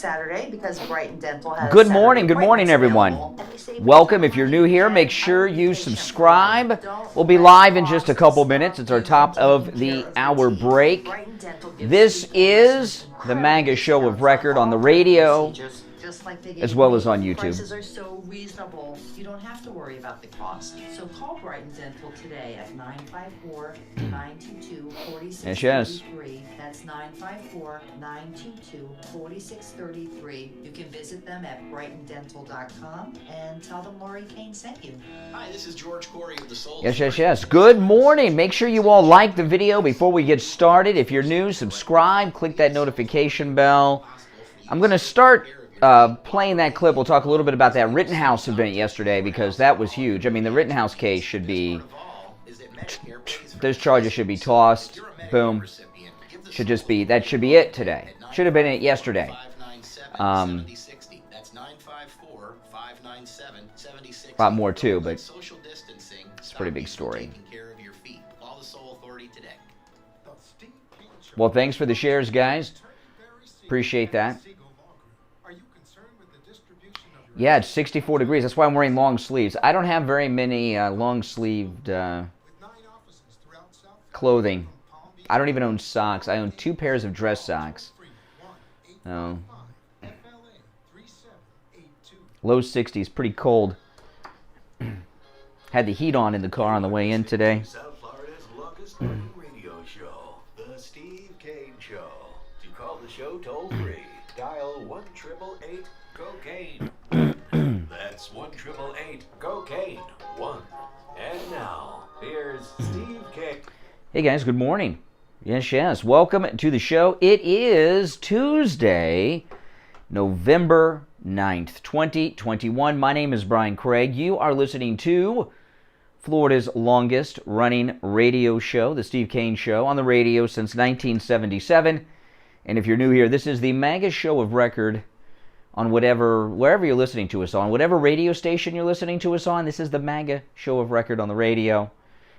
Saturday because Brighton Dental has Good morning everyone. Welcome. If you're new here, make sure you subscribe. We'll be live in just a couple minutes. It's our top of the hour break. This is the MAGA show of record on the radio, as well as on YouTube. Prices are so reasonable, you don't have to worry about the cost. So call Brighton Dental today at 954-922-4633. Yes. That's 954-922-4633. You can visit them at brightondental.com and tell them Lori Kane sent you. Hi, this is George Corey of the Soul. Yes. Good morning. Make sure you all like the video before we get started. If you're new, subscribe, click that notification bell. I'm going to start playing that clip. We'll talk a little bit about that Rittenhouse event yesterday because that was huge. I mean, the Rittenhouse case should be, those charges should be tossed. Boom. Should just be, that should be it today. Should have been it yesterday. A lot more too, but it's a pretty big story. Well, thanks for the shares, guys. Appreciate that. Yeah, it's 64 degrees. That's why I'm wearing long sleeves. I don't have very many long-sleeved clothing. I don't even own socks. I own 2 pairs of dress socks. Oh. Low 60s, pretty cold. Had the heat on in the car on the way in today. South Florida's longest running radio show, The Steve Kane Show. To call the show toll free, dial 1-888-COCAINE. That's 1-888-COCAINE. 1. And now, here's Steve Kane. Hey guys, good morning. Yes. Welcome to the show. It is Tuesday, November 9th, 2021. My name is Brian Craig. You are listening to Florida's longest running radio show, The Steve Kane Show, on the radio since 1977. And if you're new here, this is the MAGA show of record on wherever you're listening to us on, whatever radio station you're listening to us on, this is the MAGA show of record on the radio.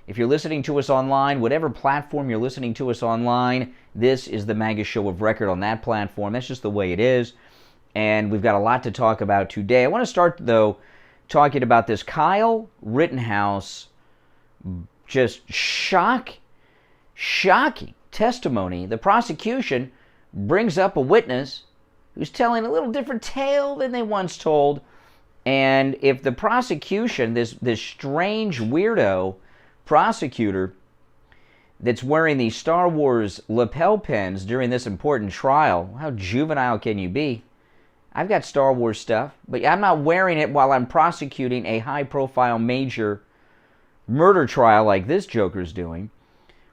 If you're listening to us online, whatever platform you're listening to us online, this is the MAGA show of record on that platform. That's just the way it is. And we've got a lot to talk about today. I want to start, though, talking about this Kyle Rittenhouse, just shocking testimony. The prosecution brings up a witness who's telling a little different tale than they once told. And if the prosecution, this strange weirdo prosecutor that's wearing the Star Wars lapel pins during this important trial, how juvenile can you be? I've got Star Wars stuff, but I'm not wearing it while I'm prosecuting a high-profile major murder trial like this joker's doing.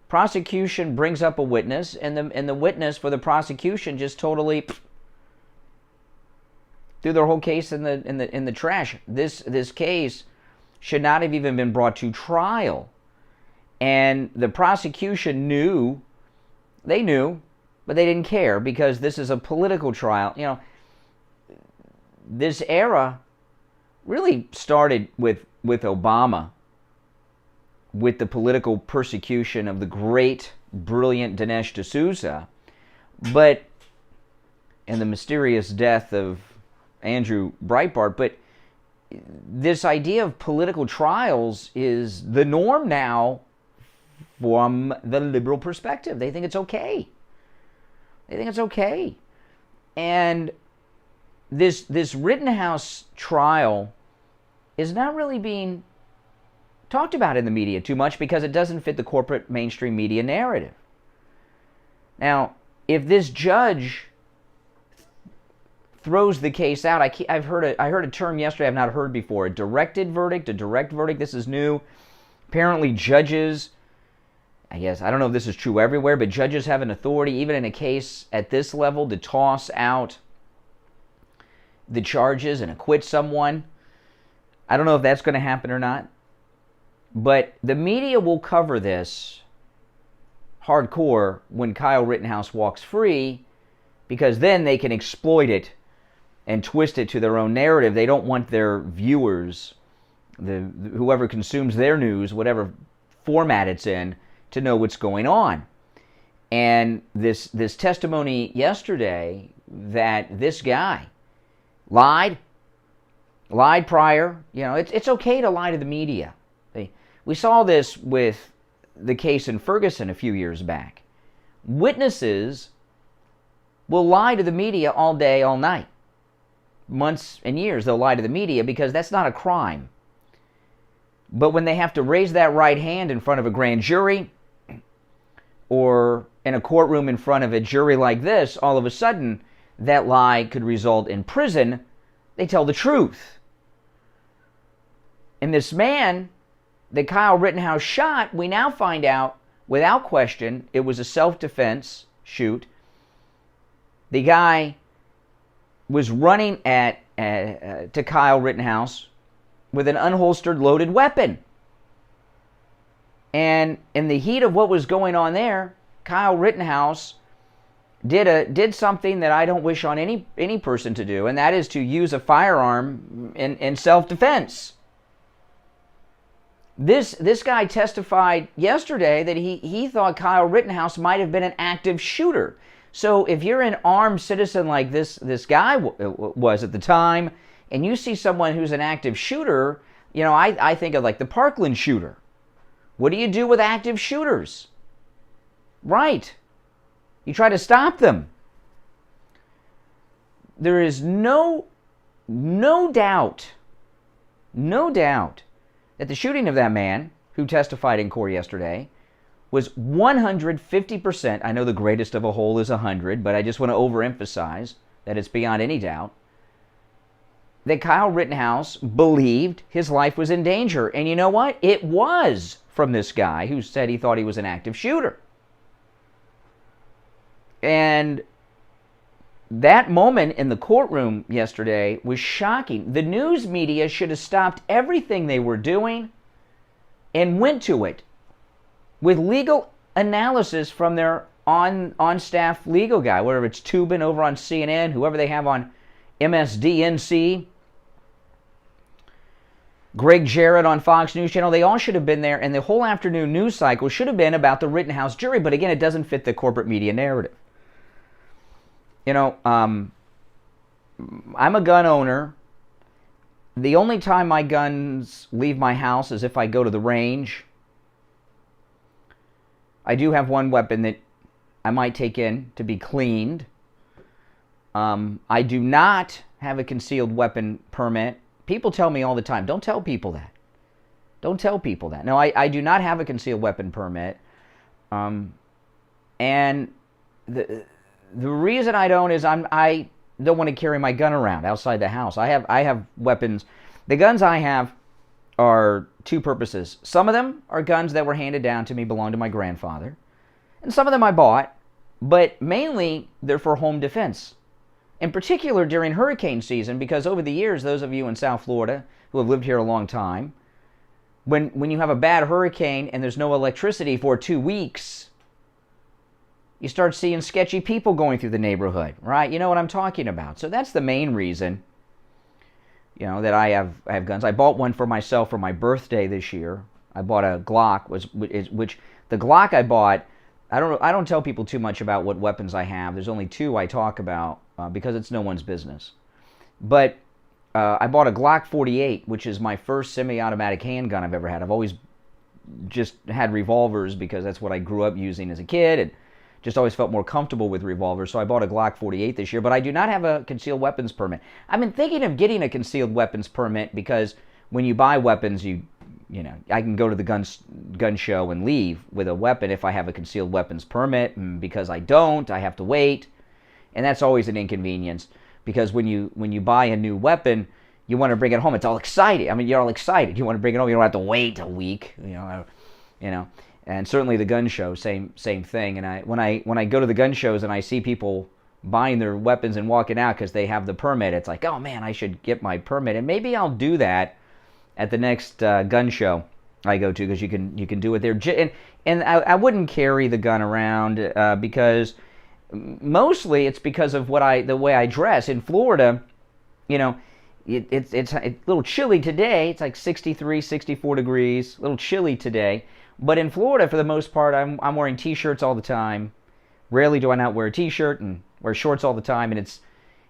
Prosecution brings up a witness, and the witness for the prosecution just totally threw their whole case in the trash. This case should not have even been brought to trial. And the prosecution knew, but they didn't care because this is a political trial. You know, this era really started with Obama, with the political persecution of the great, brilliant Dinesh D'Souza, and the mysterious death of Andrew Breitbart. But this idea of political trials is the norm now from the liberal perspective. They think it's okay. And this Rittenhouse trial is not really being talked about in the media too much because it doesn't fit the corporate mainstream media narrative. Now, if this judge throws the case out, I heard a term yesterday I've not heard before, a direct verdict. This is new. Apparently judges, I guess, I don't know if this is true everywhere, but judges have an authority, even in a case at this level, to toss out the charges and acquit someone. I don't know if that's going to happen or not. But the media will cover this hardcore when Kyle Rittenhouse walks free, because then they can exploit it and twist it to their own narrative. They don't want their viewers, whoever consumes their news, whatever format it's in, to know what's going on. And this testimony yesterday that this guy lied prior. You know, it's okay to lie to the media. We saw this with the case in Ferguson a few years back. Witnesses will lie to the media all day, all night. Months and years they'll lie to the media because that's not a crime. But when they have to raise that right hand in front of a grand jury or in a courtroom in front of a jury like this, all of a sudden that lie could result in prison. They tell the truth. And this man that Kyle Rittenhouse shot, we now find out without question it was a self-defense shoot. The guy was running to Kyle Rittenhouse with an unholstered loaded weapon. And in the heat of what was going on there, Kyle Rittenhouse did something that I don't wish on any person to do, and that is to use a firearm in self-defense. This guy testified yesterday that he thought Kyle Rittenhouse might have been an active shooter. So if you're an armed citizen like this guy was at the time, and you see someone who's an active shooter, you know, I think of like the Parkland shooter. What do you do with active shooters? Right. You try to stop them. There is no doubt that the shooting of that man who testified in court yesterday was 150%. I know the greatest of a whole is 100, but I just want to overemphasize that it's beyond any doubt that Kyle Rittenhouse believed his life was in danger. And you know what? It was from this guy who said he thought he was an active shooter. And that moment in the courtroom yesterday was shocking. The news media should have stopped everything they were doing and went to it with legal analysis from their on-staff legal guy, whether it's Tubin over on CNN, whoever they have on MSDNC, Greg Jarrett on Fox News Channel. They all should have been there, and the whole afternoon news cycle should have been about the Rittenhouse jury. But again, it doesn't fit the corporate media narrative. You know, I'm a gun owner. The only time my guns leave my house is if I go to the range. I do have one weapon that I might take in to be cleaned. I do not have a concealed weapon permit. People tell me all the time, don't tell people that. Don't tell people that. No, I do not have a concealed weapon permit. And the reason I don't is I don't want to carry my gun around outside the house. I have weapons. The guns I have are two purposes. Some of them are guns that were handed down to me, belong to my grandfather. And some of them I bought, but mainly they're for home defense. In particular during hurricane season, because over the years, those of you in South Florida who have lived here a long time, when you have a bad hurricane and there's no electricity for 2 weeks, you start seeing sketchy people going through the neighborhood, right? You know what I'm talking about. So that's the main reason, you know, that I have guns. I bought one for myself for my birthday this year. I bought a Glock, which the Glock I bought, I don't tell people too much about what weapons I have. There's only two I talk about because it's no one's business. But I bought a Glock 48, which is my first semi-automatic handgun I've ever had. I've always just had revolvers because that's what I grew up using as a kid, and just always felt more comfortable with revolvers. So I bought a Glock 48 this year, but I do not have a concealed weapons permit. I've been thinking of getting a concealed weapons permit because when you buy weapons, you know, I can go to the gun show and leave with a weapon if I have a concealed weapons permit. And because I don't, I have to wait. And that's always an inconvenience because when you buy a new weapon, you want to bring it home. It's all excited. I mean, you're all excited. You want to bring it home. You don't have to wait a week. You know. And certainly the gun show, same thing. And when I go to the gun shows and I see people buying their weapons and walking out because they have the permit, it's like, oh man, I should get my permit. And maybe I'll do that at the next gun show I go to because you can do it there. And I wouldn't carry the gun around because mostly it's because of the way I dress. In Florida, you know, it's a little chilly today. It's like 63, 64 degrees, a little chilly today. But in Florida, for the most part, I'm wearing T-shirts all the time. Rarely do I not wear a T-shirt, and wear shorts all the time, and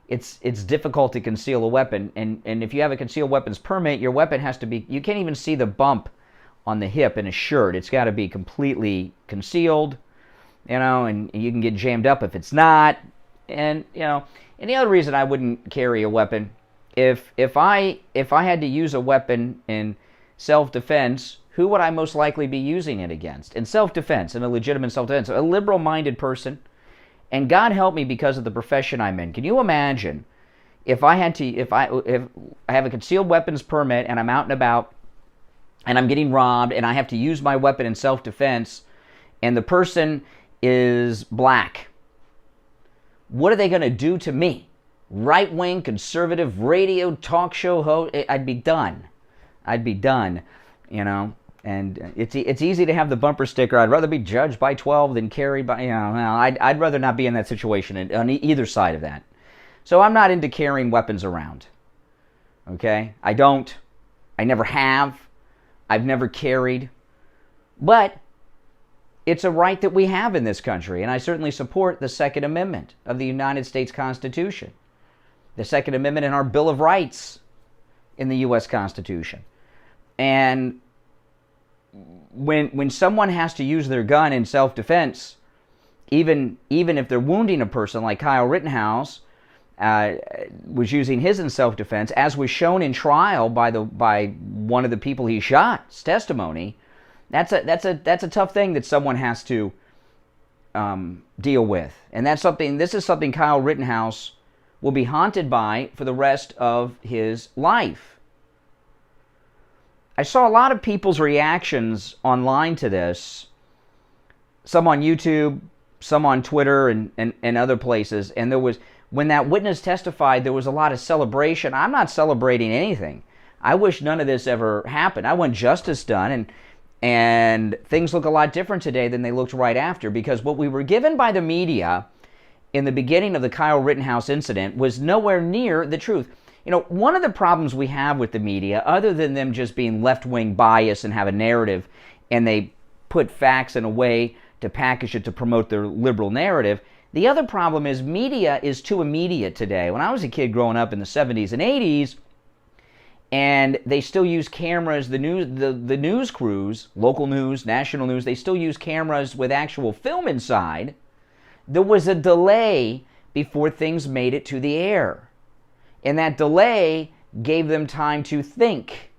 it's difficult to conceal a weapon. And if you have a concealed weapons permit, your weapon has to be, you can't even see the bump on the hip in a shirt. It's got to be completely concealed, and you can get jammed up if it's not. And and the other reason I wouldn't carry a weapon, if I had to use a weapon in self-defense, who would I most likely be using it against? In self-defense, in a legitimate self-defense, a liberal-minded person. And God help me because of the profession I'm in. Can you imagine if I have a concealed weapons permit and I'm out and about and I'm getting robbed and I have to use my weapon in self-defense and the person is black? What are they going to do to me? Right-wing, conservative, radio, talk show host? I'd be done. And it's easy to have the bumper sticker, I'd rather be judged by 12 than carried by, I'd rather not be in that situation on either side of that. So I'm not into carrying weapons around. Okay? I never have. I've never carried. But it's a right that we have in this country, and I certainly support the Second Amendment of the United States Constitution. The Second Amendment in our Bill of Rights in the U.S. Constitution. And when someone has to use their gun in self-defense, even if they're wounding a person, like Kyle Rittenhouse was using his in self-defense, as was shown in trial by one of the people he shot's testimony, that's a tough thing that someone has to deal with, and this is something Kyle Rittenhouse will be haunted by for the rest of his life. I saw a lot of people's reactions online to this, some on YouTube, some on Twitter and other places, and when that witness testified, there was a lot of celebration. I'm not celebrating anything. I wish none of this ever happened. I want justice done, and things look a lot different today than they looked right after, because what we were given by the media in the beginning of the Kyle Rittenhouse incident was nowhere near the truth. One of the problems we have with the media, other than them just being left-wing biased and have a narrative, and they put facts in a way to package it to promote their liberal narrative, the other problem is media is too immediate today. When I was a kid growing up in the 70s and 80s, and they still use cameras, the news crews, local news, national news, they still use cameras with actual film inside. There was a delay before things made it to the air. And that delay gave them time to think,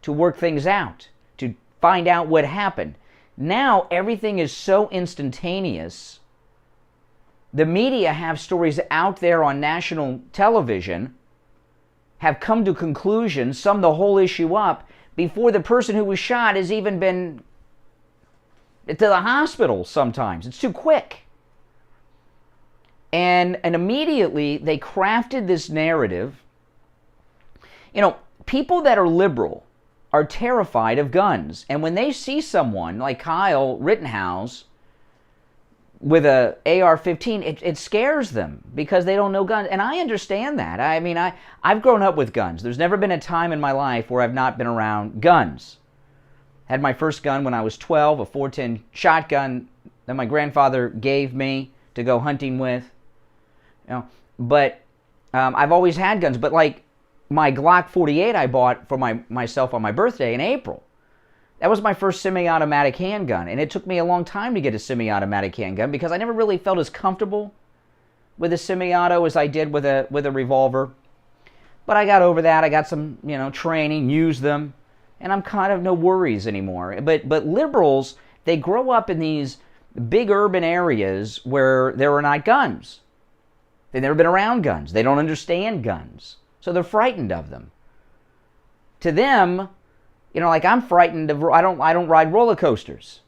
to work things out, to find out what happened. Now everything is so instantaneous. The media have stories out there on national television, have come to conclusions, sum the whole issue up, before the person who was shot has even been to the hospital sometimes. It's too quick. And immediately they crafted this narrative. People that are liberal are terrified of guns. And when they see someone like Kyle Rittenhouse with a AR-15, it scares them because they don't know guns. And I understand that. I mean, I've grown up with guns. There's never been a time in my life where I've not been around guns. Had my first gun when I was 12, a .410 shotgun that my grandfather gave me to go hunting with. But I've always had guns. But like my Glock 48 I bought for myself on my birthday in April. That was my first semi-automatic handgun, and it took me a long time to get a semi-automatic handgun because I never really felt as comfortable with a semi-auto as I did with a revolver. But I got over that. I got some training, used them, and I'm kind of no worries anymore. But liberals, they grow up in these big urban areas where there are not guns. They've never been around guns. They don't understand guns. So they're frightened of them. To them, like I'm frightened of, I don't ride roller coasters.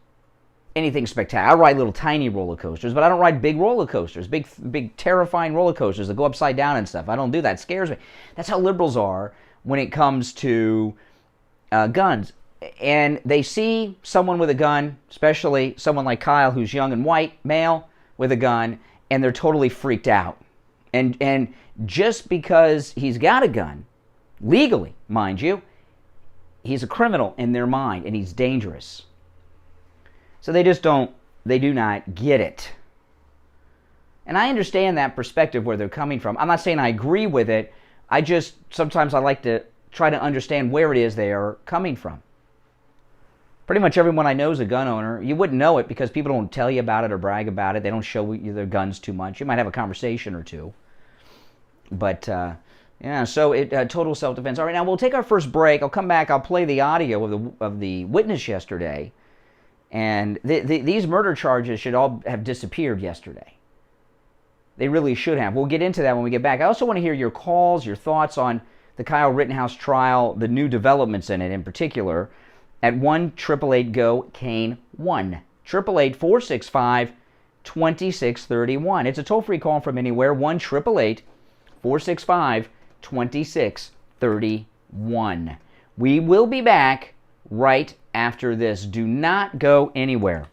Anything spectacular. I ride little tiny roller coasters, but I don't ride big roller coasters, big terrifying roller coasters that go upside down and stuff. I don't do that. It scares me. That's how liberals are when it comes to guns. And they see someone with a gun, especially someone like Kyle who's young and white, male, with a gun, and they're totally freaked out. And just because he's got a gun, legally, mind you, he's a criminal in their mind, and he's dangerous. So they do not get it. And I understand that perspective where they're coming from. I'm not saying I agree with it. Sometimes I like to try to understand where it is they are coming from. Pretty much everyone I know is a gun owner. You wouldn't know it because people don't tell you about it or brag about it. They don't show you their guns too much. You might have a conversation or two. But, yeah, so total self-defense. All right, now we'll take our first break. I'll come back. I'll play the audio of the witness yesterday. And these murder charges should all have disappeared yesterday. They really should have. We'll get into that when we get back. I also want to hear your calls, your thoughts on the Kyle Rittenhouse trial, the new developments in it in particular, at 1-888-GO-KANE 1-888-465-2631. It's a toll-free call from anywhere, 1-888-465-2631. We will be back right after this. Do not go anywhere.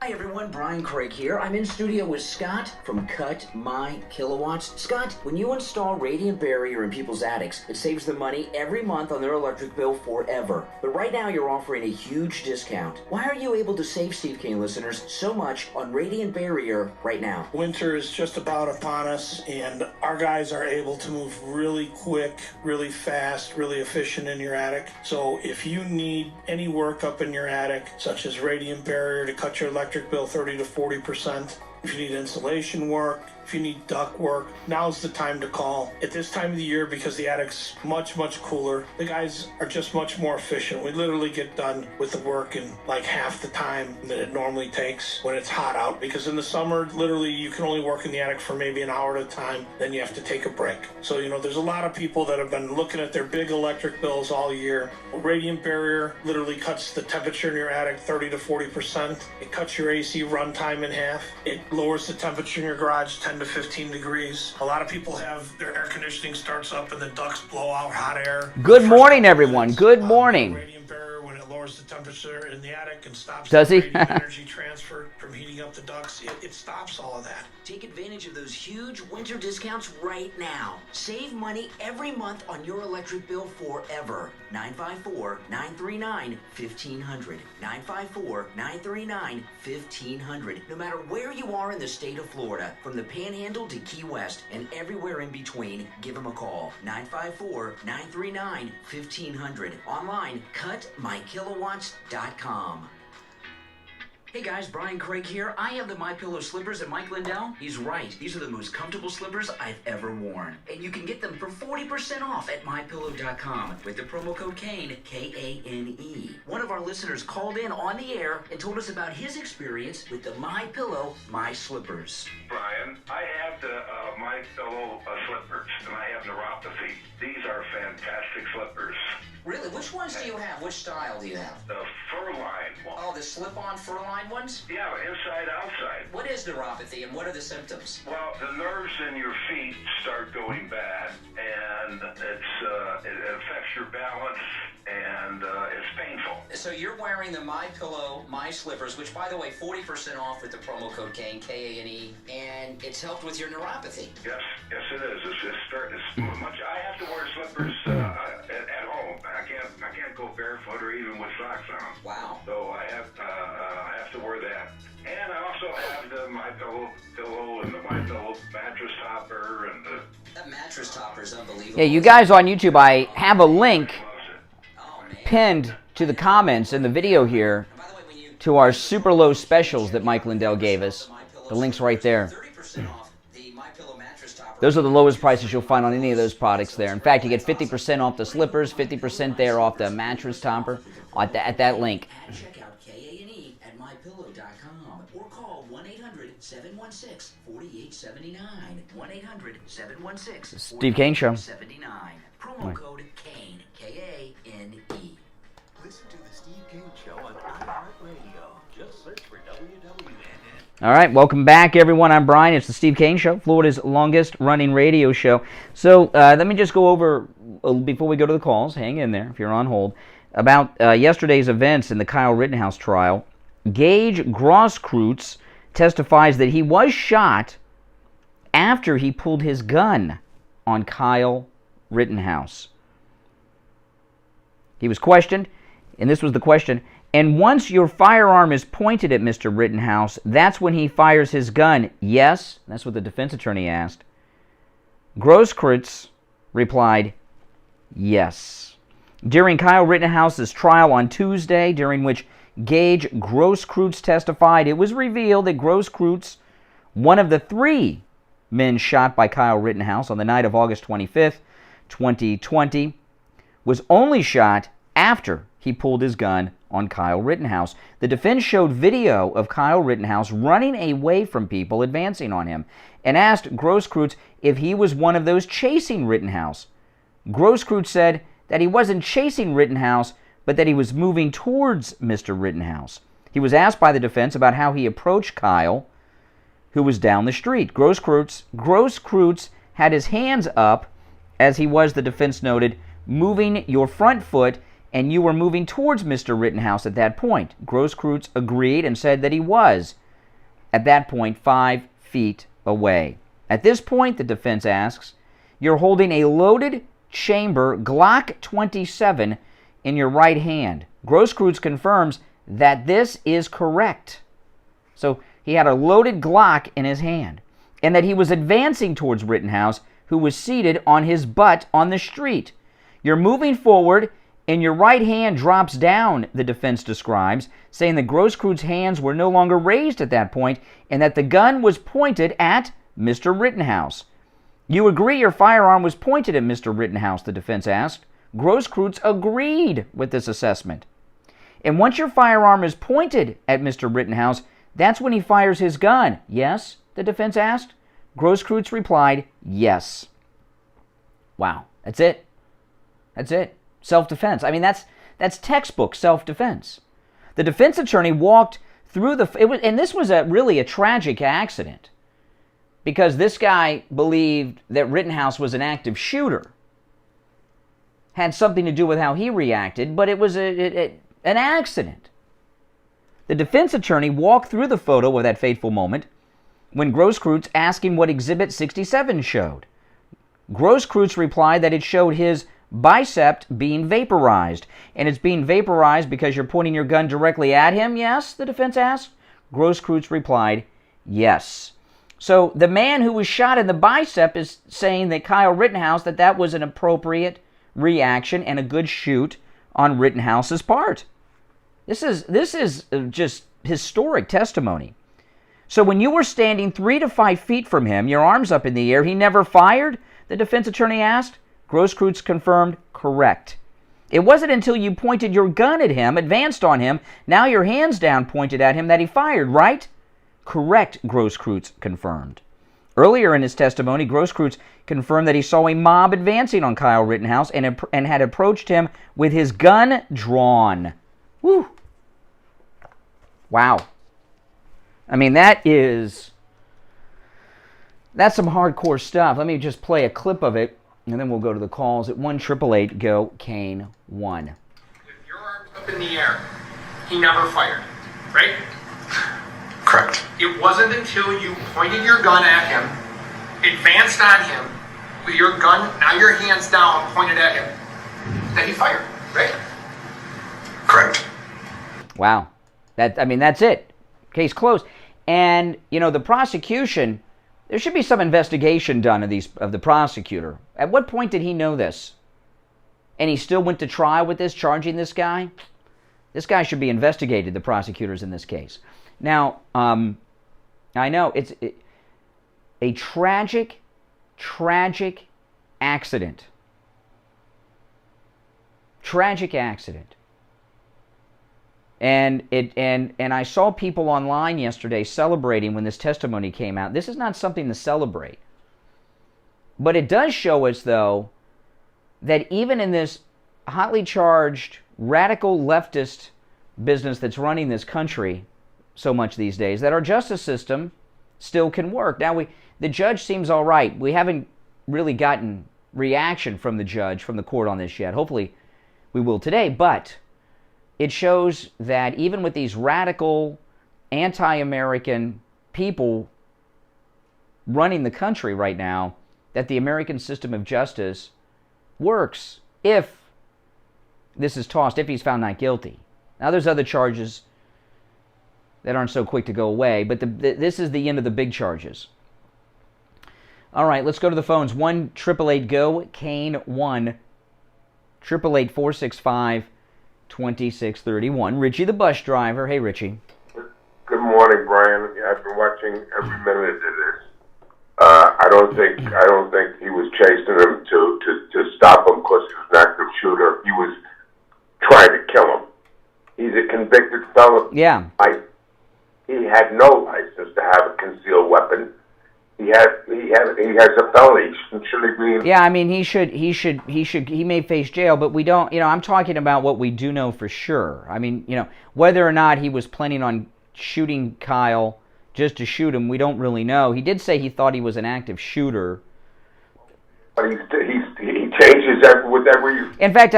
Hi everyone, Brian Craig here. I'm in studio with Scott from Cut My Kilowatts. Scott, when you install radiant barrier in people's attics, it saves them money every month on their electric bill forever. But right now you're offering a huge discount. Why are you able to save Steve Kane listeners so much on radiant barrier right now? Winter is just about upon us, and our guys are able to move really quick, really fast, really efficient in your attic. So if you need any work up in your attic, such as radiant barrier to cut your electric bill 30 to 40%, if you need insulation work, if you need duct work, now's the time to call. At this time of the year, because the attic's much, much cooler, the guys are just much more efficient. We literally get done with the work in like half the time that it normally takes when it's hot out. Because in the summer, literally, you can only work in the attic for maybe an hour at a time, then you have to take a break. So, there's a lot of people that have been looking at their big electric bills all year. Radiant barrier literally cuts the temperature in your attic 30 to 40%. It cuts your AC runtime in half. It lowers the temperature in your garage 10 to 15 degrees. A lot of people have their air conditioning starts up and the ducts blow out hot air. Good morning, everyone. Good morning. Radiant barrier, when it lowers the temperature in the attic and stops Does the he? radiant energy transfer from heating up the ducts, it stops all of that. Take advantage of those huge winter discounts right now. Save money every month on your electric bill forever. 954-939-1500. 954-939-1500. No matter where you are in the state of Florida, from the Panhandle to Key West and everywhere in between, give them a call. 954-939-1500. Online, cutmykilowatts.com. Hey guys, Brian Craig here. I have the MyPillow slippers at Mike Lindell. He's right. These are the most comfortable slippers I've ever worn. And you can get them for 40% off at MyPillow.com with the promo code KANE, K-A-N-E. One of our listeners called in on the air and told us about his experience with the MyPillow My Slippers. Brian, I have the MyPillow slippers, and I have neuropathy. These are fantastic slippers. Really? Which ones do you have? Which style do you have? The fur-lined one. Oh, the slip-on fur-lined ones? Yeah, inside, outside. What is neuropathy and what are the symptoms? Well, the nerves in your feet start going bad, and it affects your balance, and it's painful. So you're wearing the MyPillow My Slippers, which, by the way, 40% off with the promo code KANE, K-A-N-E, and it's helped with your neuropathy. Yes, it is. It's much. I have to wear slippers at home. I can't go barefoot or even with socks on. Wow. So I have to wear that. And I also have the MyPillow pillow and the MyPillow mattress topper and the. That mattress topper is unbelievable. Yeah, you guys on YouTube, I have a link Oh, man. pinned to the comments in the video here By the way, when you to our super low specials that Mike Lindell gave us. The link's right there. 30% off the MyPillow mattress topper. Those are the lowest prices you'll find on any of those products there. In fact, you get 50% off the slippers, 50% there off the mattress topper at that link. Check out KANE at MyPillow.com or call 1-800-716-4879. 1-800-716-4879. Steve Kane Show. Promo code KANE, K-A-N-E. Listen to the Steve Kane Show on iHeartRadio. Just search for WWNN. All right, welcome back, everyone. I'm Brian. It's the Steve Kane Show, Florida's longest-running radio show. So let me just go over, before we go to the calls, hang in there if you're on hold, about yesterday's events in the Kyle Rittenhouse trial. Gage Grosskreutz testifies that he was shot after he pulled his gun on Kyle Rittenhouse. He was questioned, and this was the question: And once your firearm is pointed at Mr. Rittenhouse, that's when he fires his gun. Yes? That's what the defense attorney asked. Grosskreutz replied, yes. During Kyle Rittenhouse's trial on Tuesday, during which Gage Grosskreutz testified, it was revealed that Grosskreutz, one of the 3 men shot by Kyle Rittenhouse on the night of August 25th, 2020, was only shot after he pulled his gun on Kyle Rittenhouse. The defense showed video of Kyle Rittenhouse running away from people advancing on him and asked Grosskreutz if he was one of those chasing Rittenhouse. Grosskreutz said that he wasn't chasing Rittenhouse, but that he was moving towards Mr. Rittenhouse. He was asked by the defense about how he approached Kyle, who was down the street. Grosskreutz had his hands up, as he was, the defense noted, moving your front foot, and you were moving towards Mr. Rittenhouse at that point. Grosskreutz agreed and said that he was, at that point, 5 feet away. At this point, the defense asks, you're holding a loaded chamber Glock 27 in your right hand. Grosskreutz confirms that this is correct. So he had a loaded Glock in his hand, and that he was advancing towards Rittenhouse, who was seated on his butt on the street. You're moving forward, and your right hand drops down, the defense describes, saying that Grosskreutz' hands were no longer raised at that point, and that the gun was pointed at Mr. Rittenhouse. You agree your firearm was pointed at Mr. Rittenhouse, the defense asked. Grosskreutz agreed with this assessment. And once your firearm is pointed at Mr. Rittenhouse, that's when he fires his gun. Yes, the defense asked. Grosskreutz replied, yes. Wow, that's it. That's it. Self-defense. I mean, that's textbook self-defense. The defense attorney walked through and this was really a tragic accident, because this guy believed that Rittenhouse was an active shooter. Had something to do with how he reacted, but it was an accident. The defense attorney walked through the photo of that fateful moment when Grosskreutz asked him what Exhibit 67 showed. Grosskreutz replied that it showed his bicep being vaporized. And it's being vaporized because you're pointing your gun directly at him, yes? The defense asked. Grosskreutz replied, yes. So the man who was shot in the bicep is saying that Kyle Rittenhouse, that was an appropriate reaction and a good shoot on Rittenhouse's part. This is just historic testimony. So when you were standing 3 to 5 feet from him, your arms up in the air, he never fired? The defense attorney asked. Grosskreutz confirmed, correct. It wasn't until you pointed your gun at him, advanced on him, now your hands down pointed at him, that he fired, right? Correct, Grosskreutz confirmed. Earlier in his testimony, Grosskreutz confirmed that he saw a mob advancing on Kyle Rittenhouse and had approached him with his gun drawn. Woo! Wow. I mean, that's some hardcore stuff. Let me just play a clip of it, and then we'll go to the calls at 1-888-GO-KANE-1. With your arms up in the air, he never fired, right? Correct. It wasn't until you pointed your gun at him, advanced on him, with your gun, now your hands down, pointed at him, that he fired, right? Correct. Wow. That's it. Case closed. And, the prosecution, there should be some investigation done of the prosecutor. At what point did he know this? And he still went to trial with this, charging this guy? This guy should be investigated, the prosecutors in this case. Now, I know it's a tragic accident. Tragic accident. And I saw people online yesterday celebrating when this testimony came out. This is not something to celebrate. But it does show us, though, that even in this hotly charged, radical leftist business that's running this country so much these days, that our justice system still can work. Now, the judge seems all right. We haven't really gotten reaction from the judge, from the court on this yet. Hopefully we will today, but it shows that even with these radical, anti-American people running the country right now, that the American system of justice works if this is tossed, if he's found not guilty. Now there's other charges that aren't so quick to go away, but this is the end of the big charges. All right, let's go to the phones. 1-888-GO-CANE 1-888-465-2631. Richie, the bus driver. Hey, Richie. Good morning, Brian. I've been watching every minute of this. I don't think he was chasing him to stop him because he was an active shooter. He was trying to kill him. He's a convicted felon. Yeah. He had no license to have a concealed weapon. He has a felony. Should he be? Yeah, I mean, he may face jail, but we don't. I'm talking about what we do know for sure. I mean, whether or not he was planning on shooting Kyle just to shoot him, we don't really know. He did say he thought he was an active shooter. But he changes with every. In fact,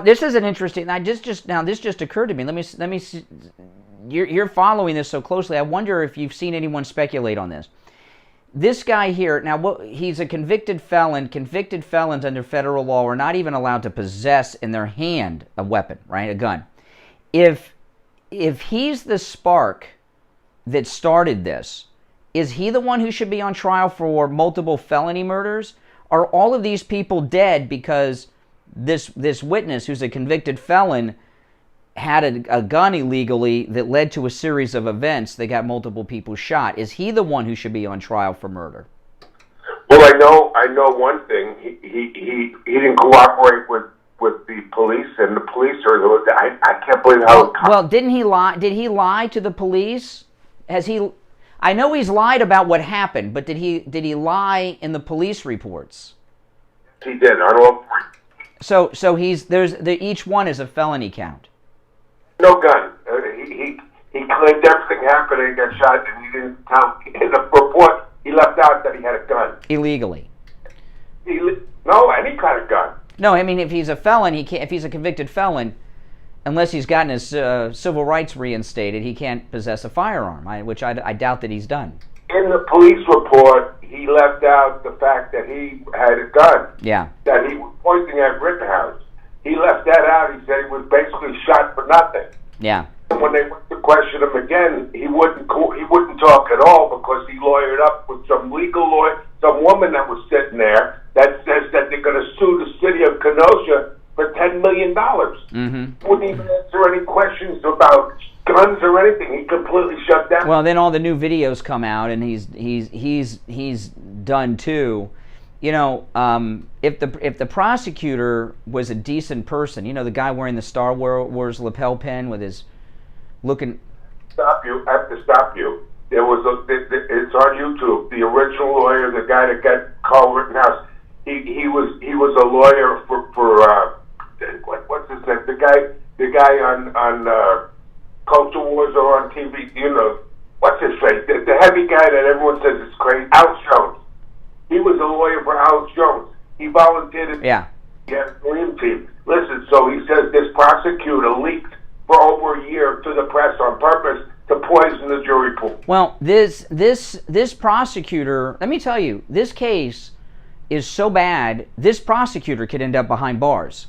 this is an interesting. This just occurred to me. Let me see. You're following this so closely. I wonder if you've seen anyone speculate on this. This guy here, now he's a convicted felon. Convicted felons under federal law are not even allowed to possess in their hand a weapon, right? A gun. If he's the spark that started this, is he the one who should be on trial for multiple felony murders? Are all of these people dead because this witness, who's a convicted felon, had a gun illegally that led to a series of events that got multiple people shot? Is he the one who should be on trial for murder? Well, I know one thing. He didn't cooperate with the police, and the police I can't believe how. Well, didn't he lie? Did he lie to the police? Has he? I know he's lied about what happened, but did he lie in the police reports? He did on all three. So each one is a felony count. No gun. He claimed everything happened and he got shot, and he didn't tell. In the report, he left out that he had a gun. Illegally. No, any kind of gun. No, I mean, if he's a felon, he can't. If he's a convicted felon, unless he's gotten his civil rights reinstated, he can't possess a firearm, which I doubt that he's done. In the police report, he left out the fact that he had a gun. Yeah. That he was pointing at Rittenhouse. He left that out. He said he was basically shot for nothing. Yeah. And when they went to question him again, he wouldn't talk at all because he lawyered up with some legal lawyer, some woman that was sitting there that says that they're going to sue the city of Kenosha for $10 million. Mm-hmm. Wouldn't even answer any questions about guns or anything. He completely shut down. Well, then all the new videos come out, and he's done too. If the prosecutor was a decent person, the guy wearing the Star Wars lapel pin with his looking. I have to stop you. There was it's on YouTube. The original lawyer, the guy that got Carl Rittenhouse, he was a lawyer for what's his name? The guy on Culture Wars or on TV. What's his face? The heavy guy that everyone says is crazy. Alex Jones. He was a lawyer for Alex Jones. He volunteered. Yeah. Yeah, Dream Team. Listen, so he says this prosecutor leaked for over a year to the press on purpose to poison the jury pool. Well, this prosecutor, let me tell you, this case is so bad, this prosecutor could end up behind bars.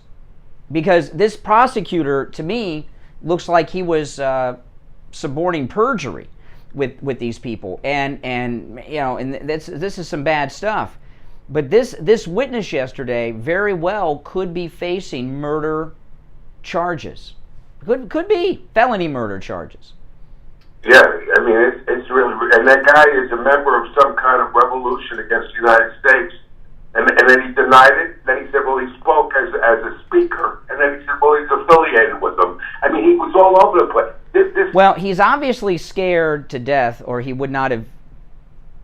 Because this prosecutor, to me, looks like he was suborning perjury with these people, and this is some bad stuff. But this witness yesterday very well could be facing murder charges. Could be felony murder charges. Yeah, I mean it's really, and that guy is a member of some kind of revolution against the United States, and then he denied it. Then he said, well, he spoke as a speaker, and then he said, well, he's affiliated with them. I mean, he was all over the place. Well, he's obviously scared to death, or he would not have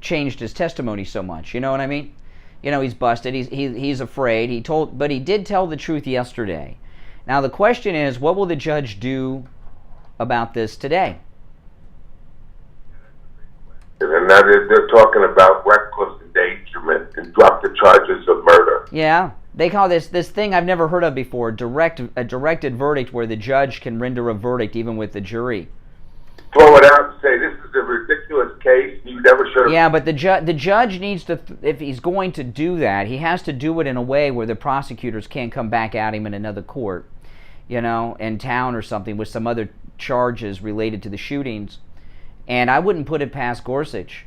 changed his testimony so much. You know what I mean? He's busted. He's afraid. But he did tell the truth yesterday. Now the question is, what will the judge do about this today? And now they're talking about reckless endangerment and drop the charges of murder. Yeah. They call this thing I've never heard of before, a directed verdict, where the judge can render a verdict even with the jury. Throw it out and say, this is a ridiculous case, you never should have... Yeah, but the judge needs to, if he's going to do that, he has to do it in a way where the prosecutors can't come back at him in another court. in town or something with some other charges related to the shootings. And I wouldn't put it past Gorsuch,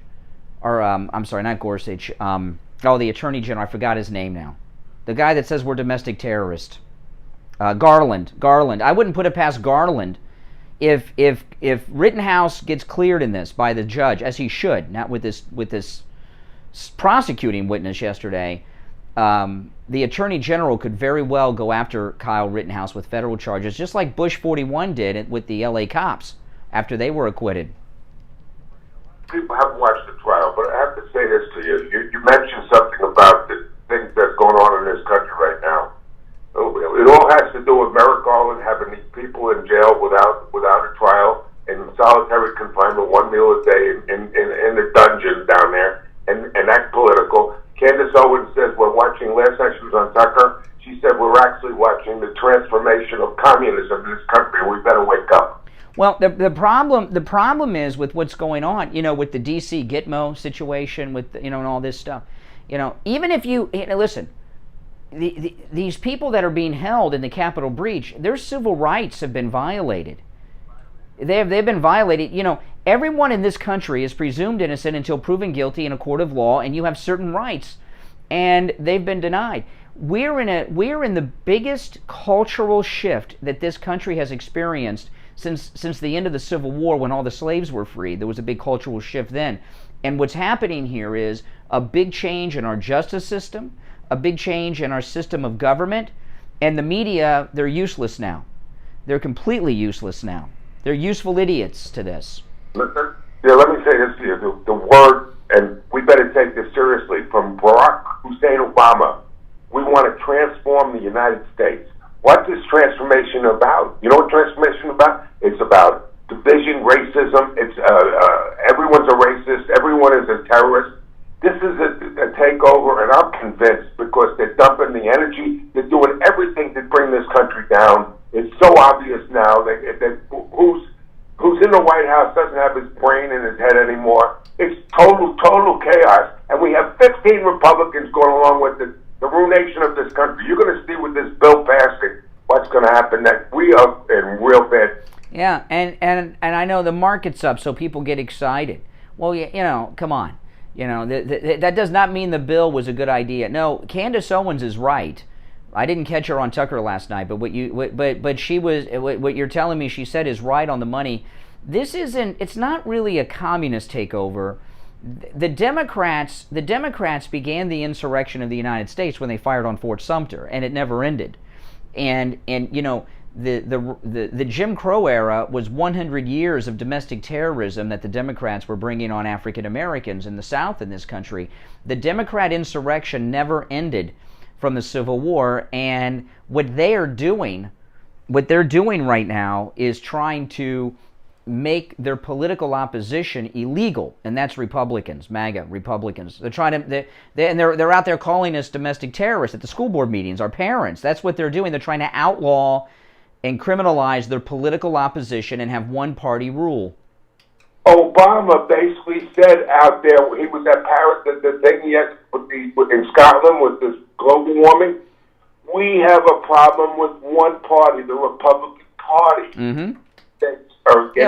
or I'm sorry, not Gorsuch. The Attorney General. I forgot his name now. The guy that says we're domestic terrorists. Garland. I wouldn't put it past Garland if Rittenhouse gets cleared in this by the judge, as he should, not with this prosecuting witness yesterday. The Attorney General could very well go after Kyle Rittenhouse with federal charges, just like Bush 41 did with the LA cops after they were acquitted. People haven't watched the trial, but I have to say this to you. You mentioned something about the things that's going on in this country right now. It all has to do with Merrick Garland having these people in jail without a trial, in solitary confinement, 1 meal a day in the dungeon down there, and that's political. Candace Owens says we're watching, last night she was on Tucker, she said we're actually watching the transformation of communism in this country, and we better wake up. Well, the problem is with what's going on, with the DC Gitmo situation, with and all this stuff. Even if you listen, these people that are being held in the Capitol breach, their civil rights have been violated. They've been violated. Everyone in this country is presumed innocent until proven guilty in a court of law, and you have certain rights, and they've been denied. We're in the biggest cultural shift that this country has experienced since the end of the Civil War, when all the slaves were freed. There was a big cultural shift then. And what's happening here is a big change in our justice system, a big change in our system of government, and the media, they're useless now. They're completely useless now. They're useful idiots to this. Let me say this to you. The word, and we better take this seriously, from Barack Hussein Obama, we want to transform the United States. What's this transformation about? You know what transformation is about? It's about division, racism. It's everyone's a racist. Everyone is a terrorist. This is a takeover, and I'm convinced, because they're dumping the energy. They're doing everything to bring this country down. It's so obvious now that who's in the White House doesn't have his brain in his head anymore. It's total chaos. And we have 15 Republicans going along with the ruination of this country. You're going to see with this bill passing what's going to happen, that we are in real bad. Yeah, and I know the market's up, so people get excited. Well, come on. That does not mean the bill was a good idea. No, Candace Owens is right. I didn't catch her on Tucker last night, but what you're telling me she said is right on the money. It's not really a communist takeover. The Democrats began the insurrection of the United States when they fired on Fort Sumter, and it never ended. And the Jim Crow era was 100 years of domestic terrorism that the Democrats were bringing on African Americans in the South in this country. The Democrat insurrection never ended from the Civil War, and what they're doing right now is trying to make their political opposition illegal, and that's Republicans, MAGA Republicans. They're trying to, they're out there calling us domestic terrorists at the school board meetings, our parents. That's what they're doing. They're trying to outlaw and criminalize their political opposition and have one-party rule. Obama basically said out there, he was at Paris, the thing he had in Scotland with this global warming, we have a problem with one party, the Republican Party. Mm-hmm.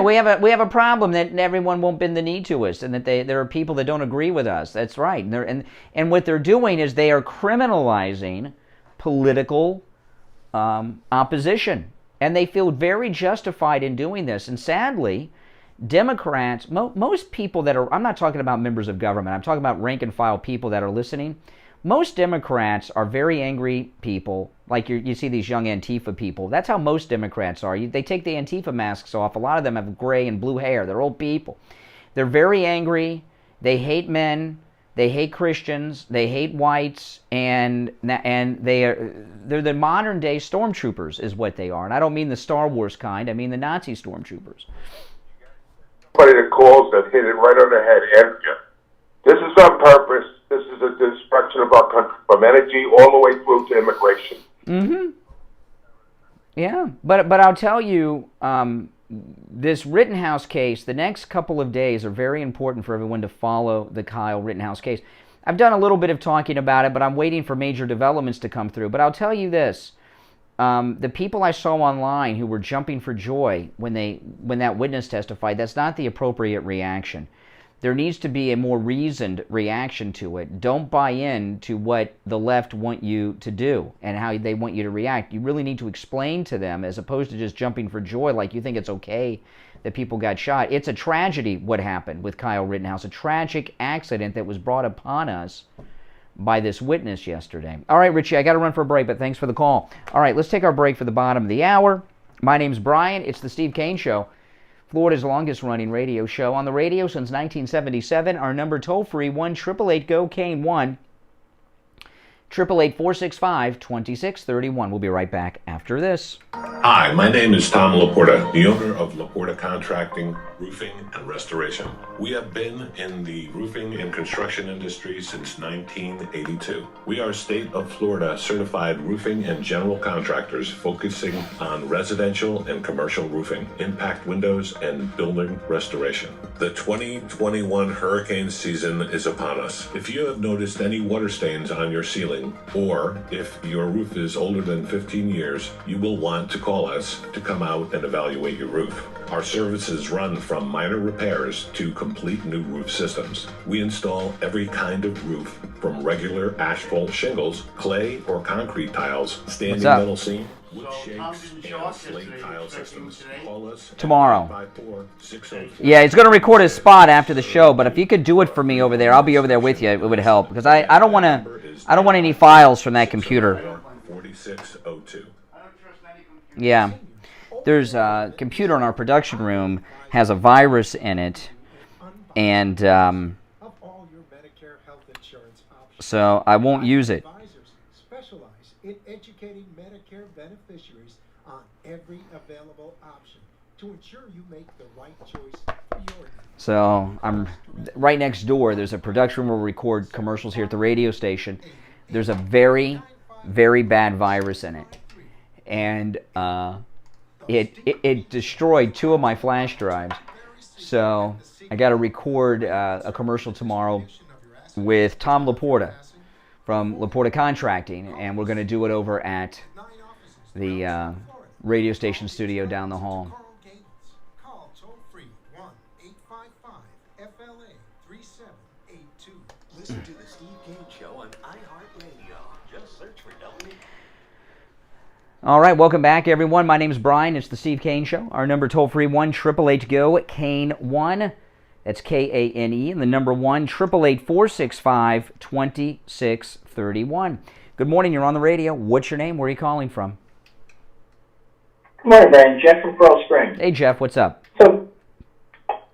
We have a problem that everyone won't bend the knee to us, and that there are people that don't agree with us. That's right. And what they're doing is they are criminalizing political opposition, and they feel very justified in doing this. And sadly, Democrats, most people that are, I'm not talking about members of government, I'm talking about rank and file people that are listening. Most Democrats are very angry people, like you see these young Antifa people. That's how most Democrats are. They take the Antifa masks off. A lot of them have gray and blue hair. They're old people. They're very angry. They hate men. They hate Christians. They hate whites. And they're the modern day stormtroopers is what they are. And I don't mean the Star Wars kind. I mean the Nazi stormtroopers. Somebody that calls that hit it right on the head. And this is on purpose. This is a destruction of our country, from energy all the way through to immigration. Mm-hmm. Yeah, but I'll tell you, this Rittenhouse case, the next couple of days are very important for everyone to follow the Kyle Rittenhouse case. I've done a little bit of talking about it, but I'm waiting for major developments to come through. But I'll tell you this, the people I saw online who were jumping for joy when that witness testified, that's not the appropriate reaction. There needs to be a more reasoned reaction to it. Don't buy in to what the left want you to do and how they want you to react. You really need to explain to them, as opposed to just jumping for joy like you think it's okay that people got shot. It's a tragedy what happened with Kyle Rittenhouse, a tragic accident that was brought upon us by this witness yesterday. All right, Richie, I got to run for a break, but thanks for the call. All right, let's take our break for the bottom of the hour. My name's Brian. It's the Steve Kane Show, Florida's longest-running radio show. On the radio since 1977. Our number toll-free, 1-888-GO-KANE, 1-888-465-2631. We'll be right back after this. Hi, my name is Tom Laporta, the owner of Laporta Contracting, Roofing, and Restoration. We have been in the roofing and construction industry since 1982. We are state of Florida certified roofing and general contractors focusing on residential and commercial roofing, impact windows, and building restoration. The 2021 hurricane season is upon us. If you have noticed any water stains on your ceiling, or if your roof is older than 15 years, you will want to call us to come out and evaluate your roof. Our services run from minor repairs to complete new roof systems. We install every kind of roof, from regular asphalt shingles, clay or concrete tiles, standing metal seam, wood shakes, and slate tile systems. Call us tomorrow. 554-604. Yeah, he's going to record his spot after the show, but if you could do it for me over there, I'll be over there with you. It would help, because I don't want any files from that computer. 4602. Yeah. There's a computer in our production room has a virus in it, and so I won't use it. Specialize in educating Medicare beneficiaries on every available option to ensure you make the right choice for your needs. So I'm right next door. There's a production room where we record commercials here at the radio station. There's a very, very bad virus in it, and It destroyed 2 of my flash drives. So I got to record a commercial tomorrow with Tom Laporta from Laporta Contracting, and we're going to do it over at the radio station studio down the hall. Call toll-free 1-855-FLA-3782. Listen to the Steve Kane Show on iHeartRadio. Just search for W. All right, welcome back, everyone. My name is Brian. It's the Steve Kane Show. Our number toll-free, 1-888-GO-KANE, 1. That's K-A-N-E, and the number 1-888-465-2631. Good morning. You're on the radio. What's your name? Where are you calling from? Good morning, Brian. Jeff from Pearl Springs. Hey, Jeff. What's up? So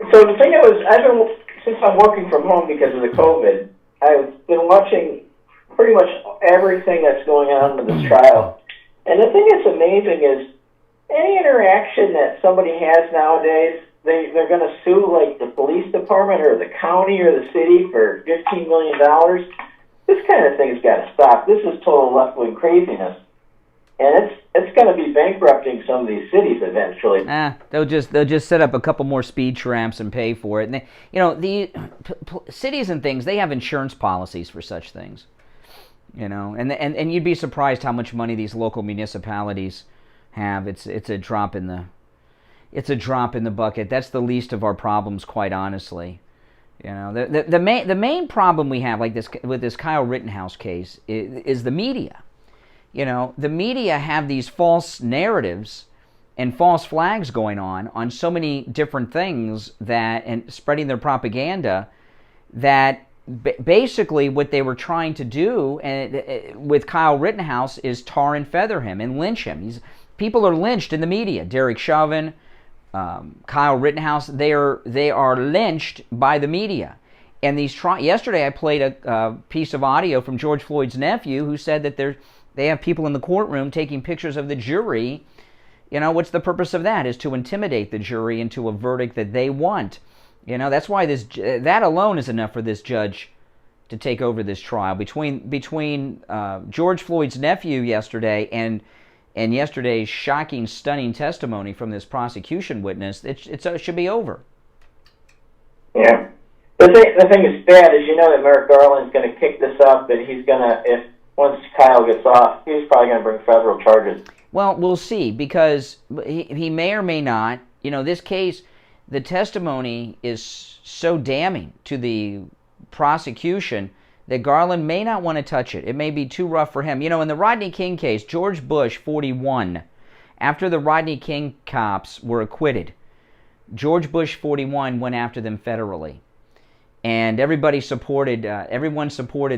the thing since I'm working from home because of the COVID, I've been watching pretty much everything that's going on with this trial. And the thing that's amazing is any interaction that somebody has nowadays, they're going to sue like the police department or the county or the city for $15 million. This kind of thing's got to stop. This is total left-wing craziness. And it's going to be bankrupting some of these cities eventually. They'll just set up a couple more speed traps and pay for it. And the cities and things, they have insurance policies for such things. And you'd be surprised how much money these local municipalities have. It's a drop in the bucket. That's the least of our problems, quite honestly. The main problem we have, like this with this Kyle Rittenhouse case, is the media. The media have these false narratives and false flags going on so many different things and spreading their propaganda that. Basically, what they were trying to do with Kyle Rittenhouse is tar and feather him and lynch him. People are lynched in the media. Derek Chauvin, Kyle Rittenhouse, they are lynched by the media. And yesterday I played a piece of audio from George Floyd's nephew who said that they have people in the courtroom taking pictures of the jury. What's the purpose of that? Is to intimidate the jury into a verdict that they want. That's why that alone is enough for this judge to take over this trial. Between George Floyd's nephew yesterday and yesterday's shocking, stunning testimony from this prosecution witness, it should be over. Yeah. The thing is bad is that Merrick Garland's going to kick this up, and he's going to, once Kyle gets off, he's probably going to bring federal charges. Well, we'll see, because he may or may not. You know, this case, the testimony is so damning to the prosecution that Garland may not want to touch it. It may be too rough for him. You know, in the Rodney King case, George Bush, 41, after the Rodney King cops were acquitted, George Bush, 41, went after them federally. And everyone supported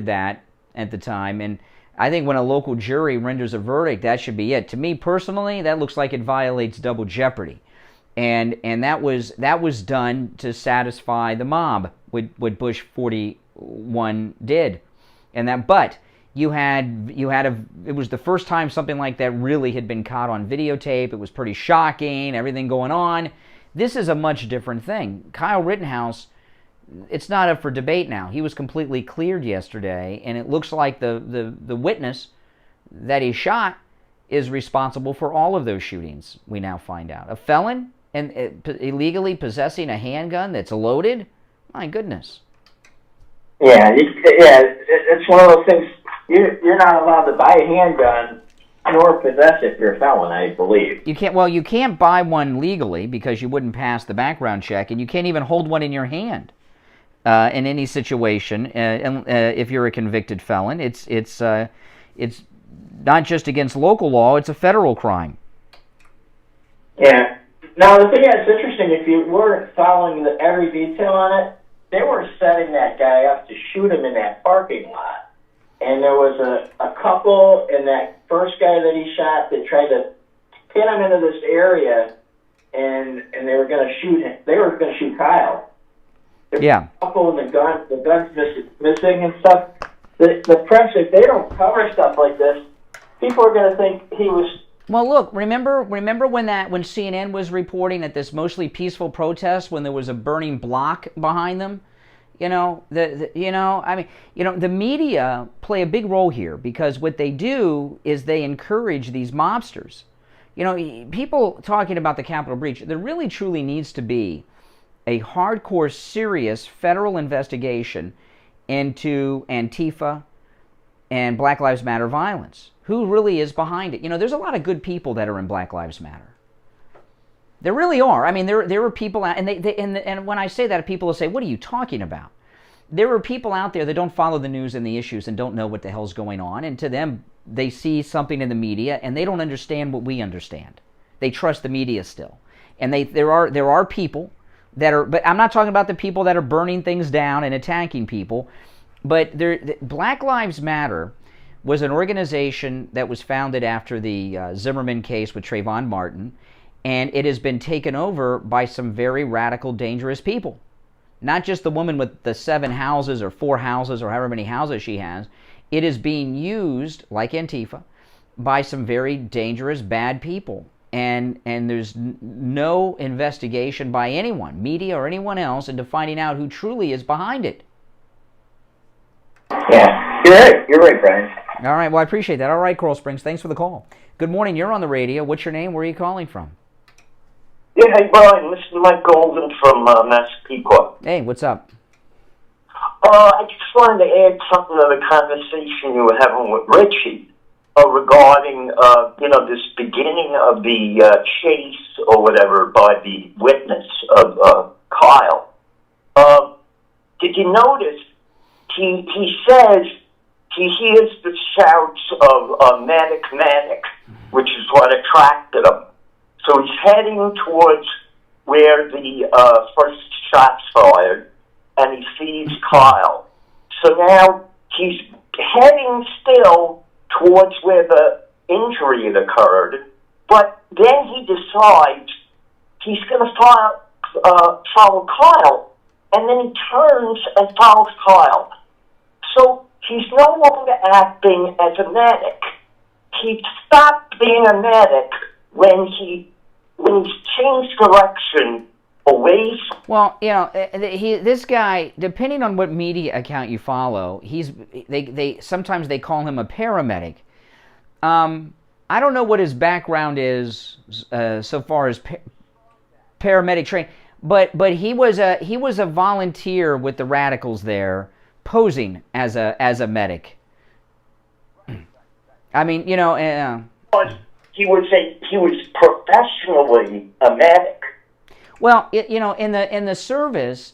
that at the time. And I think when a local jury renders a verdict, that should be it. To me personally, that looks like it violates double jeopardy. And that was done to satisfy the mob, what Bush 41 did. And that, but it was the first time something like that really had been caught on videotape. It was pretty shocking, everything going on. This is a much different thing. Kyle Rittenhouse, it's not up for debate now. He was completely cleared yesterday, and it looks like the witness that he shot is responsible for all of those shootings, we now find out. A felon and illegally possessing a handgun that's loaded? My goodness. Yeah, it's one of those things. You're not allowed to buy a handgun nor possess it if you're a felon, I believe. You can't buy one legally because you wouldn't pass the background check, and you can't even hold one in your hand in any situation. If you're a convicted felon, it's not just against local law; it's a federal crime. Yeah. Now the thing that's interesting, if you weren't following every detail on it, they were setting that guy up to shoot him in that parking lot. And there was a couple and that first guy that he shot that tried to pin him into this area, and they were going to shoot him. They were going to shoot Kyle. Yeah. A couple and the gun's missing and stuff. The press, if they don't cover stuff like this, people are going to think he was. Well, look, remember when CNN was reporting at this mostly peaceful protest when there was a burning block behind them? You know, the media play a big role here, because what they do is they encourage these mobsters. You know, people talking about the Capitol breach, there really truly needs to be a hardcore, serious federal investigation into Antifa and Black Lives Matter violence. Who really is behind it? You know, there's a lot of good people that are in Black Lives Matter. There really are. I mean, there are people out, and when I say that, people will say, "What are you talking about?" There are people out there that don't follow the news and the issues and don't know what the hell's going on, and to them, they see something in the media and they don't understand what we understand. They trust the media still, and there are people that are. But I'm not talking about the people that are burning things down and attacking people, but Black Lives Matter was an organization that was founded after the Zimmerman case with Trayvon Martin. And it has been taken over by some very radical, dangerous people. Not just the woman with the 7 houses or 4 houses or however many houses she has. It is being used, like Antifa, by some very dangerous, bad people. And there's no investigation by anyone, media or anyone else, into finding out who truly is behind it. Yeah, you're right, Brian. All right, well, I appreciate that. All right, Coral Springs, thanks for the call. Good morning, you're on the radio. What's your name? Where are you calling from? Yeah, hey, Brian, this is Mike Golden from Massapequa. Hey, what's up? I just wanted to add something to the conversation you were having with Richie regarding, this beginning of the chase or whatever by the witness of Kyle. Did you notice he says he hears the shouts of medic, which is what attracted him. So he's heading towards where the first shot's fired, and he sees Kyle. So now he's heading still towards where the injury had occurred, but then he decides he's going to follow Kyle, and then he turns and follows Kyle. So he's no longer acting as a medic. He stopped being a medic when he's changed direction away. Well, you know, this guy, depending on what media account you follow, sometimes they call him a paramedic. I don't know what his background is so far as paramedic training, but he was a volunteer with the radicals there, posing as a medic. I mean, you know. he was professionally a medic. Well, in the service,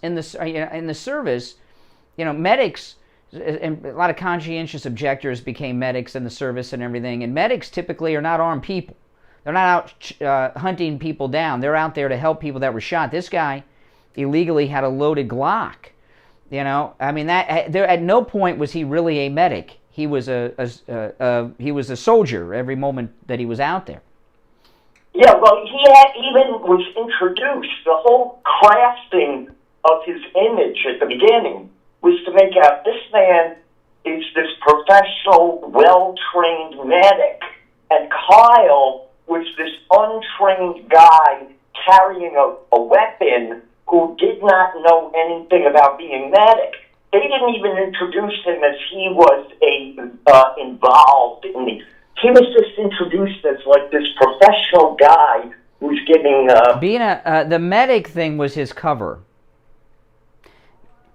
medics, and a lot of conscientious objectors became medics in the service and everything. And medics typically are not armed people. They're not out hunting people down. They're out there to help people that were shot. This guy illegally had a loaded Glock. I mean, at no point was he really a medic. He was a soldier every moment that he was out there. Yeah, well, was introduced, the whole crafting of his image at the beginning was to make out this man is this professional, well-trained medic, and Kyle was this untrained guy carrying a weapon who did not know anything about being medic. They didn't even introduce him as he was involved in the... He was just introduced as like this professional guy who's giving... the medic thing was his cover.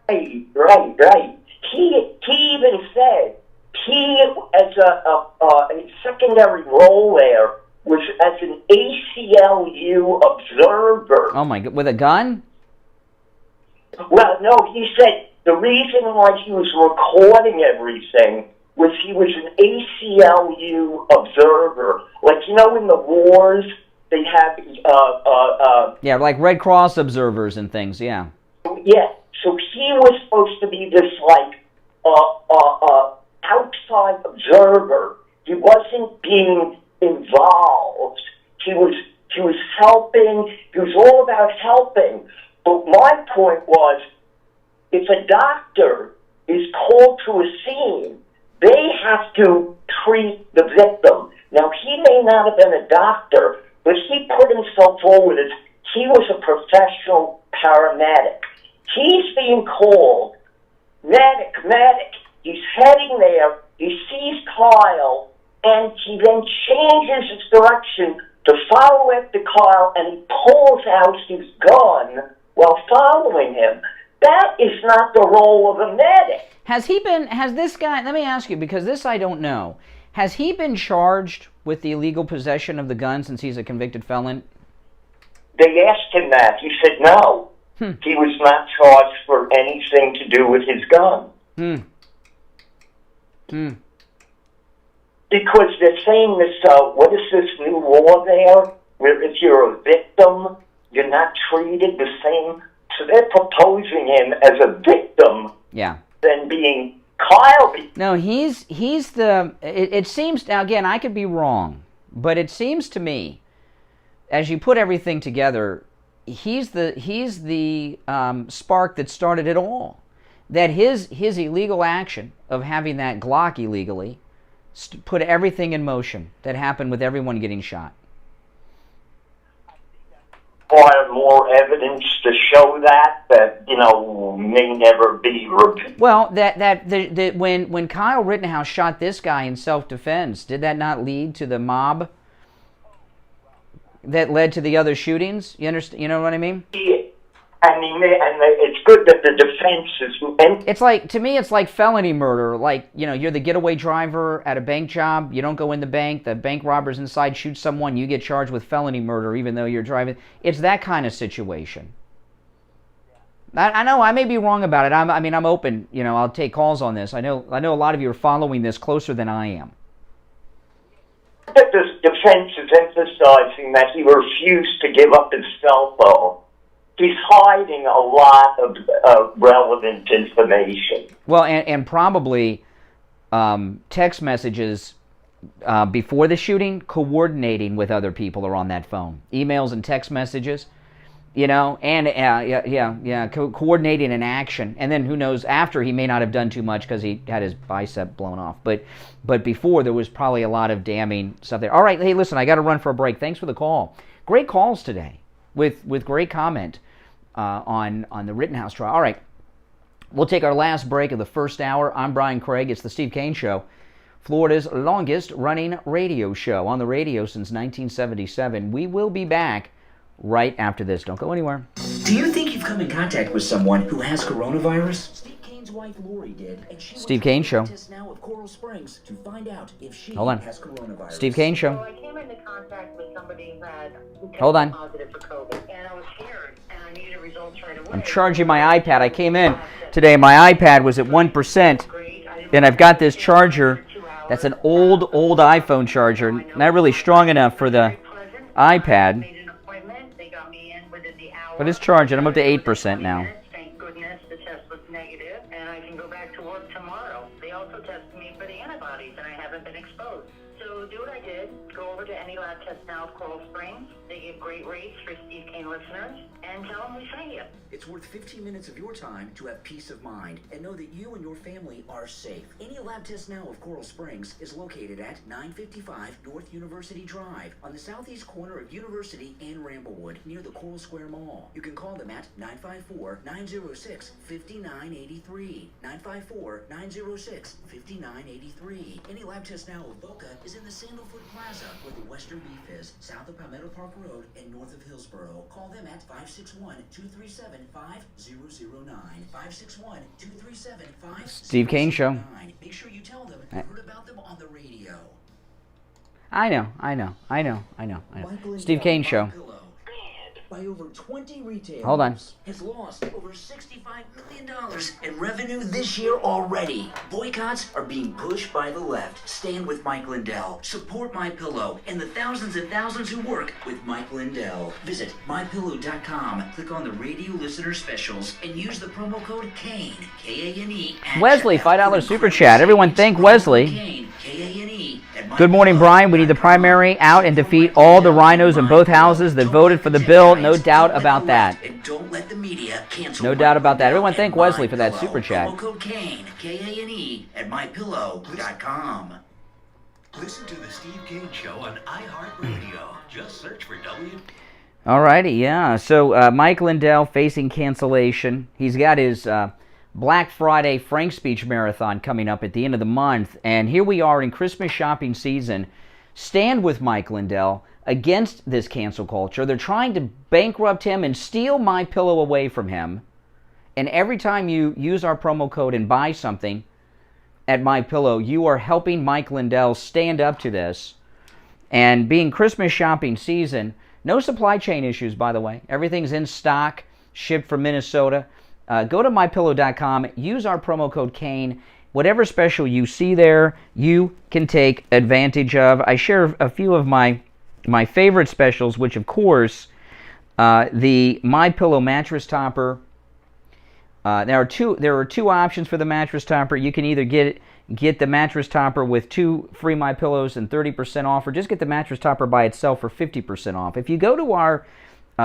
Right. He even said he, as a secondary role there, was as an ACLU observer. Oh my God, with a gun? Well, no, he said the reason why he was recording everything was he was an ACLU observer. Like, in the wars, they have... yeah, like Red Cross observers and things, yeah. Yeah, so he was supposed to be this, outside observer. He wasn't being involved. He was helping. He was all about helping. But my point was, if a doctor is called to a scene, they have to treat the victim. Now, he may not have been a doctor, but he put himself forward as he was a professional paramedic. He's being called medic. He's heading there. He sees Kyle, and he then changes his direction to follow after Kyle, and he pulls out his gun while following him. That is not the role of a medic. Has this guy, let me ask you, because this I don't know, has he been charged with the illegal possession of the gun since he's a convicted felon? They asked him that. He said no. He was not charged for anything to do with his gun. Because they're saying this, what is this new law there, where if you're a victim, you're not treated the same. So they're proposing him as a victim. Yeah. Than being Kyle. No, he's the... It seems... Now, again, I could be wrong, but it seems to me, as you put everything together, he's the spark that started it all. That his illegal action of having that Glock illegally put everything in motion that happened with everyone getting shot. Require more evidence to show that may never be repeated. Well, when Kyle Rittenhouse shot this guy in self-defense, did that not lead to the mob that led to the other shootings? You understand? You know what I mean? Yeah. It's good that the defense is... It's like, to me, it's like felony murder. Like, you're the getaway driver at a bank job. You don't go in the bank robber's inside, shoot someone, you get charged with felony murder even though you're driving. It's that kind of situation. I know, I may be wrong about it. I'm open. I'll take calls on this. I know a lot of you are following this closer than I am. The defense is emphasizing that he refused to give up his cell phone. He's hiding a lot of relevant information. Well, and probably text messages before the shooting, coordinating with other people are on that phone. Emails and text messages, and coordinating an action. And then who knows, after he may not have done too much because he had his bicep blown off. But before, there was probably a lot of damning stuff there. All right, hey, listen, I got to run for a break. Thanks for the call. Great calls today with great comment. On the Rittenhouse trial. All right, we'll take our last break of the first hour. I'm Brian Craig. It's the Steve Kane Show, Florida's longest running radio show, on the radio since 1977. We will be back right after this. Don't go anywhere. Do you think you've come in contact with someone who has coronavirus? Steve Kane's wife Lori did, and she Steve Kane Show. Now of Coral Springs to find out if she Hold on. has coronavirus. Steve Kane Show. So I came into contact Hold on. I'm charging my iPad. I came in today. My iPad was at 1%, and I've got this charger. That's an old iPhone charger. Not really strong enough for the iPad. But it's charging. I'm up to 8% now. Thank goodness the test was negative, and I can go back to work tomorrow. They also tested me for the antibodies, and I haven't been exposed. So do what I did. Go over to any lab test now of Coral Springs. They give great rates for Steve Kane listeners, and tell them we sent you. It's worth 15 minutes of your time to have peace of mind and know that you and your family are safe. Any lab test now of Coral Springs is located at 955 North University Drive on the southeast corner of University and Ramblewood near the Coral Square Mall. You can call them at 954-906-5983. 954-906-5983. Any lab test now of Boca is in the Sandalfoot Plaza where the Western Beef is, south of Palmetto Park Road and north of Hillsboro. Call them at 561-237-5009. 561-237-5009. Steve Kane Show. Make sure you tell them you heard about them on the radio. I know. Steve Kane Show. By over 20 retailers. Hold on. Has lost over $65 million in revenue this year already. Boycotts are being pushed by the left. Stand with Mike Lindell. Support MyPillow and the thousands and thousands who work with Mike Lindell. Visit MyPillow.com. Click on the radio listener specials and use the promo code KANE, K-A-N-E. Wesley, $5 super chat. Everyone thank Wesley. Kane, K-A-N-E. Good morning, Brian. We need the primary out and defeat all the rhinos in both houses that voted for the bill. No doubt about that. And don't let the media cancel. No doubt about that. Everyone thank Wesley for that super chat. Promo code KANE, K-A-N-E, at MyPillow.com. Listen to the Steve Kane Show on iHeartRadio. Just search for W. All righty, yeah. So Mike Lindell facing cancellation. He's got his Black Friday Frank Speech Marathon coming up at the end of the month. And here we are in Christmas shopping season. Stand with Mike Lindell against this cancel culture. They're trying to bankrupt him and steal MyPillow away from him. And every time you use our promo code and buy something at MyPillow, you are helping Mike Lindell stand up to this. And being Christmas shopping season, no supply chain issues, by the way. Everything's in stock, shipped from Minnesota. Go to MyPillow.com, use our promo code KANE. Whatever special you see there, you can take advantage of. I share a few of my favorite specials, which of course, the MyPillow mattress topper. There are two options for the mattress topper. You can either get the mattress topper with 2 free MyPillows and 30% off, or just get the mattress topper by itself for 50% off. If you go to our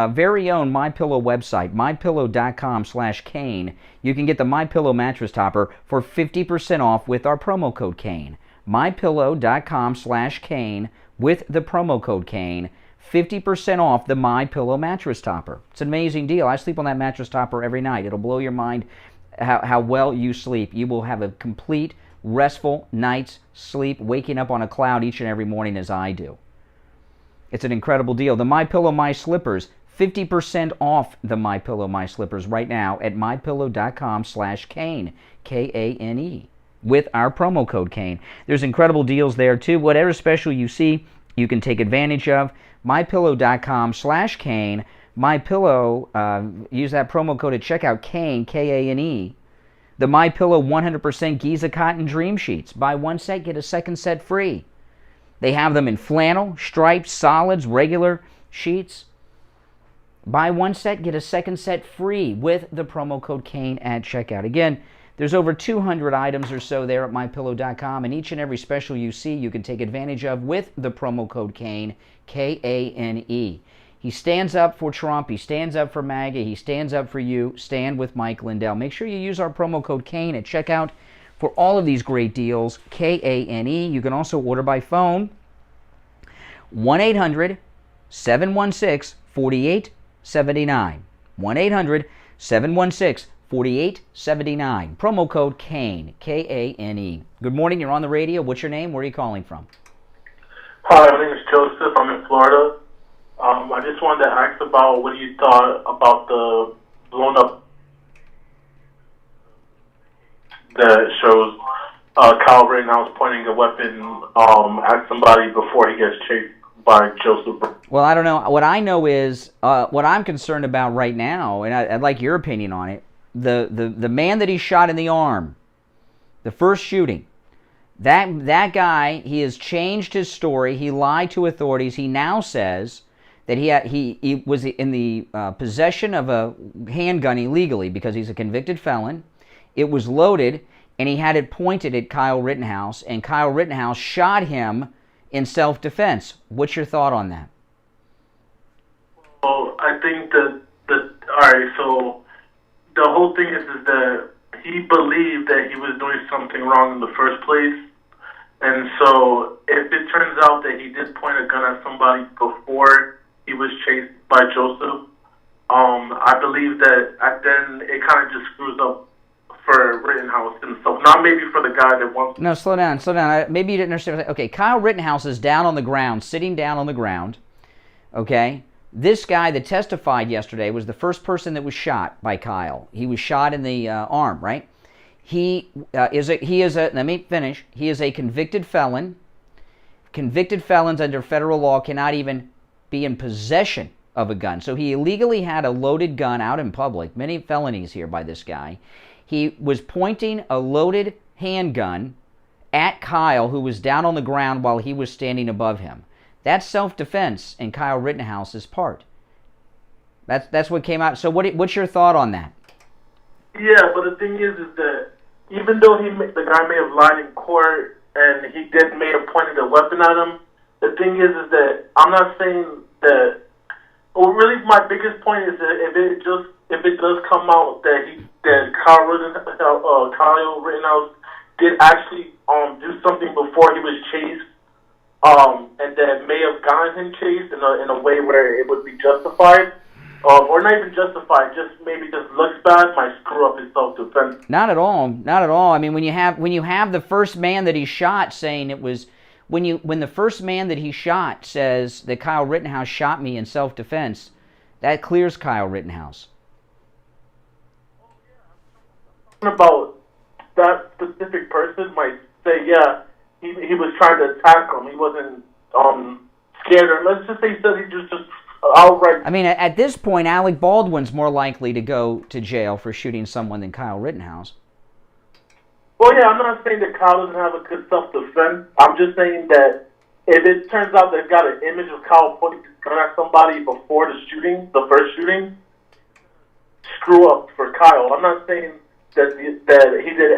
very own MyPillow website, mypillow.com/Kane, you can get the MyPillow mattress topper for 50% off with our promo code Kane. mypillow.com/Kane with the promo code Kane, 50% off the MyPillow mattress topper. It's an amazing deal. I sleep on that mattress topper every night. It'll blow your mind how well you sleep. You will have a complete, restful night's sleep, waking up on a cloud each and every morning as I do. It's an incredible deal. The MyPillow My Slippers, 50% off the MyPillow My Slippers right now at mypillow.com/Kane, K-A-N-E, with our promo code Kane. There's incredible deals there too. Whatever special you see, you can take advantage of. mypillow.com/Kane. MyPillow, use that promo code at checkout, Kane, K-A-N-E. The MyPillow 100% Giza Cotton Dream Sheets. Buy one set, get a second set free. They have them in flannel, stripes, solids, regular sheets. Buy one set, get a second set free with the promo code Kane at checkout. Again, there's over 200 items or so there at mypillow.com, and each and every special you see you can take advantage of with the promo code Kane, K-A-N-E. He stands up for Trump. He stands up for MAGA. He stands up for you. Stand with Mike Lindell. Make sure you use our promo code Kane at checkout for all of these great deals, K-A-N-E. You can also order by phone, 1-800-716-4879. 1-800-716-4879. Promo code Kane, K-A-N-E. Good morning. You're on the radio. What's your name? Where are you calling from? Hi, my name is Joseph. I'm in Florida. I just wanted to ask about what you thought about the blown up that shows Kyle Rittenhouse pointing a weapon at somebody before he gets chased by Joseph. Well, I don't know. What I know is, what I'm concerned about right now, and I'd like your opinion on it, the man that he shot in the arm, the first shooting, that guy, he has changed his story. He lied to authorities. He now says that he was in the possession of a handgun illegally because he's a convicted felon. It was loaded, and he had it pointed at Kyle Rittenhouse, and Kyle Rittenhouse shot him in self-defense. What's your thought on that? Well, I think that all right, so the whole thing is that he believed that he was doing something wrong in the first place. And so if it turns out that he did point a gun at somebody before he was chased by Joseph, I believe that then it kind of just screws up for Rittenhouse himself. Not maybe for the guy that wants... No, slow down. Maybe you didn't understand. Okay, Kyle Rittenhouse is down on the ground, sitting down on the ground. Okay? This guy that testified yesterday was the first person that was shot by Kyle. He was shot in the arm, right? He is a, let me finish. He is a convicted felon. Convicted felons under federal law cannot even be in possession of a gun. So he illegally had a loaded gun out in public. Many felonies here by this guy. He was pointing a loaded handgun at Kyle, who was down on the ground while he was standing above him. That's self-defense in Kyle Rittenhouse's part. That's what came out. So what's your thought on that? Yeah, but the thing is that even though the guy may have lied in court and he may have pointed a weapon at him, the thing is that I'm not saying that. Well, really, my biggest point is that if it does come out that Kyle Rittenhouse did actually do something before he was chased, and that may have gotten him chased in a way where it would be justified, or not even justified, just maybe just looks bad, might screw up his self-defense. Not at all. Not at all. I mean, when you have the first man that he shot saying it was when the first man that he shot says that Kyle Rittenhouse shot me in self-defense, that clears Kyle Rittenhouse. About that specific person might say, yeah, he was trying to attack him. He wasn't scared. Or let's just say he said he just outright. I mean, at this point, Alec Baldwin's more likely to go to jail for shooting someone than Kyle Rittenhouse. Well, yeah, I'm not saying that Kyle doesn't have a good self-defense. I'm just saying that if it turns out they've got an image of Kyle pointing his gun at somebody before the first shooting, screw up for Kyle. I'm not saying that he did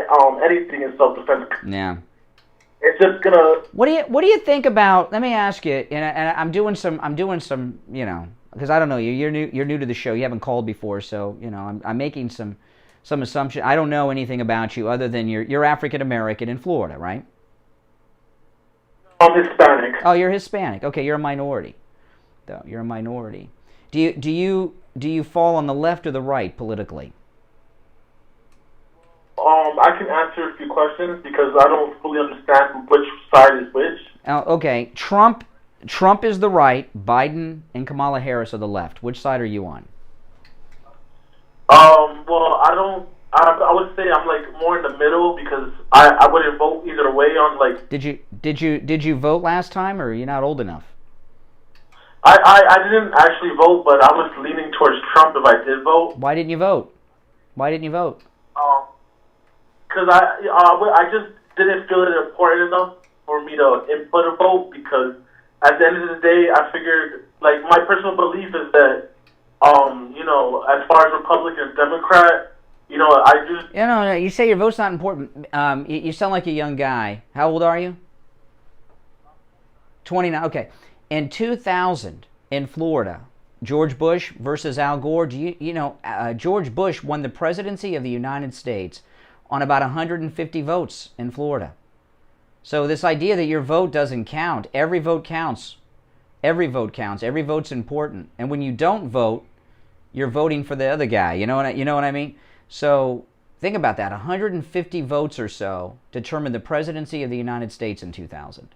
anything in self-defense. Yeah. It's just gonna. What do you think about? Let me ask you, and I'm doing some, because I don't know you. You're new to the show. You haven't called before, so I'm making some assumption. I don't know anything about you other than you're African American in Florida, right? I'm Hispanic. Oh, you're Hispanic. Okay, you're a minority. Though you're a minority. Do you fall on the left or the right politically? I can answer a few questions because I don't fully understand which side is which. Okay, Trump is the right. Biden and Kamala Harris are the left. Which side are you on? Well, I would say I'm like more in the middle because I wouldn't vote either way on like. Did you vote last time, or are you not old enough? I didn't actually vote, but I was leaning towards Trump if I did vote. Why didn't you vote? Because I just didn't feel it important enough for me to input a vote, because at the end of the day, I figured, like, my personal belief is that, as far as Republican and Democrat, I just... No, you say your vote's not important. You sound like a young guy. How old are you? 29. Okay. In 2000, in Florida, George Bush versus Al Gore, George Bush won the presidency of the United States on about 150 votes in Florida. So this idea that your vote doesn't count, every vote counts. Every vote counts. Every vote's important. And when you don't vote, you're voting for the other guy. You know what I mean? So think about that. 150 votes or so determined the presidency of the United States in 2000.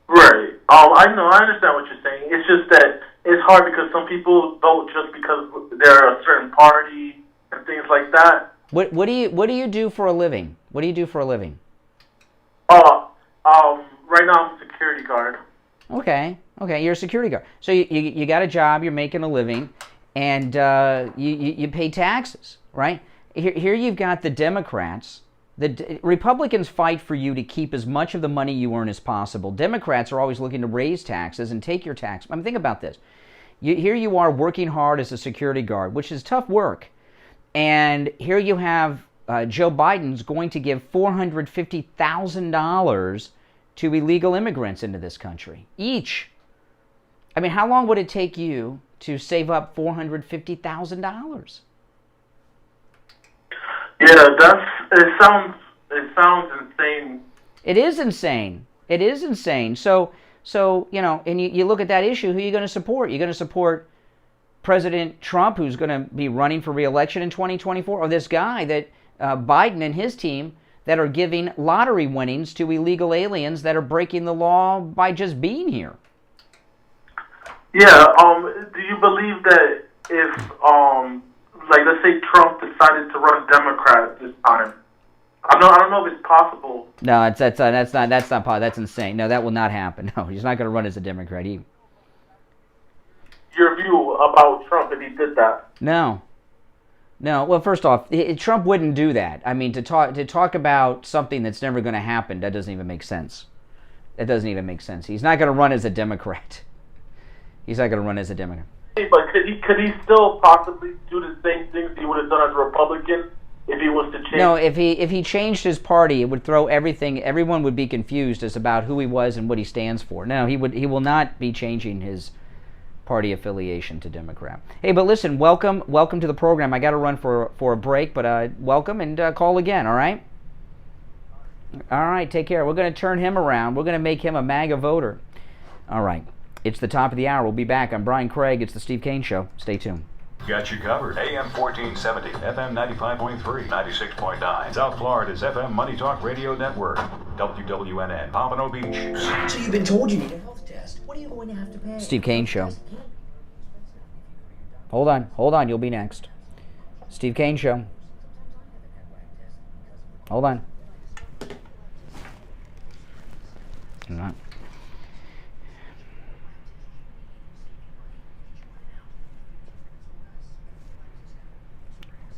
Right. I know. I understand what you're saying. It's just that it's hard because some people vote just because they're a certain party and things like that. What do you do for a living? What do you do for a living? Right now I'm a security guard. Okay, you're a security guard. So you got a job, you're making a living, and you pay taxes, right? Here you've got the Democrats. The Republicans fight for you to keep as much of the money you earn as possible. Democrats are always looking to raise taxes and take your tax. I mean, think about this. Here you are working hard as a security guard, which is tough work. And here you have Joe Biden's going to give $450,000 to illegal immigrants into this country, each. I mean, how long would it take you to save up $450,000? Yeah, it sounds insane. It is insane. It is insane. So you know, and you look at that issue, who are you going to support? You're going to support President Trump, who's going to be running for re-election in 2024, or this guy that Biden and his team that are giving lottery winnings to illegal aliens that are breaking the law by just being here? Yeah. Do you believe that if, like, let's say Trump decided to run Democrat this time? I don't know if it's possible. No, that's not possible. That's insane. No, that will not happen. No, he's not going to run as a Democrat. Your view about Trump if he did that? No. Well, first off, Trump wouldn't do that. I mean, to talk about something that's never going to happen, that doesn't even make sense. That doesn't even make sense. He's not going to run as a Democrat. He's not going to run as a Democrat. But could he still possibly do the same things he would have done as a Republican if he was to change? No, if he changed his party, it would throw everything. Everyone would be confused as about who he was and what he stands for. No, he will not be changing his party affiliation to Democrat. Hey, but listen, welcome to the program. I got to run for a break, but welcome and call again. All right. All right. Take care. We're going to turn him around. We're going to make him a MAGA voter. All right. It's the top of the hour. We'll be back. I'm Brian Craig. It's the Steve Kane Show. Stay tuned. Got you covered. AM 1470, FM 95.3, 96.9. South Florida's FM Money Talk Radio Network. WWNN, Pompano Beach. So you've been told you need a health test. What are you going to have to pay? Steve Kane Show. Hold on. You'll be next. Steve Kane Show. Hold on. All right.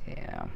Yeah.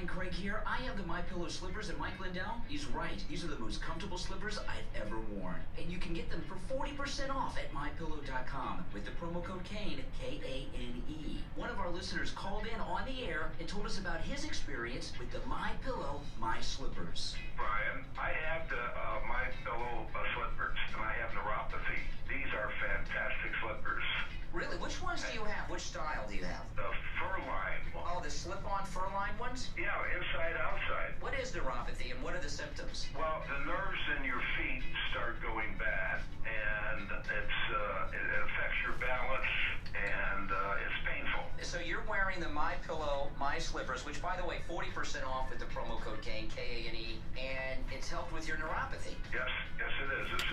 Craig here. I have the MyPillow slippers, and Mike Lindell, he's right. These are the most comfortable slippers I've ever worn. And you can get them for 40% off at MyPillow.com with the promo code KANE, K-A-N-E. One of our listeners called in on the air and told us about his experience with the MyPillow My Slippers. Brian, I have the MyPillow slippers, and I have neuropathy. These are fantastic slippers. Really? Which ones do you have? Which style do you have? The fur-lined one. Oh, the slip-on fur-lined ones? Yeah, inside, outside. What is neuropathy, and what are the symptoms? Well, the nerves in your feet start going bad, and it affects your balance, and it's painful. So you're wearing the MyPillow, My Slippers, which, by the way, 40% off with the promo code Kane, K-A-N-E, and it's helped with your neuropathy. Yes, it is. It's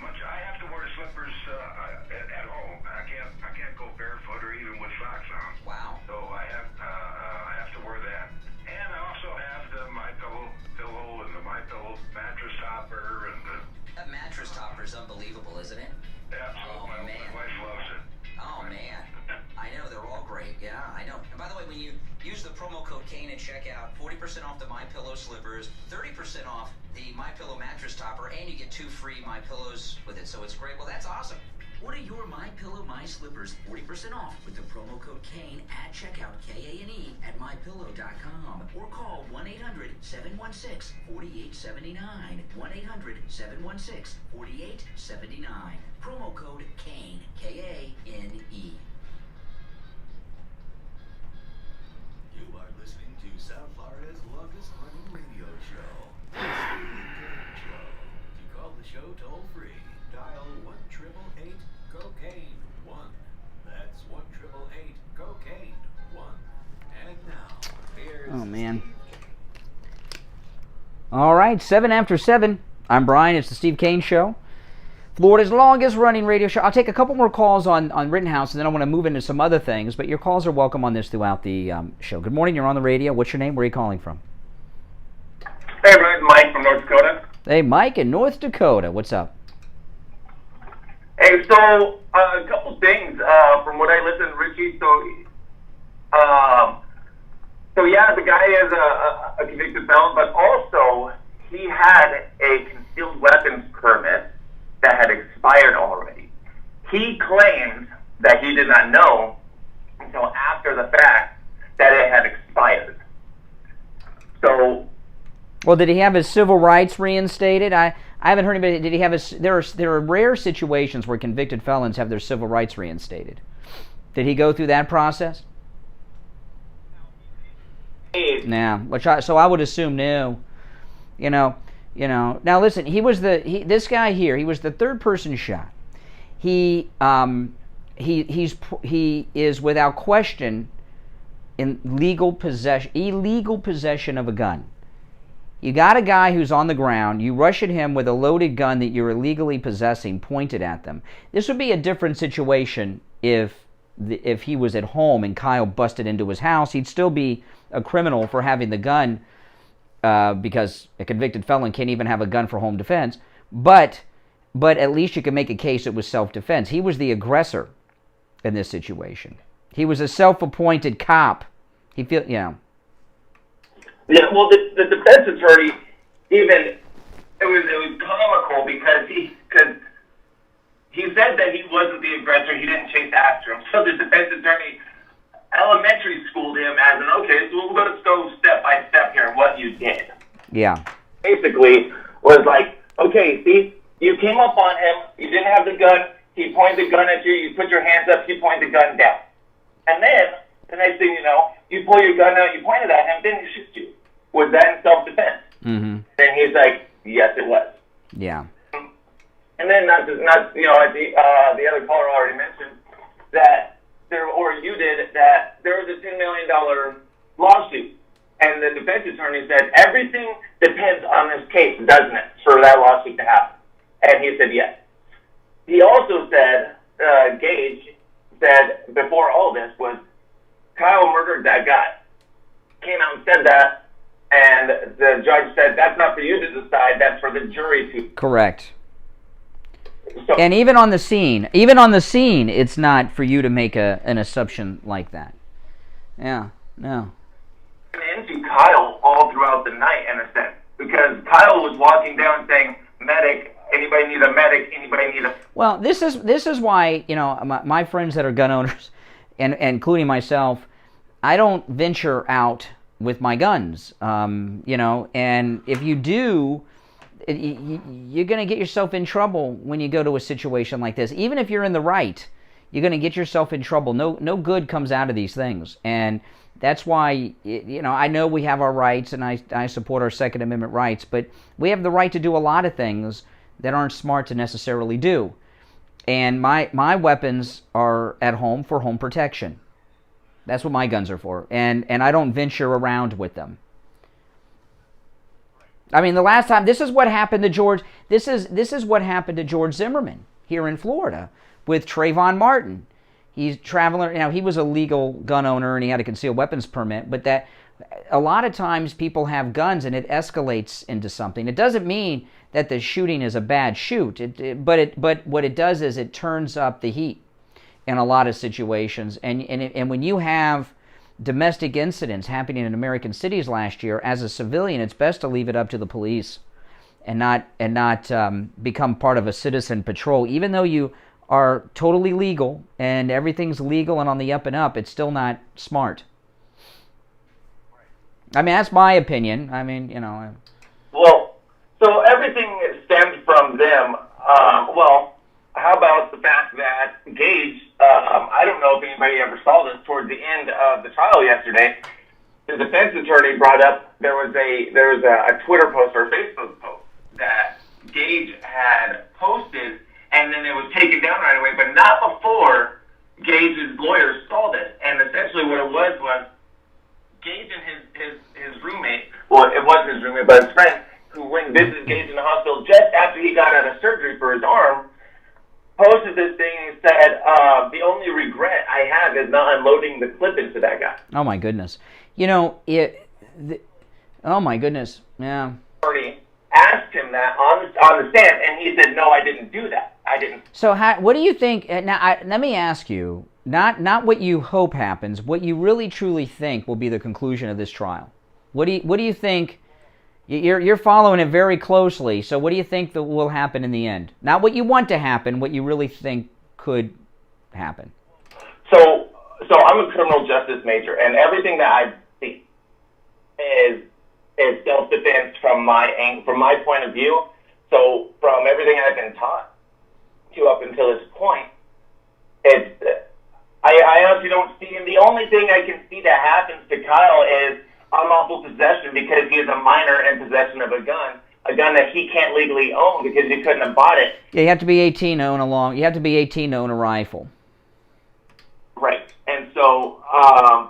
much. I have to wear slippers at home. I can't go barefoot or even with socks on. Wow. So I have to wear that. And I also have the MyPillow pillow and the MyPillow mattress topper and the. That mattress topper is unbelievable, isn't it? Absolutely. Oh, man. My wife loves it. Oh, man. I know, they're all great. Yeah, I know. And by the way, when you use the promo code Kane at checkout, 40% off the MyPillow slippers, 30% off the MyPillow mattress topper, and you get 2 free MyPillows with it. So it's great. Well, that's awesome. Order your MyPillow, My Slippers, 40% off with the promo code Kane at checkout, K-A-N-E, at MyPillow.com. Or call 1-800-716-4879. 1-800-716-4879. Promo code Kane, K-A-N-E. You are listening to South Florida's longest-running radio show, The Steve Kane Show. To call the show toll-free, dial 1-888-COCAINE-1. That's 1-888-COCAINE-1. And now, here's Oh, man. Steve Kane. All right, 7 after 7. I'm Brian. It's the Steve Kane Show, Florida's longest-running radio show. I'll take a couple more calls on Rittenhouse, and then I want to move into some other things, but your calls are welcome on this throughout the show. Good morning. You're on the radio. What's your name? Where are you calling from? Hey, Brian. Mike from North Dakota. Hey, Mike in North Dakota. What's up? Hey, so a couple things from what I listened to Richie. So yeah, the guy is a convicted felon, but also he had a concealed weapons permit that had expired already. He claims that he did not know until after the fact that it had expired. So, well, did he have his civil rights reinstated? I haven't heard anybody. Did he have his? There are rare situations where convicted felons have their civil rights reinstated. Did he go through that process? Nah, so I would assume no. You know. Now listen, this guy here. He was the third person shot. He is without question in illegal possession of a gun. You got a guy who's on the ground. You rush at him with a loaded gun that you're illegally possessing, pointed at them. This would be a different situation if he was at home and Kyle busted into his house. He'd still be a criminal for having the gun. Because a convicted felon can't even have a gun for home defense, but at least you can make a case it was self-defense. He was the aggressor in this situation. He was a self-appointed cop. Yeah, well, the defense attorney it was comical because he said that he wasn't the aggressor. He didn't chase after him. So the defense attorney elementary schooled him as okay, so let's go step by step here what you did. Yeah. Basically was like, okay, see, you came up on him, you didn't have the gun, he pointed the gun at you, you put your hands up, he pointed the gun down. And then, the next thing you know, you pull your gun out, you point it at him, then he shoots you. Was that in self-defense? Mm-hmm. And he's like, yes, it was. Yeah. And then, the other caller already mentioned that there was a $10 million lawsuit. And the defense attorney said, everything depends on this case, doesn't it, for that lawsuit to happen? And he said, yes. He also said, Gage said, before all this, was Kyle murdered that guy. Came out and said that, and the judge said, that's not for you to decide, that's for the jury to. Correct. So, and even on the scene, it's not for you to make an assumption like that. Yeah, no. Into Kyle all throughout the night, in a sense, because Kyle was walking down saying, medic, anybody need a medic, anybody need a... Well, this is why, my friends that are gun owners, and including myself, I don't venture out with my guns, and if you do, you're going to get yourself in trouble when you go to a situation like this. Even if you're in the right, you're going to get yourself in trouble. No good comes out of these things. And that's why, I know we have our rights, and I support our Second Amendment rights, but we have the right to do a lot of things that aren't smart to necessarily do. And my weapons are at home for home protection. That's what my guns are for, and I don't venture around with them. I mean, the last time, this is what happened to George. This is what happened to George Zimmerman here in Florida with Trayvon Martin. He's traveling. He was a legal gun owner and he had a concealed weapons permit. But that a lot of times people have guns and it escalates into something. It doesn't mean that the shooting is a bad shoot. But what it does is it turns up the heat in a lot of situations. And when you have domestic incidents happening in American cities last year, as a civilian, it's best to leave it up to the police and not become part of a citizen patrol. Even though you are totally legal and everything's legal and on the up and up, it's still not smart. I mean, that's my opinion. I mean, Well, so everything stemmed from them. Well, how about the fact that Gage, I don't know if anybody ever saw this, towards the end of the trial yesterday, the defense attorney brought up there was a Twitter post or a Facebook post that Gage had posted, and then it was taken down right away, but not before Gage's lawyer saw this. And essentially what it was Gage and his roommate, well, it wasn't his roommate, but his friend, who went and visited Gage in the hospital just after he got out of surgery for his arm, posted this thing and said, the only regret I have is not unloading the clip into that guy. Oh, my goodness. Oh, my goodness. Yeah. Asked him that on the stand, and he said, no, I didn't do that. I didn't. So what do you think? Now, let me ask you, not what you hope happens, what you really truly think will be the conclusion of this trial. What do you think? You're following it very closely, so what do you think that will happen in the end? Not what you want to happen, what you really think could happen. So I'm a criminal justice major, and everything that I see is self-defense from my point of view. So from everything I've been taught to up until this point, I honestly don't see, and the only thing I can see that happens to Kyle is unlawful possession, because he is a minor in possession of a gun that he can't legally own because he couldn't have bought it. Yeah, you have to be 18 to own You have to be 18 to own a rifle. Right, and so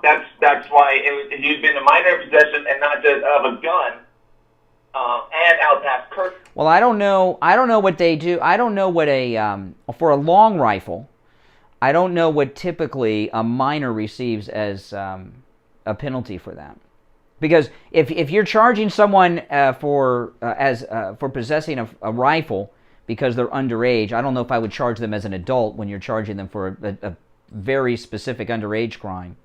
that's why he's been a minor in possession and not just of a gun and out past curfew. Well, I don't know what they do. I don't know what for a long rifle. I don't know what typically a minor receives as a penalty for that. Because if you're charging someone for possessing a rifle because they're underage, I don't know if I would charge them as an adult when you're charging them for a very specific underage crime.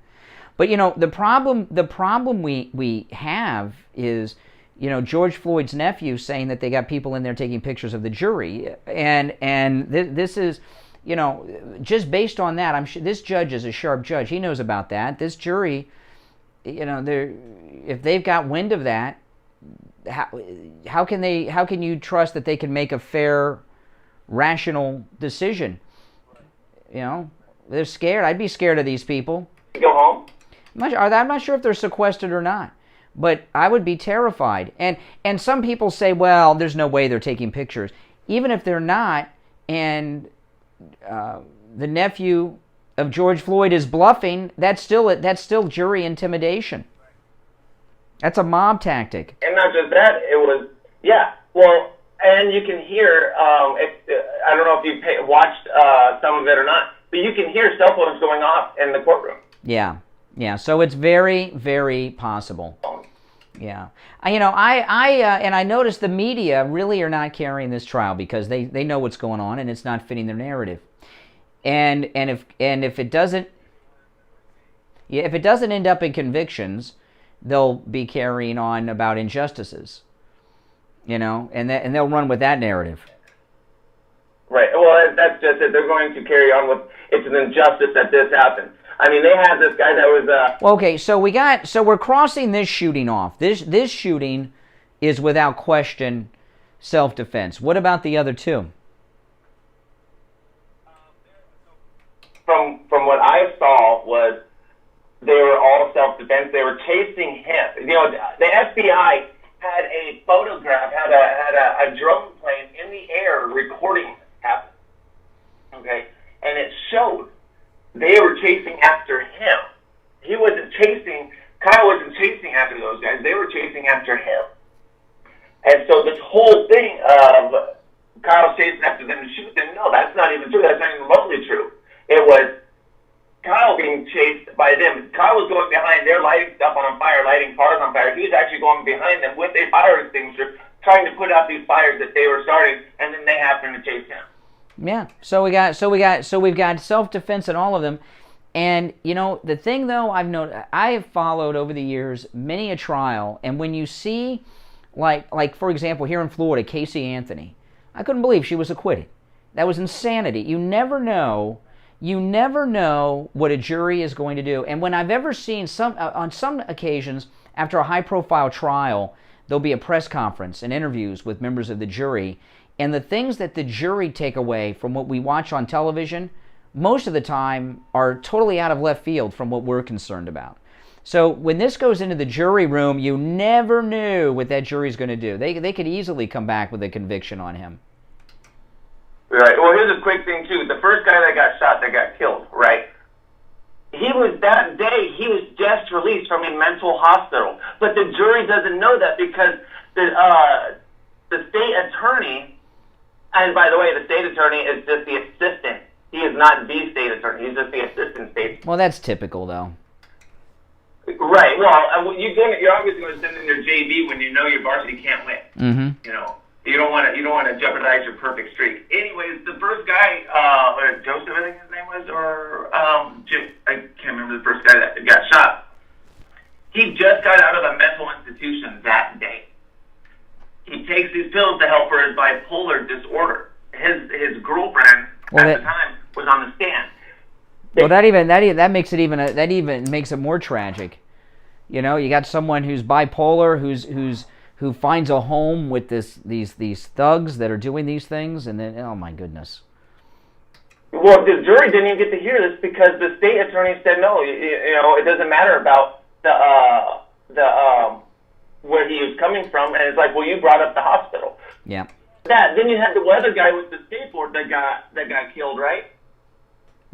But the problem we have is George Floyd's nephew saying that they got people in there taking pictures of the jury, and this is just based on that. I'm sure this judge is a sharp judge. He knows about that. This jury. If they've got wind of that, how can you trust that they can make a fair, rational decision? They're scared. I'd be scared of these people. Go home? I'm not sure if they're sequestered or not, but I would be terrified. And some people say, well, there's no way they're taking pictures. Even if they're not, and the nephew of George Floyd is bluffing, that's still jury intimidation. That's a mob tactic. And not just that, it was, well, and you can hear, I don't know if you watched some of it or not, but you can hear cell phones going off in the courtroom. Yeah, so it's very, very possible. Yeah. And I noticed the media really are not carrying this trial because they know what's going on and it's not fitting their narrative. And if it doesn't end up in convictions, they'll be carrying on about injustices, and they'll run with that narrative. Right. Well, that's just it. They're going to carry on with it's an injustice that this happened. I mean, they had this guy that was. Well, okay, so we're crossing this shooting off. This shooting is without question self-defense. What about the other two? From what I saw was they were all self-defense. They were chasing him. The FBI had a photograph, had a drone plane in the air recording this happen. Okay, and it showed they were chasing after him. Kyle wasn't chasing after those guys. They were chasing after him. And so this whole thing of Kyle chasing after them to shoot them, no, that's not even true. That's not even remotely true. It was Kyle being chased by them. Kyle was going behind. They're lighting stuff on fire, lighting cars on fire. He was actually going behind them with a fire extinguisher, trying to put out these fires that they were starting, and then they happened to chase him. Yeah. So we've got self-defense in all of them. And, you know, the thing, though, I have followed over the years many a trial, and when you see, like for example, here in Florida, Casey Anthony, I couldn't believe she was acquitted. That was insanity. You never know what a jury is going to do. And when I've ever seen on some occasions, after a high-profile trial, there'll be a press conference and interviews with members of the jury, and the things that the jury take away from what we watch on television, most of the time are totally out of left field from what we're concerned about. So when this goes into the jury room, you never knew what that jury's going to do. They could easily come back with a conviction on him. Right. Well, here's a quick thing, too. The first guy that got shot, that got killed, right? He was just released from a mental hospital. But the jury doesn't know that because the state attorney, and by the way, the state attorney is just the assistant. He is not the state attorney. He's just the assistant state. Well, that's typical, though. Right. Well, you're obviously going to send in your JV when you know your varsity can't win. Mm-hmm. You know, you don't want to jeopardize your perfect streak. Anyways, the first guy, Joseph, I think his name was, or Jim, I can't remember the first guy that got shot. He just got out of a mental institution that day. He takes these pills to help for his bipolar disorder. His girlfriend at the time was on the stand. Well, that makes it more tragic. You know, you got someone who's bipolar, who finds a home with these thugs that are doing these things, and then, oh my goodness. Well, the jury didn't even get to hear this because the state attorney said no. You know, it doesn't matter about where he was coming from, and it's like, well, you brought up the hospital. Yeah. Then you had the weather guy with the skateboard that got killed, right?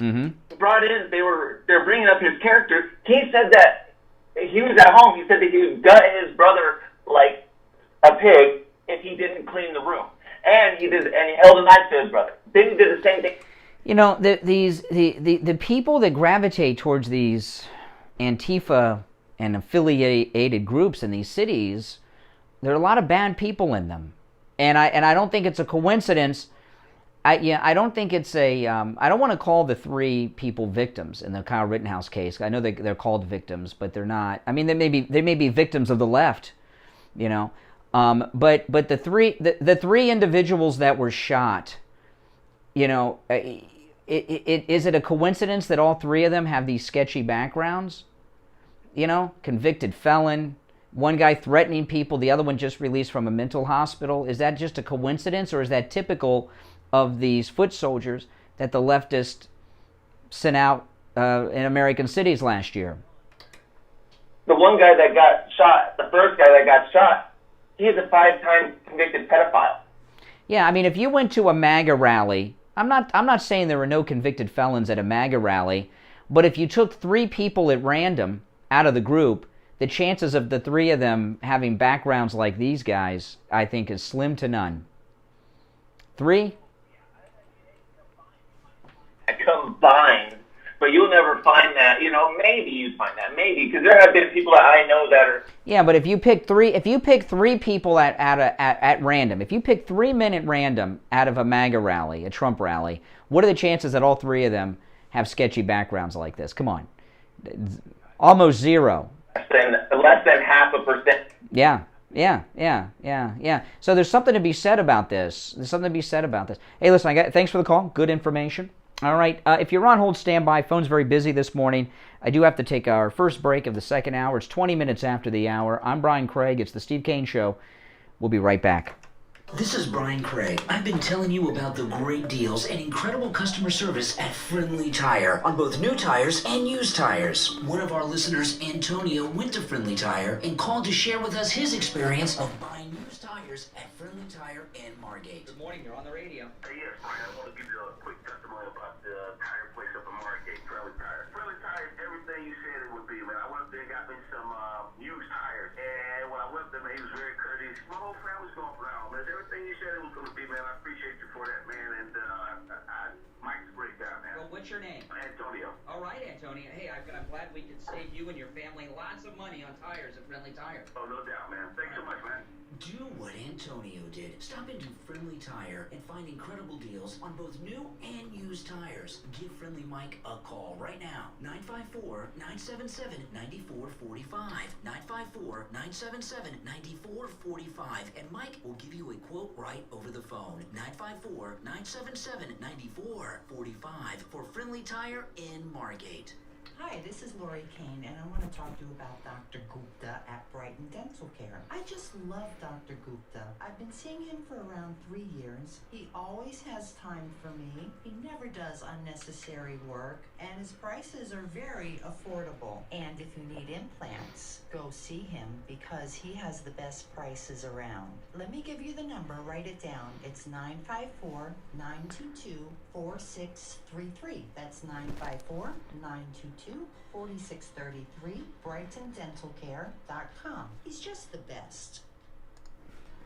Mm-hmm. Brought in, they're bringing up his character. He said that he was at home. He said that he would gut his brother like a pig if he didn't clean the room, and he held a knife to his brother. Then he did the same thing. You know, the people that gravitate towards these Antifa and affiliated groups in these cities, there are a lot of bad people in them. And I don't think it's a coincidence. I don't think it's a. I don't want to call the three people victims in the Kyle Rittenhouse case. I know they're called victims, but they're not. I mean, they may be victims of the left, you know. But the three individuals that were shot, you know, is it a coincidence that all three of them have these sketchy backgrounds? You know, convicted felon. One guy threatening people, the other one just released from a mental hospital. Is that just a coincidence, or is that typical of these foot soldiers that the leftists sent out in American cities last year? The one guy that got shot, the first guy that got shot, he's a 5-time convicted pedophile. Yeah, I mean, if you went to a MAGA rally, I'm not saying there were no convicted felons at a MAGA rally, but if you took 3 people at random out of the group, the chances of the 3 of them having backgrounds like these guys, I think, is slim to none. 3? Combined, but you'll never find that. You know, maybe you find that, maybe, because there have been people that I know that are. Yeah, but if you pick 3 people at random, if you pick 3 men at random out of a MAGA rally, a Trump rally, what are the chances that all 3 of them have sketchy backgrounds like this? Come on, almost zero. Less than 0.5%. Yeah. So there's something to be said about this. Hey, listen, thanks for the call. Good information. All right. If you're on hold, stand by. Phone's very busy this morning. I do have to take our first break of the second hour. It's 20 minutes after the hour. I'm Brian Craig. It's the Steve Kane Show. We'll be right back. This is Brian Craig. I've been telling you about the great deals and incredible customer service at Friendly Tire on both new tires and used tires. One of our listeners, Antonio, went to Friendly Tire and called to share with us his experience of buying used tires at Friendly Tire in Margate. Good morning. You're on the radio. Yes, Brian, I want to give you a quick testimony about the tire place up in Margate, Friendly Tire. Friendly Tire, everything you said it would be, man. My whole family's going for now, man. Everything you said it was going to be, man. I appreciate you for that, man. And Mike's a great guy, man. Well, what's your name? Antonio. All right, Antonio. Hey, I'm glad we could save you and your family lots of money on tires at Friendly Tire. Oh, no doubt, man. Thanks so much, man. Do what Antonio did. Stop into Friendly Tire and find incredible deals on both new and used tires. Give Friendly Mike a call right now. 954-977-9445. 954-977-9445. And Mike will give you a quote right over the phone. 954-977-9445 for Friendly Tire in Margate. Hi, this is Lori Kane, and I want to talk to you about Dr. Gupta at Brighton Dental Care. I just love Dr. Gupta. I've been seeing him for around 3 years. He always has time for me. He never does unnecessary work, and his prices are very affordable. And if you need implants, go see him because he has the best prices around. Let me give you the number. Write it down. It's 954-922-4633. That's 954-922-4633, BrightonDentalCare.com. He's just the best.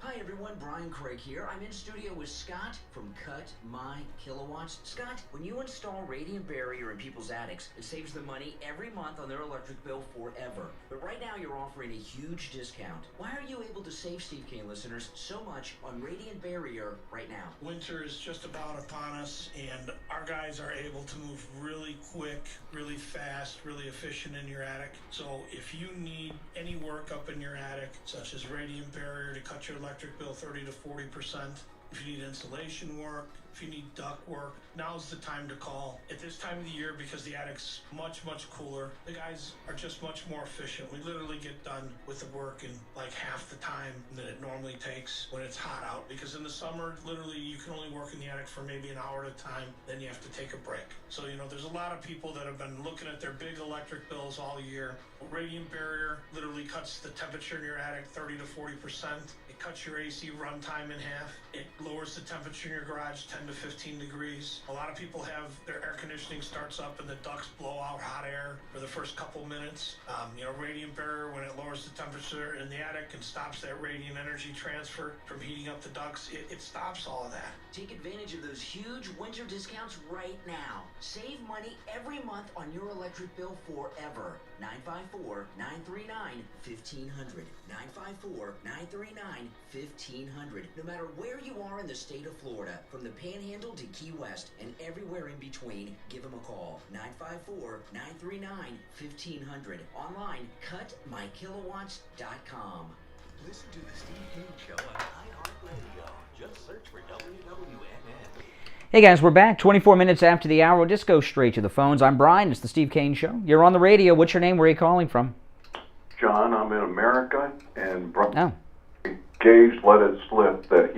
Hi everyone, Brian Craig here. I'm in studio with Scott from Cut My Kilowatts. Scott, when you install radiant barrier in people's attics, it saves them money every month on their electric bill forever. But right now you're offering a huge discount. Why are you able to save Steve Kane listeners so much on radiant barrier right now? Winter is just about upon us, and our guys are able to move really quick, really fast, really efficient in your attic. So if you need any work up in your attic, such as radiant barrier to cut your electric bill 30 to 40%, if you need insulation work, if you need duct work, now's the time to call. At this time of the year, because the attic's much, much cooler, the guys are just much more efficient. We literally get done with the work in like half the time that it normally takes when it's hot out. Because in the summer, literally, you can only work in the attic for maybe an hour at a time, then you have to take a break. So, there's a lot of people that have been looking at their big electric bills all year. Radiant barrier literally cuts the temperature in your attic 30 to 40%. It cuts your AC runtime in half. It lowers the temperature in your garage 10 to 15 degrees. A lot of people have their air conditioning starts up and the ducts blow out hot air for the first couple minutes. Radiant barrier, when it lowers the temperature in the attic and stops that radiant energy transfer from heating up the ducts, it stops all of that. Take advantage of those huge winter discounts right now. Save money every month on your electric bill forever. 954-939-1500. 954-939-1500. No matter where you are in the state of Florida, from the Panhandle to Key West and everywhere in between, give them a call. 954-939-1500. Online, cutmykilowatts.com. Listen to the Steve Kane Show on iHeartRadio. Just search for WWNN. Hey guys, we're back 24 minutes after the hour. We'll just go straight to the phones. I'm Brian. It's the Steve Kane Show. You're on the radio. What's your name? Where are you calling from? John, I'm in America, and Gage let it slip that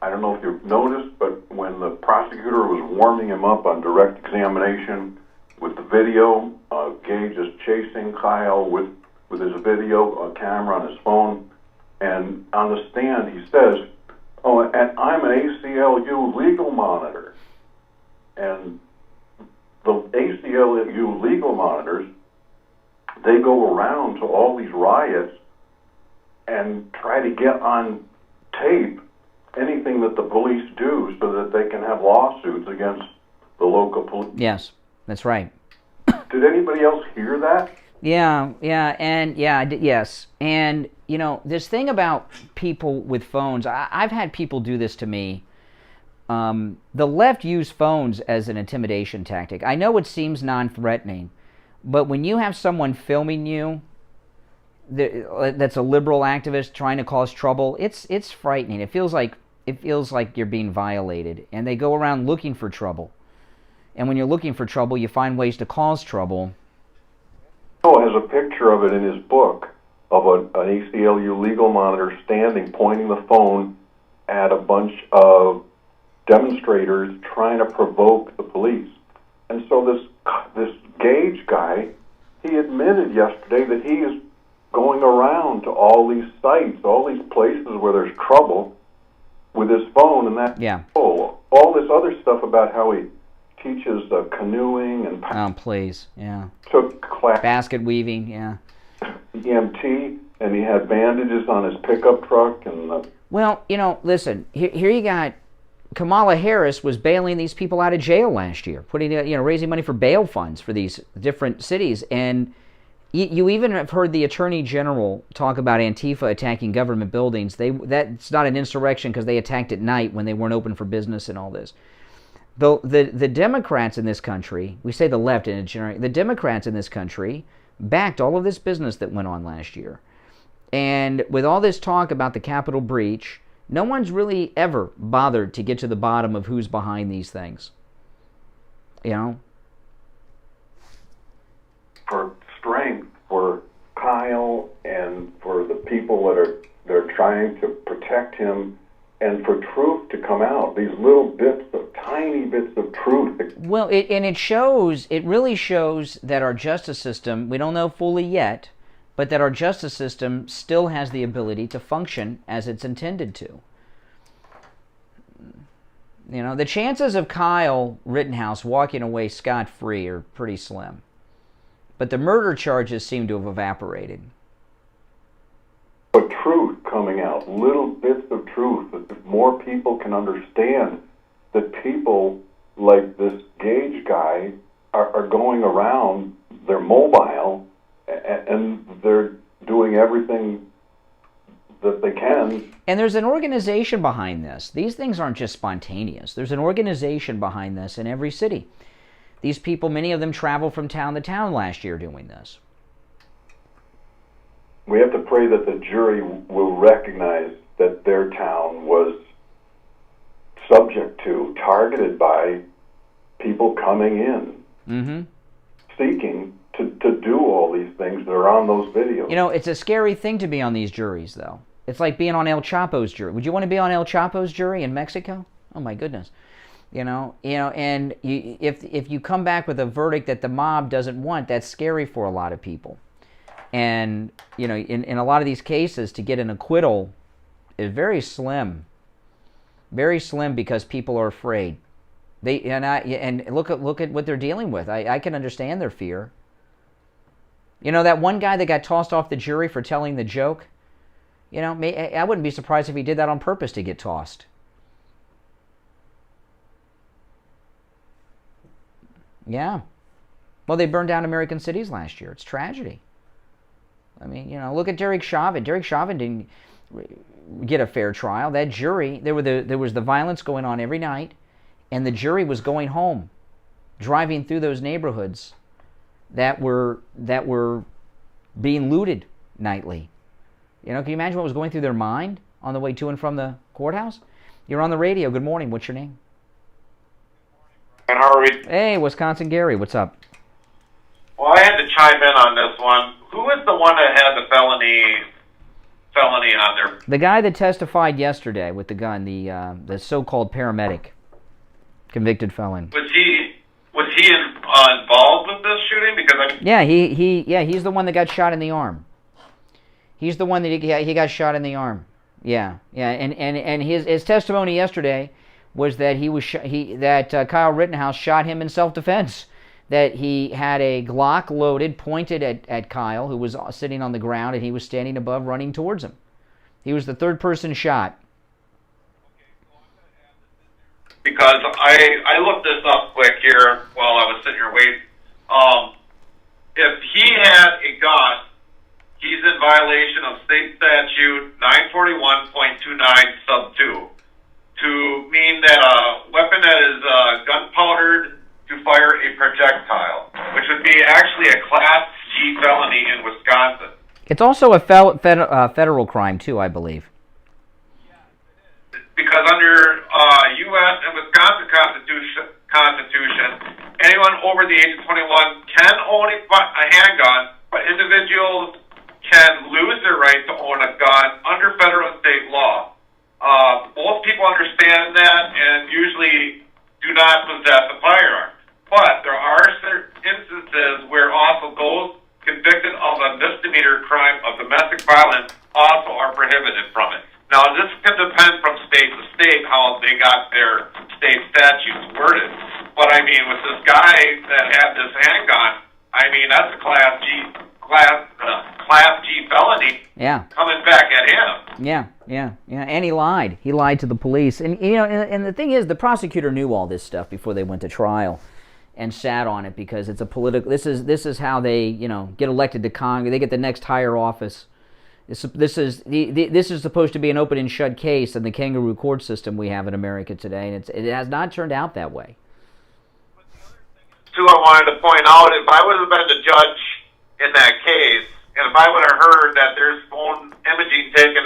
I don't know if you've noticed, but when the prosecutor was warming him up on direct examination with the video, Gage is chasing Kyle with his video camera on his phone, and on the stand he says, "Oh, and I'm an ACLU legal monitor." And the ACLU legal monitors, they go around to all these riots and try to get on tape anything that the police do so that they can have lawsuits against the local police. Yes, that's right. Did anybody else hear that? Yes. And, this thing about people with phones, I've had people do this to me. The left use phones as an intimidation tactic. I know it seems non-threatening, but when you have someone filming you that's a liberal activist trying to cause trouble, it's frightening. It feels like you're being violated, and they go around looking for trouble. And when you're looking for trouble, you find ways to cause trouble. Has a picture of it in his book of an ACLU legal monitor standing, pointing the phone at a bunch of demonstrators trying to provoke the police. And so this Gage guy, he admitted yesterday that he is going around to all these sites, all these places where there's trouble with his phone, and all this other stuff about how he teaches canoeing and please, took class basket weaving, EMT. and he had bandages on his pickup truck. And well, listen, here you got Kamala Harris was bailing these people out of jail last year, raising money for bail funds for these different cities, and you even have heard the Attorney General talk about Antifa attacking government buildings. That's not an insurrection because they attacked at night when they weren't open for business and all this. The Democrats in this country, we say the left in a general, the Democrats in this country backed all of this business that went on last year. And with all this talk about the Capitol breach, no one's really ever bothered to get to the bottom of who's behind these things. For strength, for Kyle, and for the people that they're trying to protect him, and for truth to come out, these little tiny bits of truth. Well, it really shows that our justice system, we don't know fully yet, but that our justice system still has the ability to function as it's intended to. The chances of Kyle Rittenhouse walking away scot-free are pretty slim. But the murder charges seem to have evaporated. But truth coming out, little bits of truth, that more people can understand that people like this Gage guy are going around, they're mobile, and they're doing everything that they can. And there's an organization behind this. These things aren't just spontaneous. There's an organization behind this in every city. These people, many of them traveled from town to town last year doing this. We have to pray that the jury will recognize that their town was subject to, targeted by people coming in, seeking to do all these things that are on those videos. It's a scary thing to be on these juries, though. It's like being on El Chapo's jury. Would you want to be on El Chapo's jury in Mexico? Oh, my goodness. And if you come back with a verdict that the mob doesn't want, that's scary for a lot of people. And, in a lot of these cases, to get an acquittal is very slim. Very slim because people are afraid. And look at what they're dealing with. I can understand their fear. That one guy that got tossed off the jury for telling the joke, I wouldn't be surprised if he did that on purpose to get tossed. Yeah. Well, they burned down American cities last year. It's tragedy. I mean, look at Derek Chauvin. Derek Chauvin didn't get a fair trial. That jury, there was the violence going on every night, and the jury was going home, driving through those neighborhoods that were being looted nightly. Can you imagine what was going through their mind on the way to and from the courthouse? You're on the radio. Good morning. What's your name? And how are we? Hey, Wisconsin Gary. What's up? Well, I had to chime in on this one. Who is the one that had the felony on there? The guy that testified yesterday with the gun, the so-called paramedic, convicted felon. Was he involved with this shooting? Because he's the one that got shot in the arm. He's the one that he got shot in the arm. Yeah, and his testimony yesterday was that Kyle Rittenhouse shot him in self-defense. That he had a Glock loaded, pointed at Kyle, who was sitting on the ground, and he was standing above, running towards him. He was the third person shot. Because I looked this up quick here while I was sitting here waiting. If he had a gun, he's in violation of state statute 941.29 sub 2 to mean that a weapon that is gunpowdered to fire a projectile, which would be actually a Class G felony in Wisconsin. It's also a federal crime, too, I believe. Because under U.S. and Wisconsin Constitution, anyone over the age of 21 can own a handgun, but individuals can lose their right to own a gun under federal and state law. Most people understand that and usually do not possess a firearm. But there are certain instances where also those convicted of a misdemeanor crime of domestic violence also are prohibited from it. Now, this can depend from state to state how they got their state statutes worded. But I mean, with this guy that had this handgun, I mean, that's a Class G felony. money coming back at him. Yeah. And he lied. He lied to the police. And and the thing is, the prosecutor knew all this stuff before they went to trial, and sat on it because it's a political. This is how they get elected to Congress. They get the next higher office. This is supposed to be an open and shut case in the kangaroo court system we have in America today, and it has not turned out that way. Too, I wanted to point out, if I would have been the judge in that case, and if I would have heard that there's phone imaging taken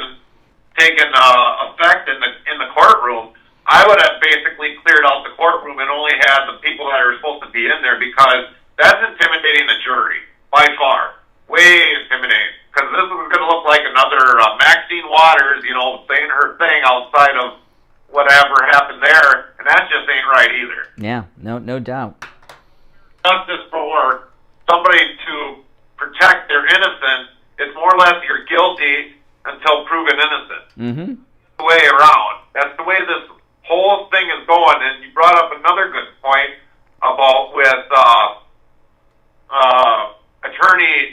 effect in the courtroom, I would have basically cleared out the courtroom and only had the people that are supposed to be in there, because that's intimidating the jury by far, way intimidating. Because this is going to look like another Maxine Waters, saying her thing outside of whatever happened there, and that just ain't right either. Yeah, no doubt. Justice for somebody to protect their innocence is more or less you're guilty until proven innocent. Mm-hmm. The way around. That's the way this whole thing is going. And you brought up another good point about with attorney.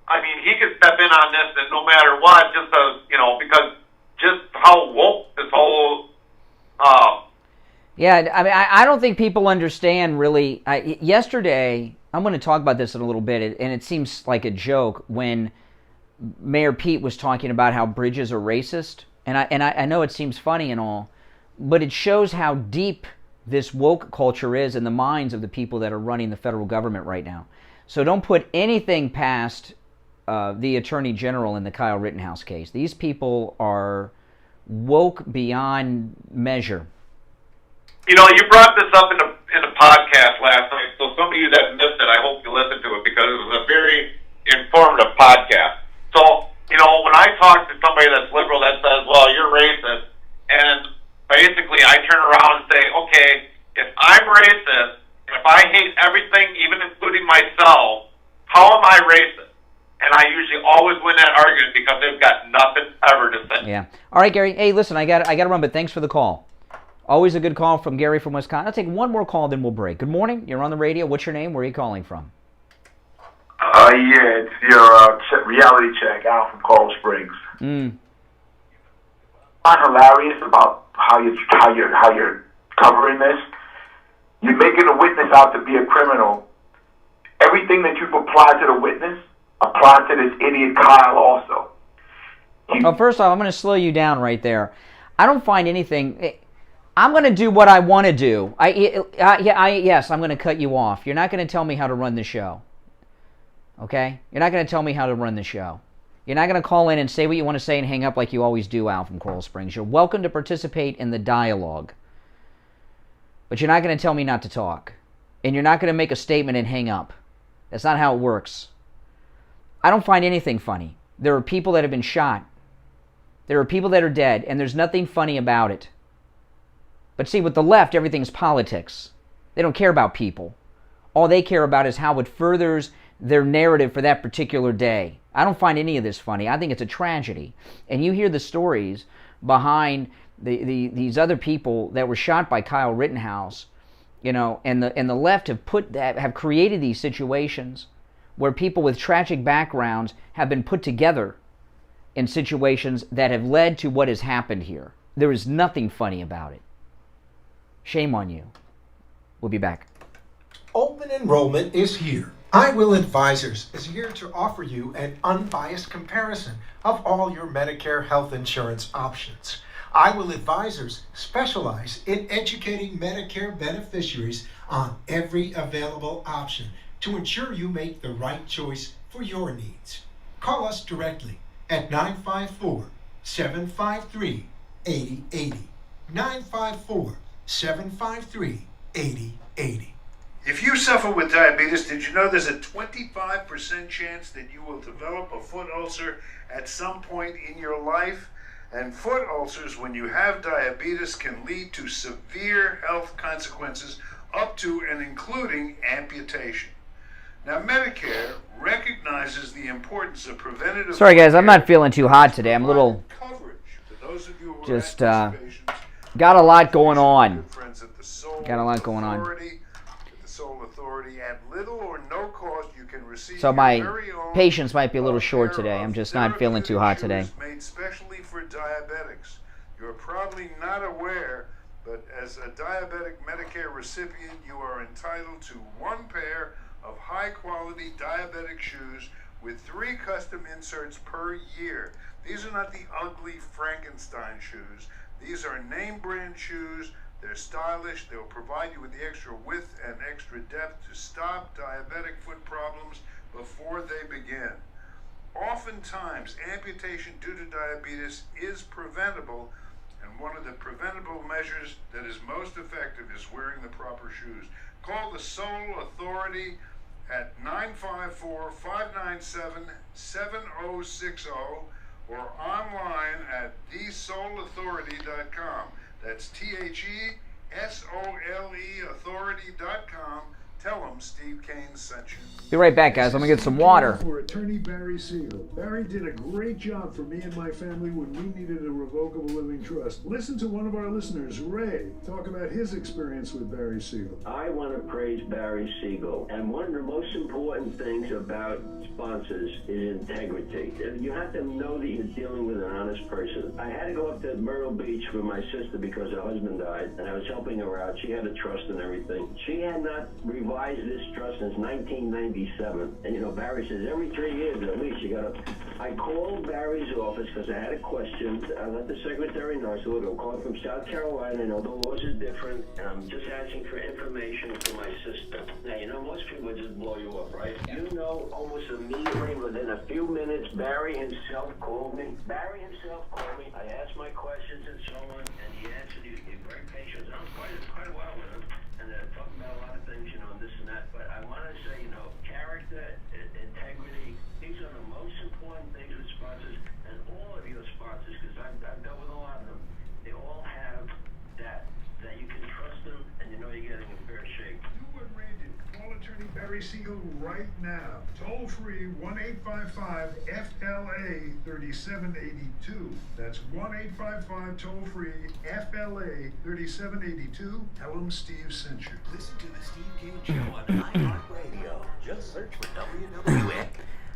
I mean, he could step in on this, and no matter what, just because just how woke this whole. Yeah, I mean, I don't think people understand really. Yesterday, I'm going to talk about this in a little bit, and it seems like a joke when Mayor Pete was talking about how bridges are racist, and I know it seems funny and all, but it shows how deep this woke culture is in the minds of the people that are running the federal government right now. So don't put anything past the Attorney General in the Kyle Rittenhouse case. These people are woke beyond measure. You brought this up in the podcast last night, so some of you that missed it, I hope you listened to it, because it was a very informative podcast. So, when I talk to somebody that's liberal that says, well, you're racist, and basically I turn around and say, okay, if I'm racist, and if I hate everything, even including myself, how am I racist? And I usually always win that argument because they've got nothing ever to say. Yeah. All right, Gary. Hey, listen, I got to run, but thanks for the call. Always a good call from Gary from Wisconsin. I'll take one more call, then we'll break. Good morning. You're on the radio. What's your name? Where are you calling from? Yeah, it's your reality check out from Coral Springs. I'm hilarious about how you're covering this. You're making a witness out to be a criminal. Everything that you've applied to the witness, apply to this idiot Kyle also. First off, I'm going to slow you down right there. I don't find anything. I'm going to do what I want to do. Yes, I'm going to cut you off. You're not going to tell me how to run the show. Okay? You're not going to tell me how to run the show. You're not going to call in and say what you want to say and hang up like you always do, Al from Coral Springs. You're welcome to participate in the dialogue. But you're not going to tell me not to talk. And you're not going to make a statement and hang up. That's not how it works. I don't find anything funny. There are people that have been shot. There are people that are dead, and there's nothing funny about it. But see, with the left, everything's politics. They don't care about people. All they care about is how it furthers their narrative for that particular day. I don't find any of this funny. I think it's a tragedy. And you hear the stories behind these other people that were shot by Kyle Rittenhouse, and the left have created these situations where people with tragic backgrounds have been put together in situations that have led to what has happened here. There is nothing funny about it. Shame on you. We'll be back. Open enrollment is here. I Will Advisors is here to offer you an unbiased comparison of all your Medicare health insurance options. I Will Advisors specialize in educating Medicare beneficiaries on every available option to ensure you make the right choice for your needs. Call us directly at 954-753-8080. 954-753-8080. If you suffer with diabetes, did you know there's a 25% chance that you will develop a foot ulcer at some point in your life? And foot ulcers, when you have diabetes, can lead to severe health consequences up to and including amputation. Now, Medicare recognizes the importance of preventative... Sorry, guys, I'm not feeling too hot today. I'm a little... Just, got a lot going on. Got a lot going on. The Soul Authority, at little or no cost, you can receive receive So your my very own patience might be a little short today. I'm just not feeling too hot today. shoes made specially for diabetics. You're probably not aware, but as a diabetic Medicare recipient, you are entitled to one pair of high-quality diabetic shoes with 3 custom inserts per year. These are not the ugly Frankenstein shoes. These are name brand shoes. They're stylish. They'll provide you with the extra width and extra depth to stop diabetic foot problems before they begin. Oftentimes, amputation due to diabetes is preventable, and one of the preventable measures that is most effective is wearing the proper shoes. Call the Soul Authority at 954-597-7060 or online at thesoulauthority.com. That's THESOLE authority.com. Tell them Steve Kane sent you. Be right back, guys. Let me get some water. For attorney Barry Siegel. Barry did a great job for me and my family when we needed a revocable living trust. Listen to one of our listeners, Ray, talk about his experience with Barry Siegel. I want to praise Barry Siegel. And one of the most important things about sponsors is integrity. You have to know that you're dealing with an honest person. I had to go up to Myrtle Beach with my sister because her husband died, and I was helping her out. She had a trust and everything. She had not revised this trust since 1997. And you know, Barry says every 3 years at least you gotta. I called Barry's office because I had a question. I let the secretary know. I said, look, I'm calling from South Carolina. I know the laws are different, and I'm just asking for information for my sister. Now, you know, most people would just blow you up, right? You know, almost immediately, within a few minutes, Barry himself called me. I asked my questions and so on, and he answered. He was very patient. I was quite a while with him, and talking about a lot of things, you know, this and that. But I want to say, you know, character, integrity, these are the most important things with sponsors, and all of your sponsors, because I've dealt with a lot of them, they all have that you can trust them, and you know you're getting a fair shake. Do what Ray did. Call attorney Barry Siegel right now. Toll free 1-855-FLA-3782. That's 1-855 toll free FLA-3782. Tell them Steve sent you. Listen to the Steve Kane Show on iHeartRadio. Just search for WWN.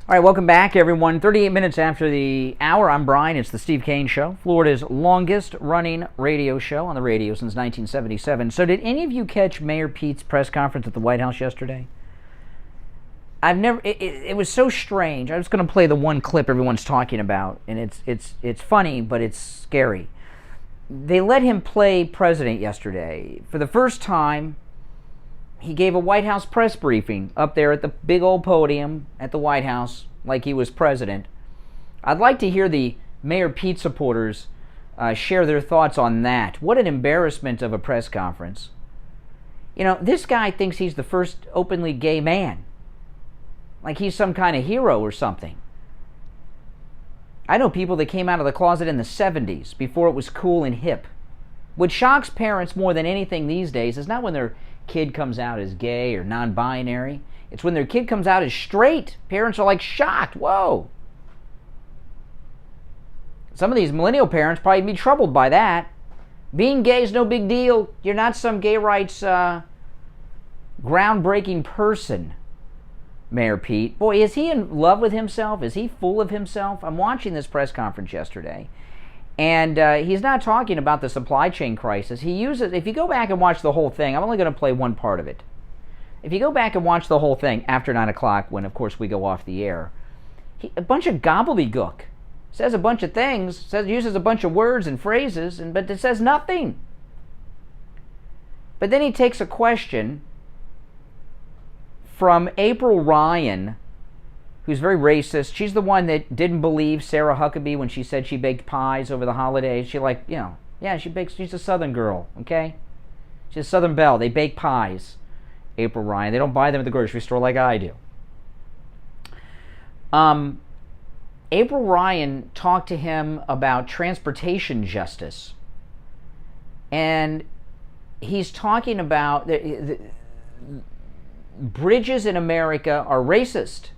All right, welcome back, everyone. 38 minutes after the hour, I'm Brian. It's the Steve Kane Show, Florida's longest-running radio show on the radio since 1977. So did any of you catch Mayor Pete's press conference at the White House yesterday? It was so strange. I'm just going to play the one clip everyone's talking about, and it's funny, but it's scary. They let him play president yesterday. For the first time, he gave a White House press briefing up there at the big old podium at the White House like he was president. I'd like to hear the Mayor Pete supporters share their thoughts on that. What an embarrassment of a press conference. You know, this guy thinks he's the first openly gay man. Like he's some kind of hero or something. I know people that came out of the closet in the 70s before it was cool and hip. What shocks parents more than anything these days is not when their kid comes out as gay or non-binary. It's when their kid comes out as straight. Parents are like shocked. Whoa. Some of these millennial parents probably be troubled by that. Being gay is no big deal. You're not some gay rights groundbreaking person, Mayor Pete. Boy, is he in love with himself? Is he full of himself? I'm watching this press conference yesterday, and he's not talking about the supply chain crisis. He uses, if you go back and watch the whole thing, I'm only going to play one part of it. If you go back and watch the whole thing after 9 o'clock, when, of course, we go off the air, a bunch of gobbledygook. Says a bunch of things, uses a bunch of words and phrases, but it says nothing. But then he takes a question from April Ryan, who's very racist. She's the one that didn't believe Sarah Huckabee when she said she baked pies over the holidays. She she bakes, she's a Southern girl, okay? She's a Southern belle. They bake pies, April Ryan. They don't buy them at the grocery store like I do. April Ryan talked to him about transportation justice. And he's talking about the bridges in America are racist.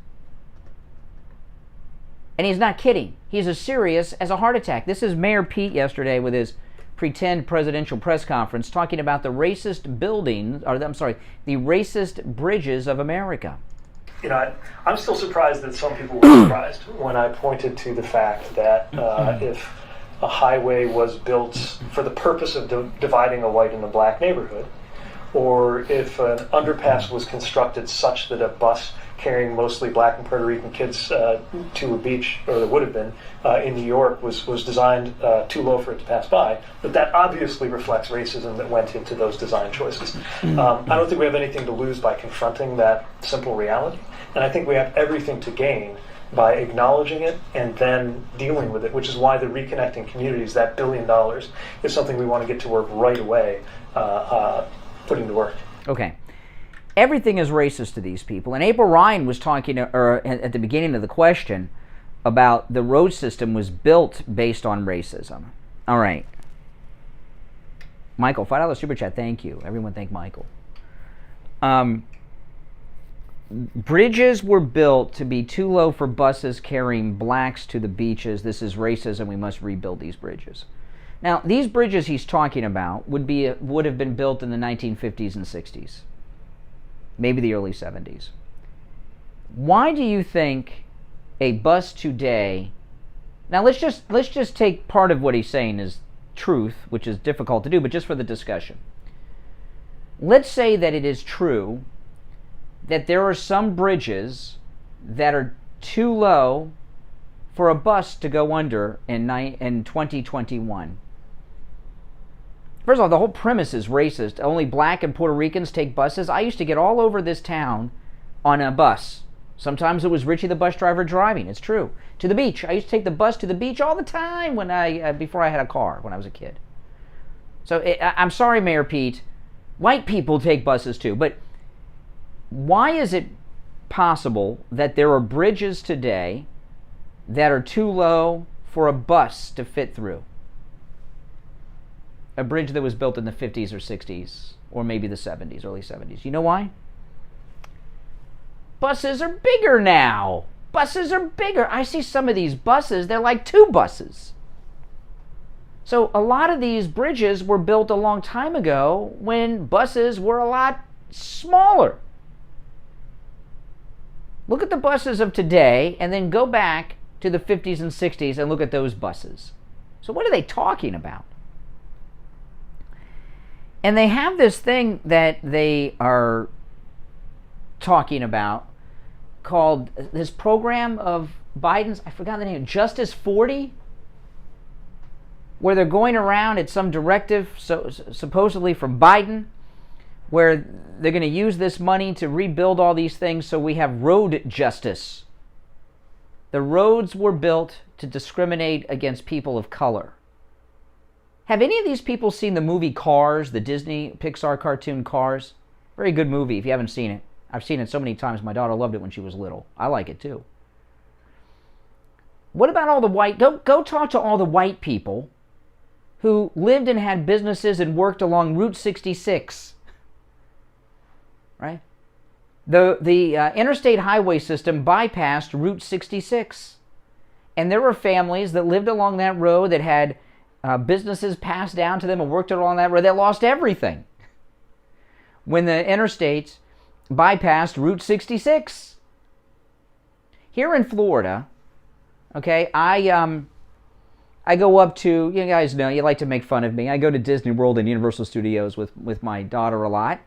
And he's not kidding. He's as serious as a heart attack. This is Mayor Pete yesterday with his pretend presidential press conference talking about the racist the racist bridges of America. I'm still surprised that some people were surprised when I pointed to the fact that if a highway was built for the purpose of dividing a white and a black neighborhood, or if an underpass was constructed such that a bus carrying mostly black and Puerto Rican kids to a beach, or there would have been, in New York was designed too low for it to pass by, that obviously reflects racism that went into those design choices. I don't think we have anything to lose by confronting that simple reality, and I think we have everything to gain by acknowledging it and then dealing with it, which is why the Reconnecting Communities, that $1 billion, is something we want to get to work right away, putting to work. Okay. Everything is racist to these people. And April Ryan was talking at the beginning of the question about the road system was built based on racism. All right. Michael, $5 super chat. Thank you. Everyone thank Michael. Bridges were built to be too low for buses carrying blacks to the beaches. This is racism. We must rebuild these bridges. Now, these bridges he's talking about would have been built in the 1950s and 60s. Maybe the early 70s. Why do you think a bus today... Now let's just take part of what he's saying as truth, which is difficult to do, but just for the discussion. Let's say that it is true that there are some bridges that are too low for a bus to go under in 2021. First of all, the whole premise is racist. Only black and Puerto Ricans take buses. I used to get all over this town on a bus. Sometimes it was Richie the bus driver driving. It's true. To the beach. I used to take the bus to the beach all the time before I had a car when I was a kid. So I'm sorry, Mayor Pete. White people take buses too. But why is it possible that there are bridges today that are too low for a bus to fit through? A bridge that was built in the 50s or 60s, or maybe the 70s, early 70s. You know why? Buses are bigger now. Buses are bigger. I see some of these buses, they're like 2 buses. So a lot of these bridges were built a long time ago when buses were a lot smaller. Look at the buses of today and then go back to the 50s and 60s and look at those buses. So what are they talking about? And they have this thing that they are talking about called this program of Biden's, I forgot the name, Justice 40, where they're going around at some directive, supposedly from Biden, where they're going to use this money to rebuild all these things so we have road justice. The roads were built to discriminate against people of color. Have any of these people seen the movie Cars, the Disney Pixar cartoon Cars? Very good movie if you haven't seen it. I've seen it so many times. My daughter loved it when she was little. I like it too. What about all the white... Go talk to all the white people who lived and had businesses and worked along Route 66. Right? The interstate highway system bypassed Route 66. And there were families that lived along that road that had businesses passed down to them and worked along that road that lost everything when the interstates bypassed Route 66. Here in Florida, okay, I go up to, you guys know, you like to make fun of me. I go to Disney World and Universal Studios with my daughter a lot.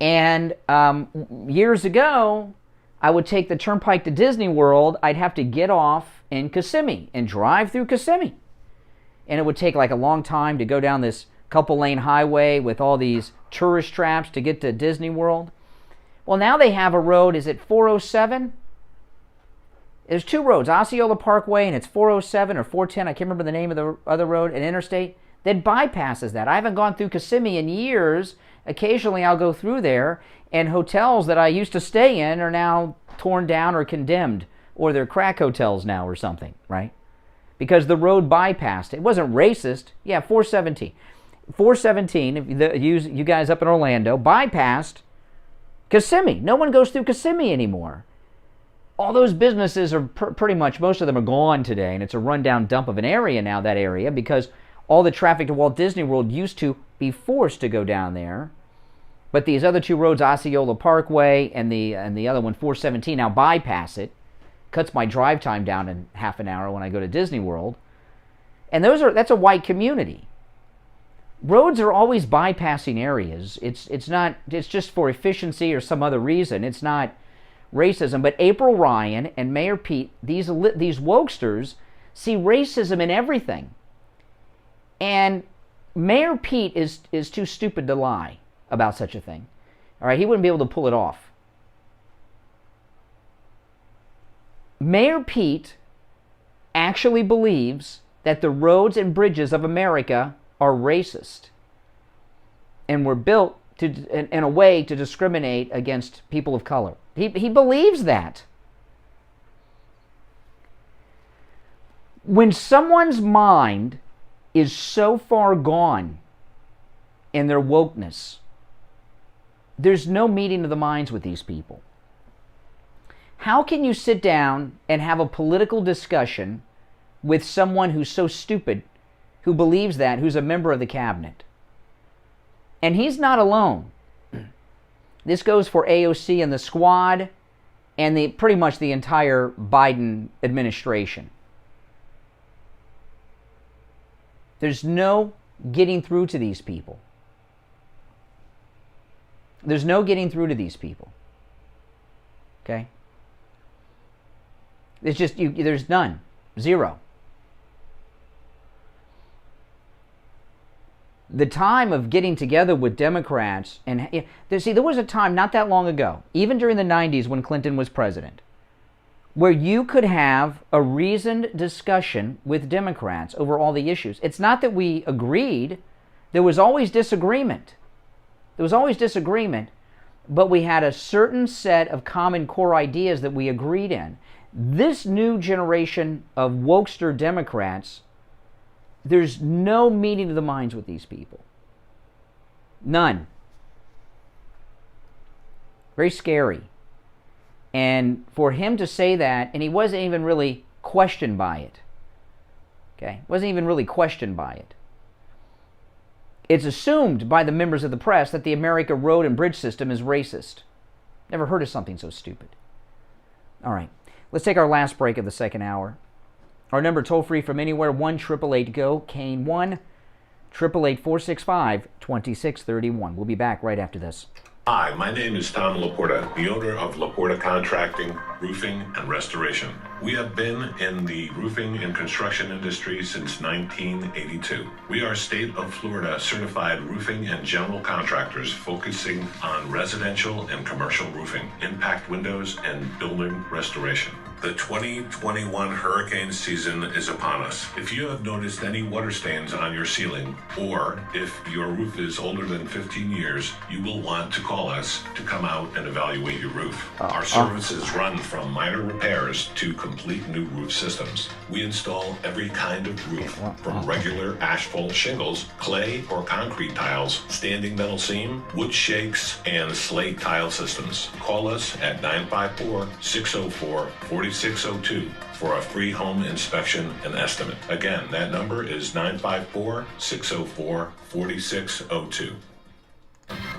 And years ago, I would take the turnpike to Disney World. I'd have to get off in Kissimmee and drive through Kissimmee. And it would take like a long time to go down this couple lane highway with all these tourist traps to get to Disney World. Well, now they have a road, is it 407? There's 2 roads, Osceola Parkway and it's 407 or 410, I can't remember the name of the other road, an interstate, that bypasses that. I haven't gone through Kissimmee in years. Occasionally I'll go through there, and hotels that I used to stay in are now torn down or condemned, or they're crack hotels now or something, right? Because the road bypassed it. It wasn't racist. Yeah, 417. 417, you guys up in Orlando, bypassed Kissimmee. No one goes through Kissimmee anymore. All those businesses are pretty much, most of them are gone today, and it's a rundown dump of an area now, that area, because all the traffic to Walt Disney World used to be forced to go down there But these other two roads, Osceola Parkway and the other one, 417, now bypass it. Cuts my drive time down in half an hour when I go to Disney World. And that's a white community. Roads are always bypassing areas. It's just for efficiency or some other reason. It's not racism. But April Ryan and Mayor Pete, these wokesters, see racism in everything. And Mayor Pete is too stupid to lie about such a thing. All right, he wouldn't be able to pull it off. Mayor Pete actually believes that the roads and bridges of America are racist and were built in a way to discriminate against people of color. He believes that. When someone's mind is so far gone in their wokeness, there's no meeting of the minds with these people. How can you sit down and have a political discussion with someone who's so stupid, who believes that, who's a member of the cabinet? And he's not alone. This goes for AOC and the squad and pretty much the entire Biden administration. There's no getting through to these people. There's no getting through to these people. Okay? It's just, there's none. Zero. The time of getting together with Democrats, and there was a time not that long ago, even during the 90s when Clinton was president, where you could have a reasoned discussion with Democrats over all the issues. It's not that we agreed. There was always disagreement. But we had a certain set of common core ideas that we agreed in. This new generation of wokester Democrats, there's no meeting of the minds with these people. None. Very scary. And for him to say that, and he wasn't even really questioned by it. Okay? Wasn't even really questioned by it. It's assumed by the members of the press that the America road and bridge system is racist. Never heard of something so stupid. All right. Let's take our last break of the second hour. Our number toll-free from anywhere, 1-888-GO-CANE, 1-888-465-2631. We'll be back right after this. Hi, my name is Tom Laporta, the owner of Laporta Contracting, Roofing, and Restoration. We have been in the roofing and construction industry since 1982. We are state of Florida certified roofing and general contractors focusing on residential and commercial roofing, impact windows, and building restoration. The 2021 hurricane season is upon us. If you have noticed any water stains on your ceiling, or if your roof is older than 15 years, you will want to call us to come out and evaluate your roof. Our services run from minor repairs to complete new roof systems. We install every kind of roof, from regular asphalt shingles, clay or concrete tiles, standing metal seam, wood shakes, and slate tile systems. Call us at 954-604-4602 for a free home inspection and estimate. Again, that number is 954-604-4602.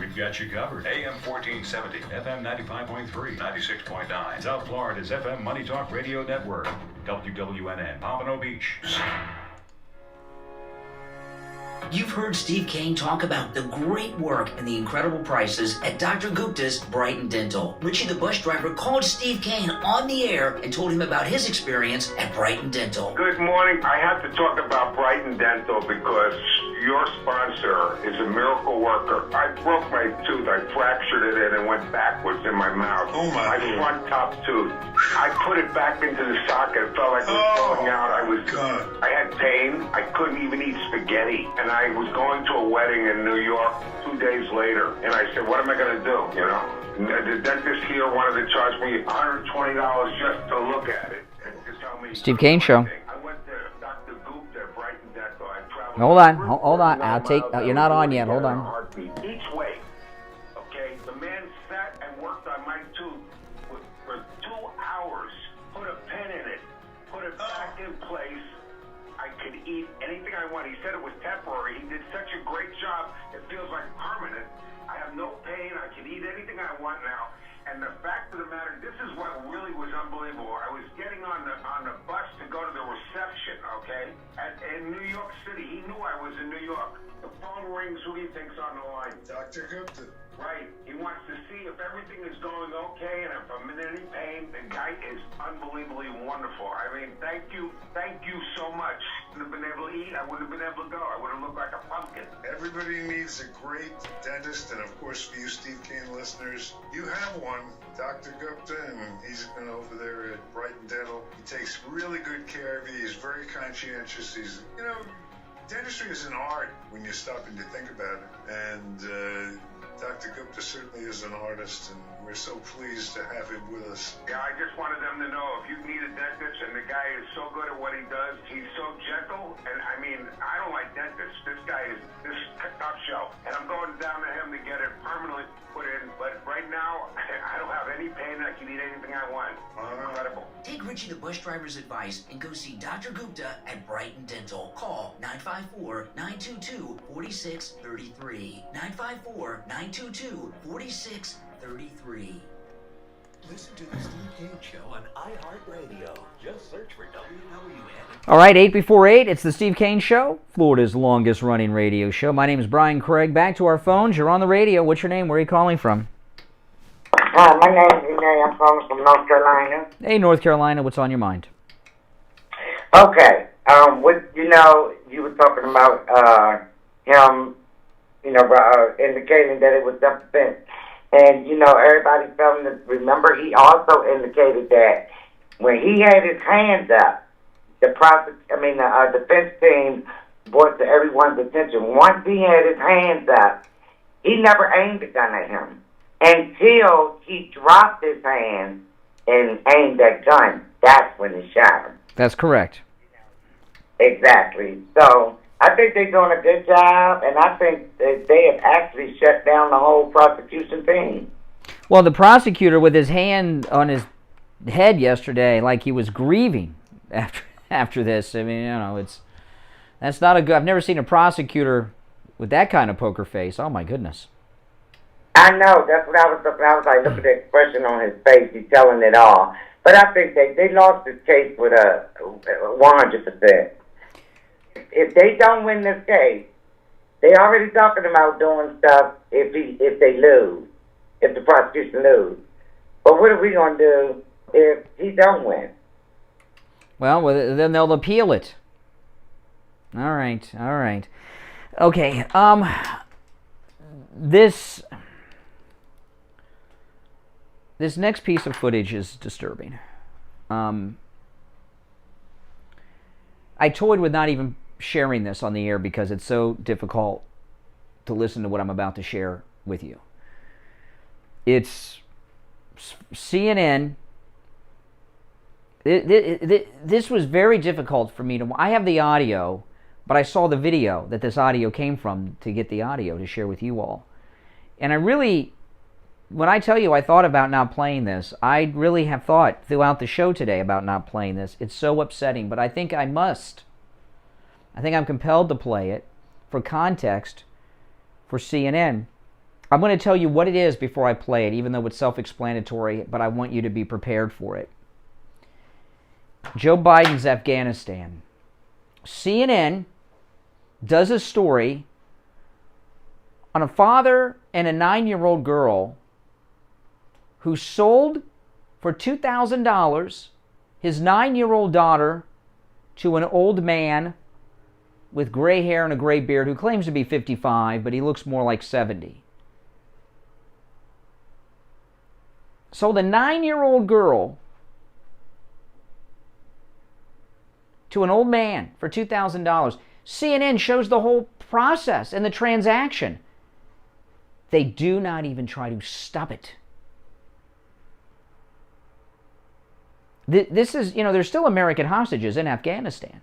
We've got you covered. AM 1470, FM 95.3, 96.9. South Florida's FM Money Talk Radio Network. WWNN, Pompano Beach. You've heard Steve Kane talk about the great work and the incredible prices at Dr. Gupta's Brighton Dental. Richie the bus driver called Steve Kane on the air and told him about his experience at Brighton Dental. Good morning. I have to talk about Brighton Dental because your sponsor is a miracle worker. I broke my tooth. I fractured it and went backwards in my mouth. Oh my front top tooth. I put it back into the socket. It felt like it was falling out. I had pain. I couldn't even eat spaghetti. And I was going to a wedding in New York 2 days later. And I said, what am I going to do? You know? The dentist here wanted to charge me $120 just to look at it. And to tell me Steve Kane Show. I went to Dr. Gupta at Brighton Dental. I traveled. Hold on. I'll take. You're not on yet. Hold on. Each way. Okay, the man sat and worked on my tooth for 2 hours. Put a pen in it. Put it back in place. I could eat anything I want. He said it was temporary. He did such a great job. It feels like permanent. I have have no pain. I can eat anything I want now. And the fact of the matter, this is what really was unbelievable. I was getting on the bus to go to the reception, okay, in New York City. He knew I was in New York. The phone rings. Who do you think's on the line? Dr. Gupta. Right. He wants to see if everything is going okay and if I'm in any pain. The guy is unbelievably wonderful. I mean, thank you so much. I wouldn't have been able to eat. I wouldn't have been able to go. I would have looked like a pumpkin. Everybody needs a great dentist, and of course, for you Steve Kane listeners, you have one, Dr. Gupta, and he's been over there at Brighton Dental. He takes really good care of you. He's very conscientious. He's, dentistry is an art when you stop and you think about it. And Dr. Gupta certainly is an artist, and we're so pleased to have him with us. Yeah, I just wanted them to know if you need a dentist, and the guy is so good at what he does. He's so gentle, and I mean, I don't like dentists. This guy is this top shelf, and I'm going down to him to get it permanently put in. But right now, I don't have any pain. I can eat anything I want. Incredible. Take Richie the bus driver's advice and go see Dr. Gupta at Brighton Dental. Call 954-922-4633. 954-922-4633. Listen to the Steve Kane Show on iHeartRadio. Just search for WWN. All right, 8 before 8, it's the Steve Kane Show, Florida's longest running radio show. My name is Brian Craig. Back to our phones. You're on the radio. What's your name? Where are you calling from? My name is Renee. I'm calling from North Carolina. Hey, North Carolina. What's on your mind? Okay. You were talking about him, indicating that it was self-defense. And, everybody felt remember, he also indicated that when he had his hands up, the defense team brought to everyone's attention. Once he had his hands up, he never aimed a gun at him until he dropped his hand and aimed that gun. That's when he shot him. That's correct. Exactly. So I think they're doing a good job, and I think that they have actually shut down the whole prosecution thing. Well, the prosecutor with his hand on his head yesterday, like he was grieving after this. I mean, that's not a good. I've never seen a prosecutor with that kind of poker face. Oh my goodness. I know. That's what I was looking. I was like, look at the expression on his face. He's telling it all. But I think they lost this case with a 100%. If they don't win this case, they already talking about doing stuff if they lose, if the prosecution lose. But what are we going to do if he don't win? Well, then they'll appeal it. All right. Okay. This next piece of footage is disturbing. I toyed with not even sharing this on the air because it's so difficult to listen to what I'm about to share with you. It's CNN. This was very difficult for me to... I have the audio, but I saw the video that this audio came from to get the audio to share with you all. And I really... When I tell you I thought about not playing this, I really have thought throughout the show today about not playing this. It's so upsetting, but I think I must. I think I'm compelled to play it for context for CNN. I'm going to tell you what it is before I play it, even though it's self-explanatory, but I want you to be prepared for it. Joe Biden's Afghanistan. CNN does a story on a father and a 9-year-old girl who sold for $2,000 his 9-year-old daughter to an old man with gray hair and a gray beard who claims to be 55, but he looks more like 70. Sold a 9-year-old girl to an old man for $2,000. CNN shows the whole process and the transaction. They do not even try to stop it. This is, there's still American hostages in Afghanistan.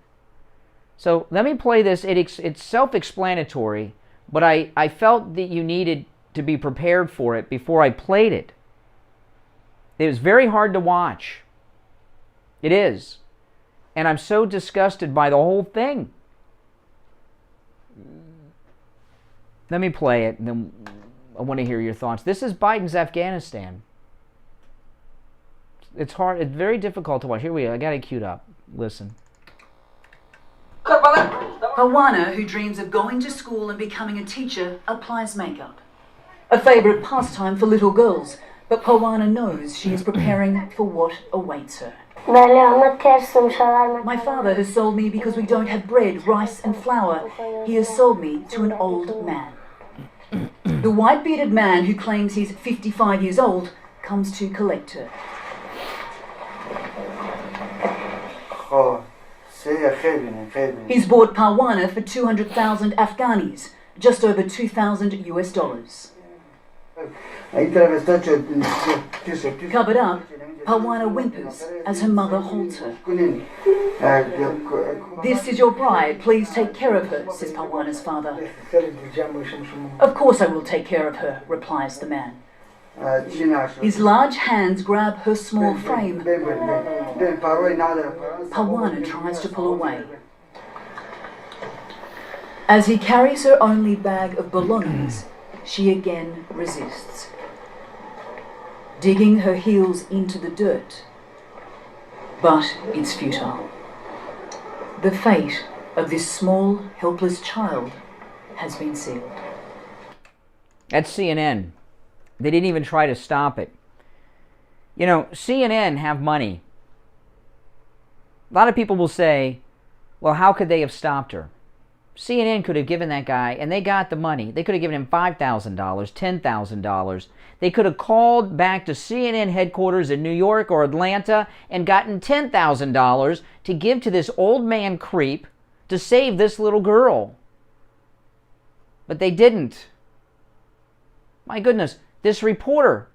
So let me play this. It's self-explanatory, but I felt that you needed to be prepared for it before I played it. It was very hard to watch. It is. And I'm so disgusted by the whole thing. Let me play it, and then I want to hear your thoughts. This is Biden's Afghanistan. It's hard. It's very difficult to watch. Here we go. I got it queued up. Listen. Pawana, who dreams of going to school and becoming a teacher, applies makeup. A favourite pastime for little girls, but Pawana knows she is preparing for what awaits her. My father has sold me because we don't have bread, rice and flour. He has sold me to an old man. The white-bearded man who claims he's 55 years old comes to collect her. He's bought Pawana for 200,000 Afghanis, just over $2,000 US. Covered up, Pawana whimpers as her mother holds her. This is your bride, please take care of her, says Pawana's father. Of course I will take care of her, replies the man. His large hands grab her small frame. Pawana tries to pull away. As he carries her only bag of belongings, she again resists, digging her heels into the dirt. But it's futile. The fate of this small, helpless child has been sealed. That's CNN. They didn't even try to stop it. You know, CNN have money. A lot of people will say, well, how could they have stopped her? CNN could have given that guy, and they got the money. They could have given him $5,000, $10,000. They could have called back to CNN headquarters in New York or Atlanta and gotten $10,000 to give to this old man creep to save this little girl. But they didn't. My goodness, this reporter,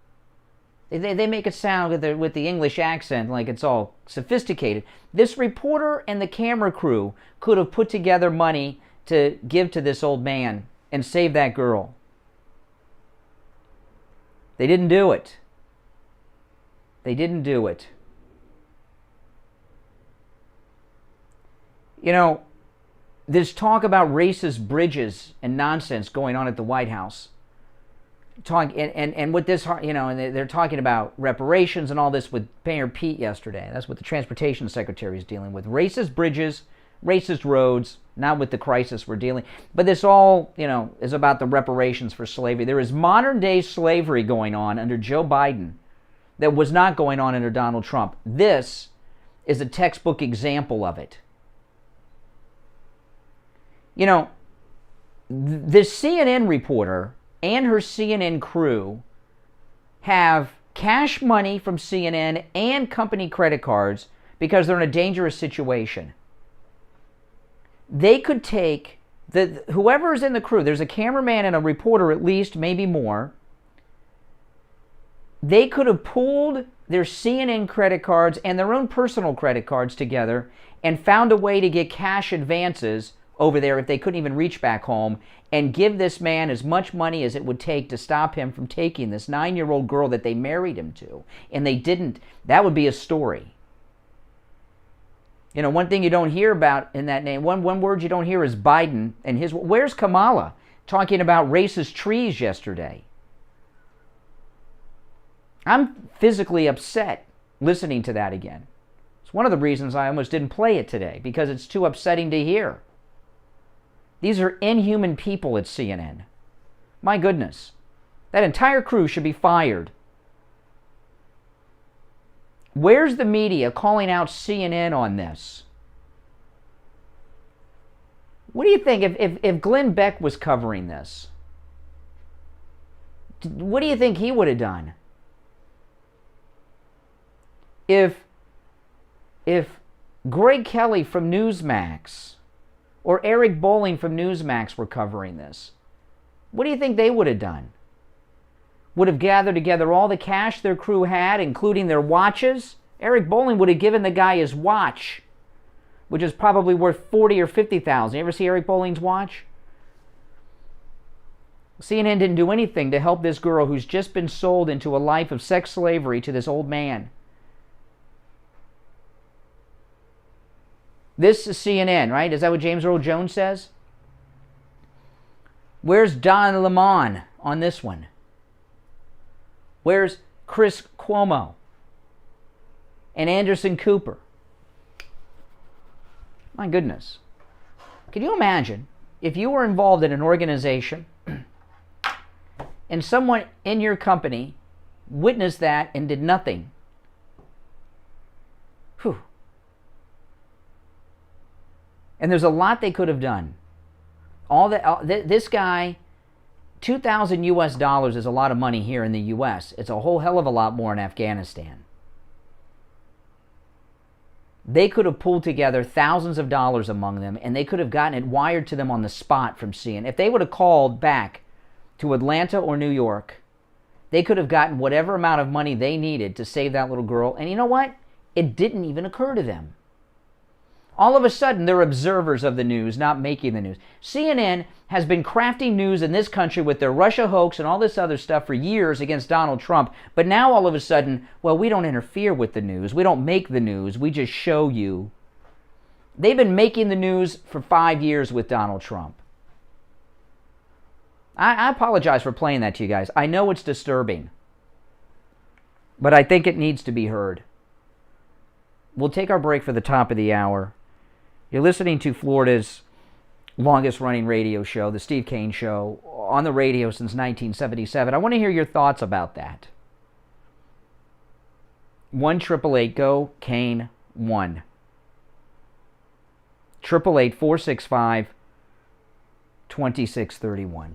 they make it sound with the English accent like it's all sophisticated. This reporter and the camera crew could have put together money to give to this old man and save that girl. They didn't do it. They didn't do it. You know, there's talk about racist bridges and nonsense going on at the White House. And with this, you know, and they're talking about reparations and all this with Mayor Pete yesterday. That's what the Transportation Secretary is dealing with. Racist bridges, racist roads, not with the crisis we're dealing. But this all, you know, is about the reparations for slavery. There is modern day slavery going on under Joe Biden that was not going on under Donald Trump. This is a textbook example of it. You know, this CNN reporter and her CNN crew have cash money from CNN and company credit cards because they're in a dangerous situation. They could take whoever's in the crew, there's a cameraman and a reporter at least, maybe more. They could have pooled their CNN credit cards and their own personal credit cards together and found a way to get cash advances over there if they couldn't even reach back home, and give this man as much money as it would take to stop him from taking this 9-year-old girl that they married him to. And they didn't. That would be a story. You know, one thing you don't hear about in that name, one word you don't hear is Biden and his... Where's Kamala talking about racist trees yesterday? I'm physically upset listening to that again. It's one of the reasons I almost didn't play it today, because it's too upsetting to hear. These are inhuman people at CNN. My goodness. That entire crew should be fired. Where's the media calling out CNN on this? What do you think if Glenn Beck was covering this? What do you think he would have done? If Greg Kelly from Newsmax or Eric Bolling from Newsmax were covering this, what do you think they would have done? Would have gathered together all the cash their crew had, including their watches? Eric Bolling would have given the guy his watch, which is probably worth $40,000 or $50,000. You ever see Eric Bolling's watch? CNN didn't do anything to help this girl who's just been sold into a life of sex slavery to this old man. This is CNN, right? Is that what James Earl Jones says? Where's Don Lemon on this one? Where's Chris Cuomo and Anderson Cooper? My goodness. Can you imagine if you were involved in an organization and someone in your company witnessed that and did nothing? Whew. And there's a lot they could have done. This guy, $2,000 US is a lot of money here in the US. It's a whole hell of a lot more in Afghanistan. They could have pulled together thousands of dollars among them, and they could have gotten it wired to them on the spot from CNN. If they would have called back to Atlanta or New York, they could have gotten whatever amount of money they needed to save that little girl. And you know what? It didn't even occur to them. All of a sudden, they're observers of the news, not making the news. CNN has been crafting news in this country with their Russia hoax and all this other stuff for years against Donald Trump. But now all of a sudden, well, we don't interfere with the news. We don't make the news. We just show you. They've been making the news for 5 years with Donald Trump. I apologize for playing that to you guys. I know it's disturbing. But I think it needs to be heard. We'll take our break for the top of the hour. You're listening to Florida's longest-running radio show, The Steve Kane Show, on the radio since 1977. I want to hear your thoughts about that. 1-888-GO-KANE 1. 888-465-2631.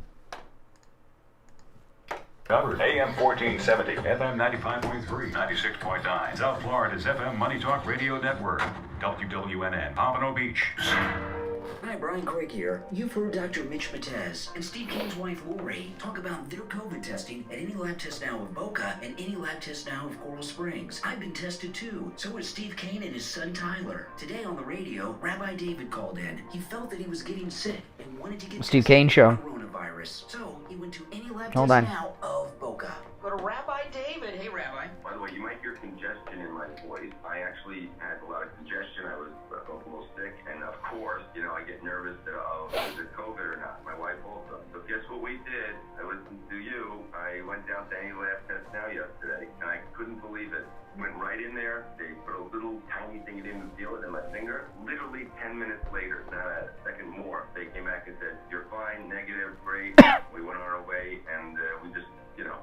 Covered AM 1470, FM 95.3, 96.9. South Florida's FM Money Talk Radio Network. WWNN, Pompano Beach. Hi, Brian Craig here. You've heard Dr. Mitch Matez and Steve Kane's wife Lori talk about their COVID testing at Any Lab Test Now of Boca and Any Lab Test Now of Coral Springs. I've been tested too. So has Steve Kane and his son Tyler. Today on the radio, Rabbi David called in. He felt that he was getting sick and wanted to get Steve Kane Show. Coronavirus. So he went to Any Lab Hold Test on. Now of Boca. Go to Rabbi David. Hey, Rabbi. By the way, you might hear congestion in my voice. I actually had a lot of congestion. I was a little sick, and of course, I get nervous that, is it COVID or not? My wife also. So guess what we did? I listened to you. I went down to Any Lab Test Now yesterday, and I couldn't believe it. Went right in there. They put a little tiny thing, you didn't feel it in my finger. Literally 10 minutes later, not a second more, they came back and said, "You're fine, negative, great." We went on our way, and we just,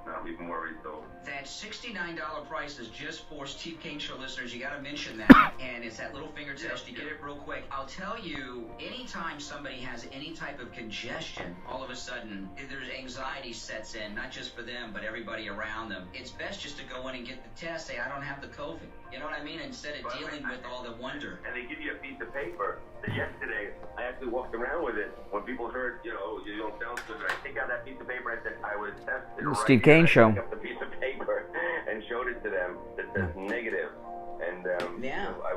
not even worried. So That $69 price is just for Steve Kane Show listeners. You got to mention that. And it's that little finger test. You get it real quick. I'll tell you, anytime somebody has any type of congestion, all of a sudden, there's anxiety sets in, not just for them, but everybody around them. It's best just to go in and get the test, say, I don't have the COVID. You know what I mean? Instead of dealing with all the wonder. And they give you a piece of paper. Yesterday, I actually walked around with it. When people heard, you don't sound so good, I take out that piece of paper. I said, I was tested. The Steve Kane Show. I picked up the piece of paper and showed it to them that says negative. And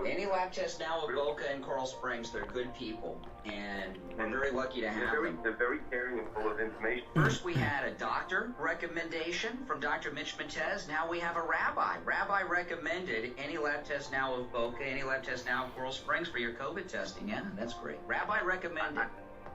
Any Lab Test Now of Boca and Coral Springs, they're good people, and we're very lucky to have them. They're very caring and full of information. First, we had a doctor recommendation from Dr. Mitch Matez. Now we have a rabbi. Rabbi recommended Any Lab Test Now of Boca, Any Lab Test Now of Coral Springs for your COVID testing. Yeah, that's great. Rabbi recommended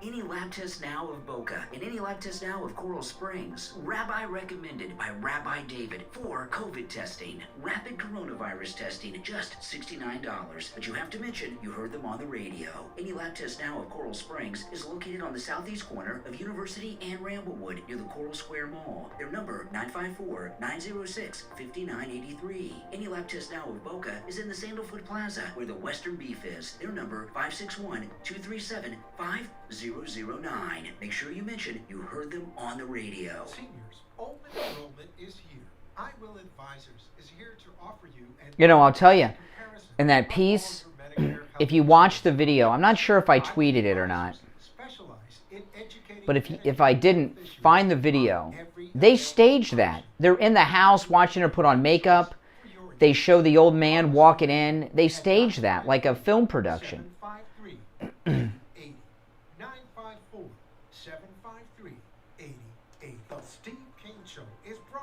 Any Lab Test Now of Boca and Any Lab Test Now of Coral Springs. Rabbi recommended by Rabbi David for COVID testing. Rapid coronavirus testing, just $69. But you have to mention you heard them on the radio. Any Lab Test Now of Coral Springs is located on the southeast corner of University and Ramblewood near the Coral Square Mall. Their number, 954-906-5983. Any Lab Test Now of Boca is in the Sandalfoot Plaza where the Western Beef is. Their number, 561-237-5009. Make sure you mention you heard them on the radio. Seniors, open enrollment is here. I Will Advisors is here to offer you an I'll tell you, in that piece, if you watch the video, I'm not sure if I tweeted it or not, but if I didn't, find the video. They staged that. They're in the house watching her put on makeup. They show the old man walking in. They staged that like a film production.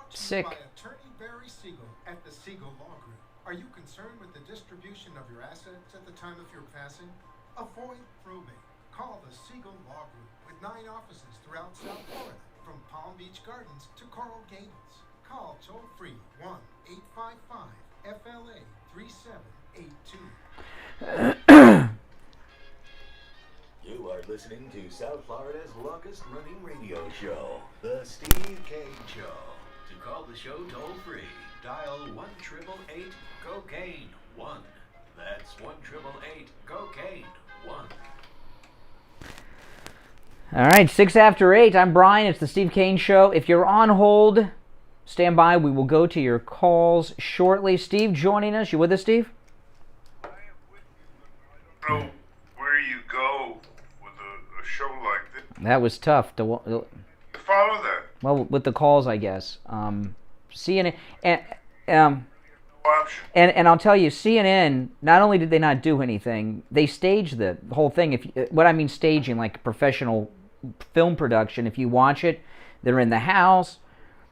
Sick. By attorney Barry Siegel at the Siegel Law Group. Are you concerned with the distribution of your assets at the time of your passing? Avoid probate. Call the Siegel Law Group with 9 offices throughout South Florida. From Palm Beach Gardens to Coral Gables. Call toll-free 1-855-FLA-3782. You are listening to South Florida's longest running radio show, The Steve Kane Show. To call the show toll free, dial 1-888-COCAINE-1. That's 1-888-COCAINE-1. All right, 6 after 8. I'm Brian. It's the Steve Kane Show. If you're on hold, stand by. We will go to your calls shortly. Steve joining us. You with us, Steve? I don't know where you go with a show like this. That was tough to Follow that. well with the calls, I guess. CNN and I'll tell you, CNN. Not only did they not do anything, they staged the whole thing. What I mean staging, like professional film production. If you watch it, they're in the house.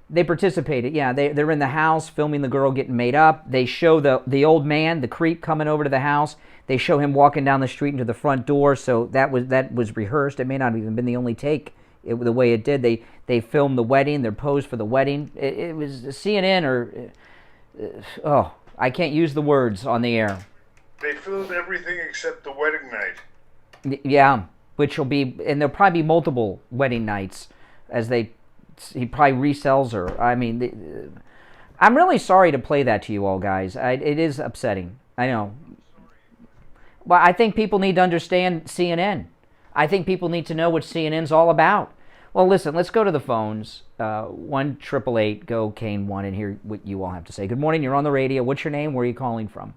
They participated. Yeah, they're in the house filming the girl getting made up. They show the old man, the creep, coming over to the house. They show him walking down the street into the front door. So that was rehearsed. It may not have even been the only take. The way it did, they filmed the wedding. Their pose for the wedding. It was CNN or I can't use the words on the air. They filmed everything except the wedding night. Yeah, which will be, and there'll probably be multiple wedding nights as he probably resells her. I mean, I'm really sorry to play that to you all, guys. It is upsetting. I know. But I think people need to understand CNN. I think people need to know what CNN's all about. Well, listen, let's go to the phones. 1-888-GO-CANE-1 and hear what you all have to say. Good morning. You're on the radio. What's your name? Where are you calling from?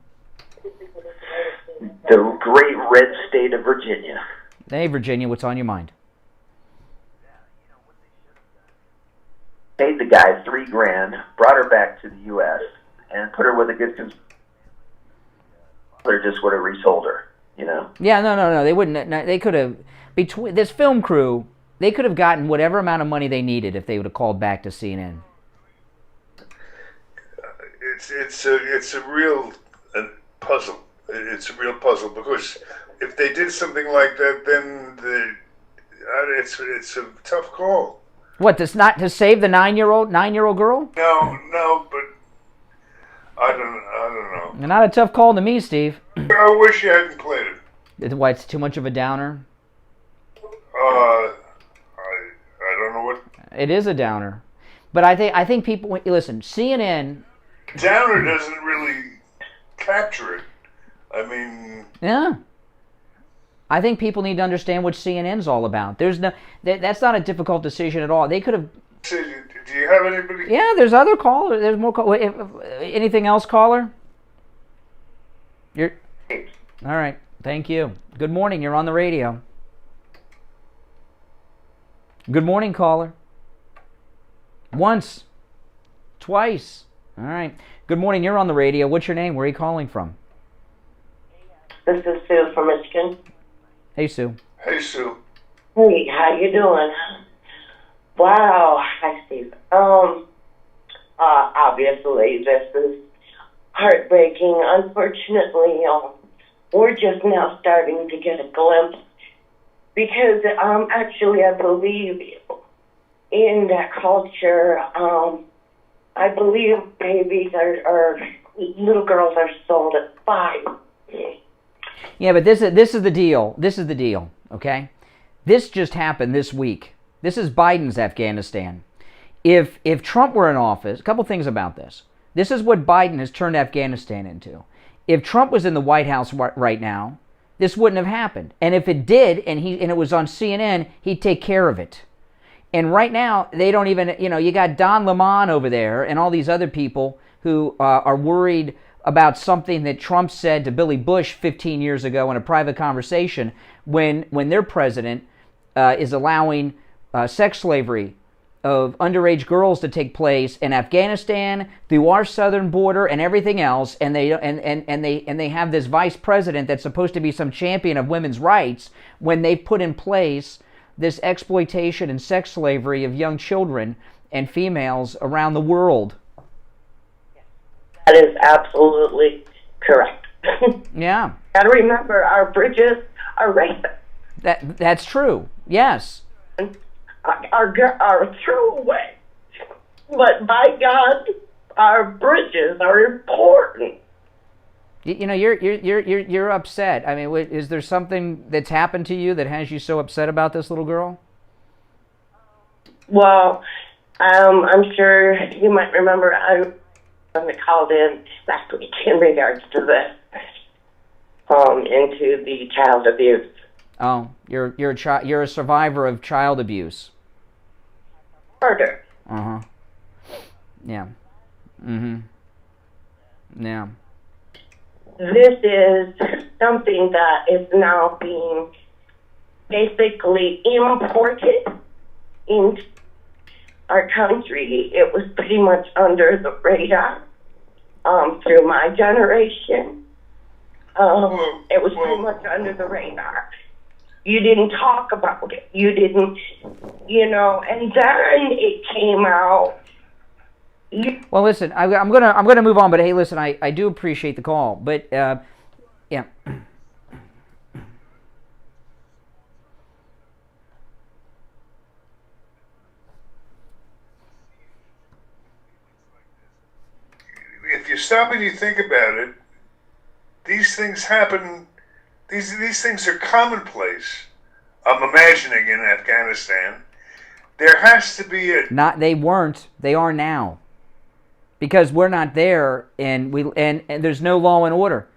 The great red state of Virginia. Hey, Virginia. What's on your mind? Paid the guy $3,000, brought her back to the U.S., and put her with a good They just would have resold her, you know? Yeah, no. They wouldn't. No, they could have, between this film crew, they could have gotten whatever amount of money they needed if they would have called back to CNN. It's a real puzzle. It's a real puzzle because if they did something like that, then it's a tough call. What, to save the 9-year-old girl? No, but I don't know. Not a tough call to me, Steve. I wish you hadn't played it. Why, it's too much of a downer? I don't know what. It is a downer, but I think people listen. CNN. Downer doesn't really capture it. I mean. Yeah. I think people need to understand what CNN's all about. That's not a difficult decision at all. They could have. Do you have anybody? Yeah, there's other callers. There's more. Anything else, caller? All right. Thank you. Good morning. You're on the radio. Good morning, caller. Once. Twice. All right. Good morning. You're on the radio. What's your name? Where are you calling from? This is Sue from Michigan. Hey, Sue. Hey, Sue. Hey, how you doing? Wow. Hi, Steve. Obviously, this is heartbreaking. Unfortunately, we're just now starting to get a glimpse because, actually, I believe in that culture, I believe babies are little girls are sold at 5. Yeah, but this is the deal. This is the deal, okay? This just happened this week. This is Biden's Afghanistan. If Trump were in office, a couple things about this. This is what Biden has turned Afghanistan into. If Trump was in the White House right now, this wouldn't have happened. And if it did, and it was on CNN, he'd take care of it. And right now, they don't even, you got Don Lemon over there and all these other people who are worried about something that Trump said to Billy Bush 15 years ago in a private conversation when their president is allowing sex slavery of underage girls to take place in Afghanistan, through our southern border, and everything else, and they have this vice president that's supposed to be some champion of women's rights when they've put in place this exploitation and sex slavery of young children and females around the world. That is absolutely correct. Yeah. Gotta remember, our bridges are racist. That's true. Yes. are throwaway. But by God, our bridges are important. You know, you're upset. I mean, is there something that's happened to you that has you so upset about this little girl? Well, I'm sure you might remember I called in last week in regards to this, into the child abuse. Oh, you're a survivor of child abuse. Murder. Uh-huh. Yeah. Mm-hmm. Yeah. This is something that is now being basically imported into our country. It was pretty much under the radar through my generation. It was pretty much under the radar. You didn't talk about it. You didn't, and then it came out. Well, listen, I'm gonna move on, but hey, listen, I do appreciate the call, but yeah. If you stop and you think about it, these things happen. These things are commonplace. I'm imagining in Afghanistan, there has to be a. They weren't. They are now. Because we're not there, and there's no law and order.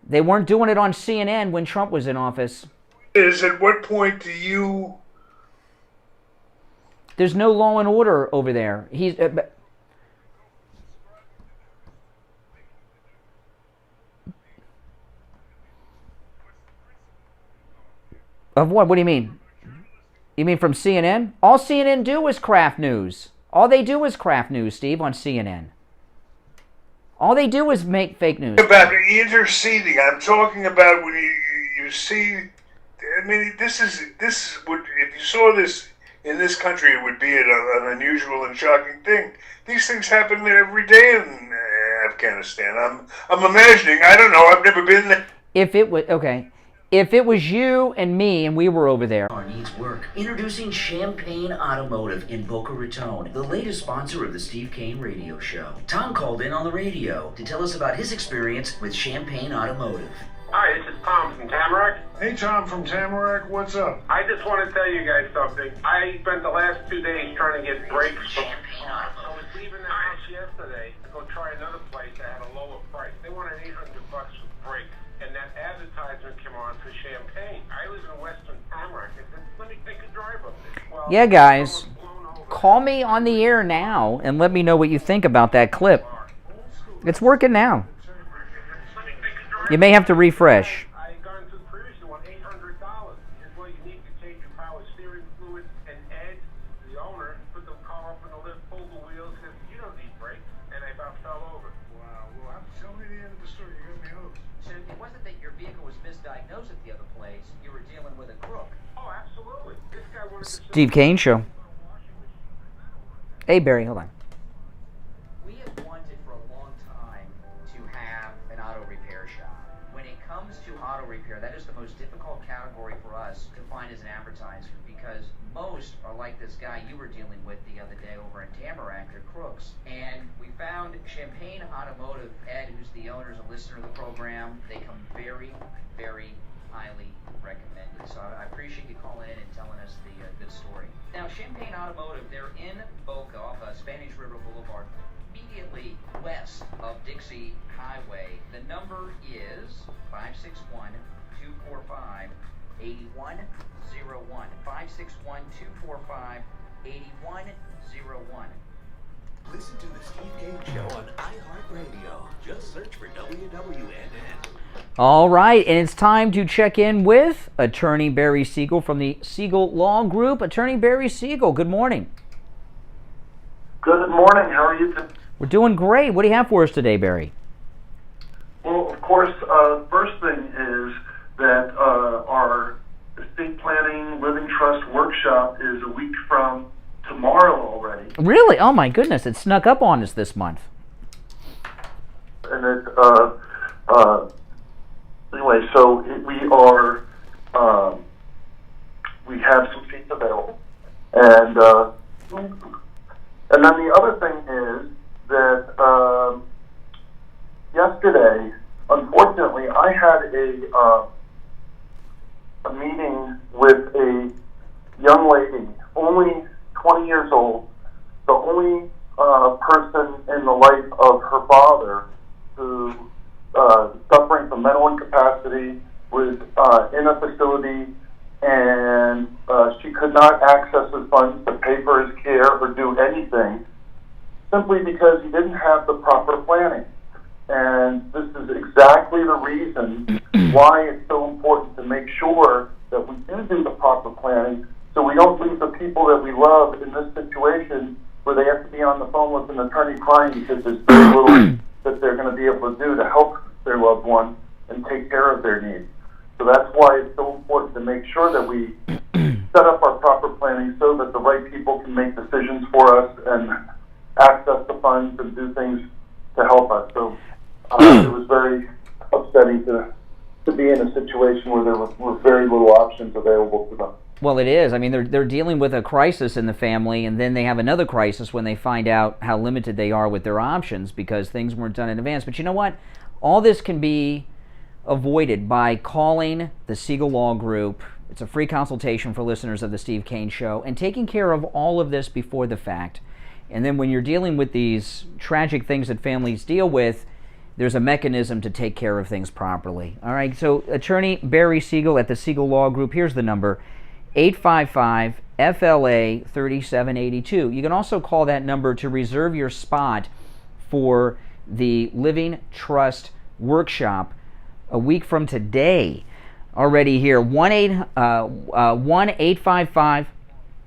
They weren't doing it on CNN when Trump was in office. At what point do you? There's no law and order over there. He's. Of what? What do you mean? You mean from CNN? All CNN do is craft news. All they do is craft news, Steve, on CNN. All they do is make fake news. About interceding, I'm talking about when you see. I mean, this would, if you saw this in this country, it would be an unusual and shocking thing. These things happen every day in Afghanistan. I'm imagining. I don't know. I've never been there. If it was you and me and we were over there. Our needs work. Introducing Champagne Automotive in Boca Raton, the latest sponsor of the Steve Kane Radio Show. Tom called in on the radio to tell us about his experience with Champagne Automotive. Hi, this is Tom from Tamarack. Hey, Tom from Tamarack, what's up? I just want to tell you guys something. I spent the last 2 days trying to get brakes. I was leaving the house yesterday to go try another place that had a lower price. They wanted $800 for brakes. And that advertisement came on for Champagne. I live in Western Tamarack. I said, let me take a drive up there. Well, yeah, guys, call me on the air now and let me know what you think about that clip. It's working now. You may have to refresh. I gone to the previous one, $800. Is what you need to change your power steering fluid. And Ed, the owner, put the car up in the lift, pulled the wheels, said, you don't need brakes. And I about fell over. Wow. Well, tell me the end of the story. You got me hooked. So it wasn't that your vehicle was misdiagnosed at the other place. You were dealing with a crook. Oh, absolutely. This guy wanted to Steve Kane Show. Hey, Barry, hold on. We have wanted for a long time to have an auto repair shop. When it comes to auto repair, that is the most difficult category for us to find as an advertiser because most are like this guy you were dealing with the other day over in Tamarack. They're crooks. And we found Champagne Automotive. Ed, who's the owner, is a listener of the program. They come very, very highly recommended. So I appreciate you calling in and telling us the good story. Now, Champagne Automotive, they're in Boca off Spanish River Boulevard, immediately west of Dixie Highway. The number is 561-245-8101. 561-245-8101. Listen to the Steve Kane Show on iHeartRadio. Just search for WWNN. All right, and it's time to check in with Attorney Barry Siegel from the Siegel Law Group. Attorney Barry Siegel, good morning. Good morning. How are you today? We're doing great. What do you have for us today, Barry? Well, of course, first thing is that our estate planning living trust workshop is a week from tomorrow already. Really? Oh my goodness, it snuck up on us this month. And it, anyway, so we are, we have some seats available. a facility, and she could not access his funds to pay for his care or do anything, simply because he didn't have the proper planning. And this is exactly the reason why it's so important to make sure that we do the proper planning, so we don't leave the people that we love in this situation where they have to be on the phone with an attorney crying because there's very little that they're going to be able to do to help their loved one and take care of their needs. So that's why it's so important to make sure that we set up our proper planning so that the right people can make decisions for us and access the funds and do things to help us. So it was very upsetting to be in a situation where there were very little options available to them. Well, it is. I mean, they're dealing with a crisis in the family, and then they have another crisis when they find out how limited they are with their options because things weren't done in advance. But you know what? All this can be avoided by calling the Siegel Law Group. It's a free consultation for listeners of the Steve Kane Show, and taking care of all of this before the fact. And then when you're dealing with these tragic things that families deal with, there's a mechanism to take care of things properly. All right, so Attorney Barry Siegel at the Siegel Law Group, here's the number, 855-FLA-3782. You can also call that number to reserve your spot for the Living Trust Workshop a week from today. Already here, 1-855,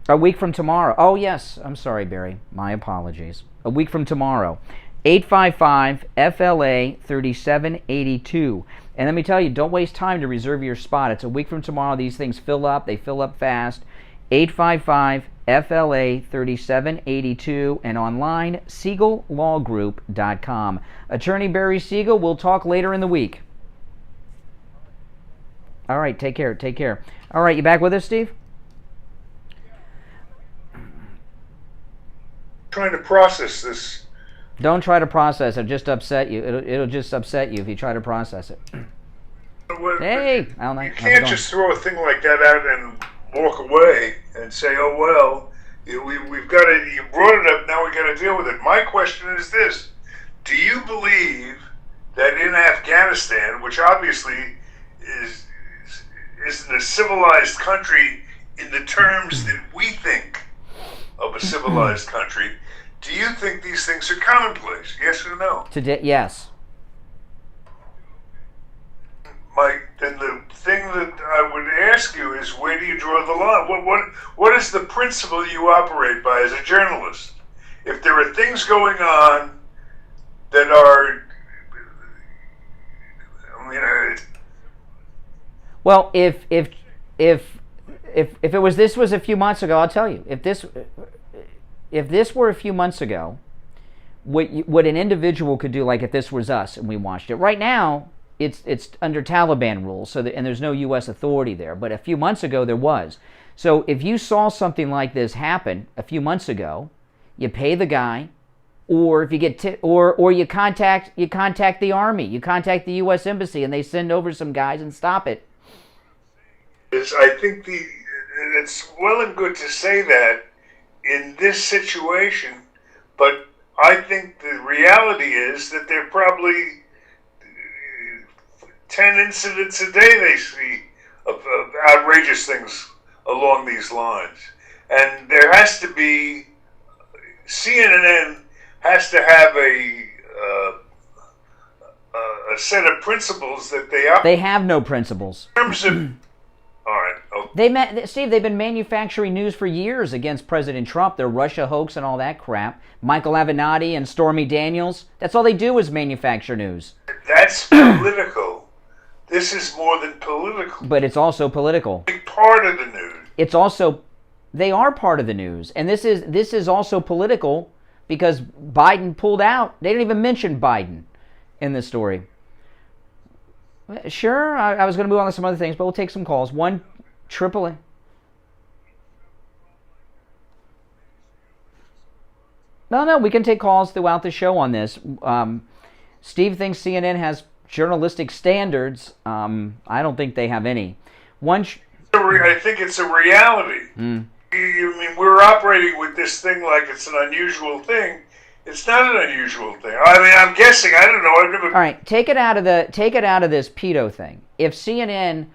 a week from tomorrow. Oh, yes, I'm sorry, Barry. My apologies. A week from tomorrow. 855-FLA-3782. And let me tell you, don't waste time to reserve your spot. It's a week from tomorrow. These things fill up. They fill up fast. 855-FLA-3782 and online, SiegelLawGroup.com. Attorney Barry Siegel, we'll talk later in the week. All right, take care. Take care. All right, you back with us, Steve? Trying to process this. Don't try to process it. Just upset you. It'll just upset you if you try to process it. Hey, Alan, you can't just throw a thing like that out and walk away and say, "Oh well, we've got it. You brought it up. Now we got to deal with it." My question is this: do you believe that in Afghanistan, which obviously isn't a civilized country in the terms that we think of a civilized country, do you think these things are commonplace? Yes or no? Today, yes. Then the thing that I would ask you is, where do you draw the line? What is the principle you operate by as a journalist? If there are things going on that are, well, if it was this was a few months ago, I'll tell you. If this were a few months ago, what an individual could do, like if this was us and we watched it. Right now, it's under Taliban rules, and there's no U.S. authority there. But a few months ago, there was. So if you saw something like this happen a few months ago, you pay the guy, or if you get or you contact the Army, you contact the U.S. Embassy, and they send over some guys and stop it. I think it's well and good to say that in this situation, but I think the reality is that there are probably 10 incidents a day they see of outrageous things along these lines. And there has to be, CNN has to have a set of principles that they have no principles. In terms of, all right. Okay. Steve, they've been manufacturing news for years against President Trump, their Russia hoax and all that crap. Michael Avenatti and Stormy Daniels, that's all they do is manufacture news. That's political. This is more than political. But it's also political. Big part of the news. It's also, they are part of the news. And this is also political because Biden pulled out. They didn't even mention Biden in this story. Sure, I was going to move on to some other things, but we'll take some calls. 1-888. No, we can take calls throughout the show on this. Steve thinks CNN has journalistic standards. I don't think they have any. I think it's a reality. I mean, we're operating with this thing like it's an unusual thing. It's not an unusual thing. I mean, I'm guessing. I don't know. I've never. All right, take it out of this pedo thing. If CNN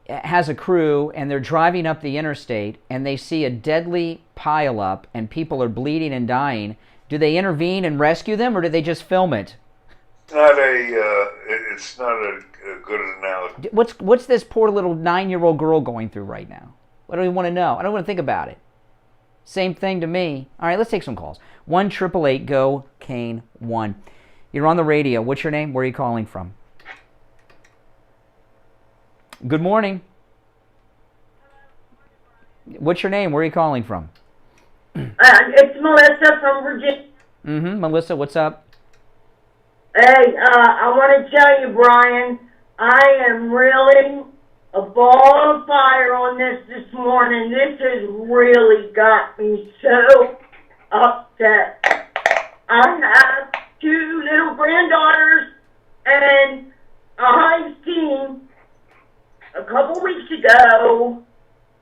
has a crew and they're driving up the interstate and they see a deadly pileup and people are bleeding and dying, do they intervene and rescue them, or do they just film it? It's not a good analogy. What's this poor little 9-year-old girl going through right now? I don't even want to know. I don't want to think about it. Same thing to me. All right, let's take some calls. 1-888-GO-KANE-1. You're on the radio. What's your name? Where are you calling from? Good morning. What's your name? Where are you calling from? It's Melissa from Virginia. Melissa, what's up? Hey, I want to tell you, Brian, I am really a ball of fire on this morning. This has really got me so upset. I have 2 little granddaughters, and I've seen a couple weeks ago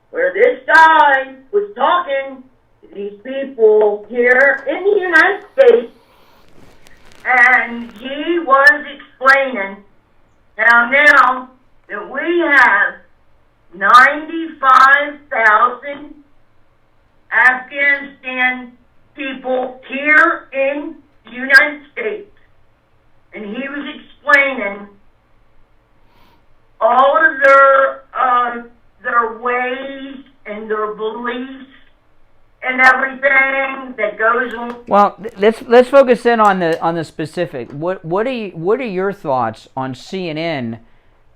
where this guy was talking to these people here in the United States, and he was explaining how now that we have 95,000 Afghanistan people here in the United States, and he was explaining all of their ways and their beliefs and everything that goes on. Well, let's focus in on the specific. What are your thoughts on CNN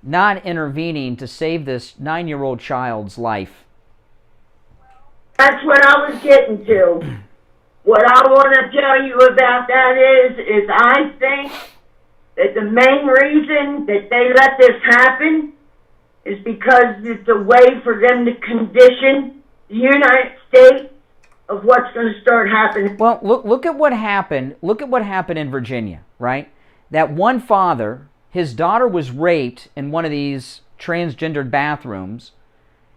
not intervening to save this 9-year-old child's life? That's what I was getting to. What I want to tell you about that is I think that the main reason that they let this happen is because it's a way for them to condition the United States of what's going to start happening. Well, look at what happened. Look at what happened in Virginia, right? That one father, his daughter was raped in one of these transgendered bathrooms.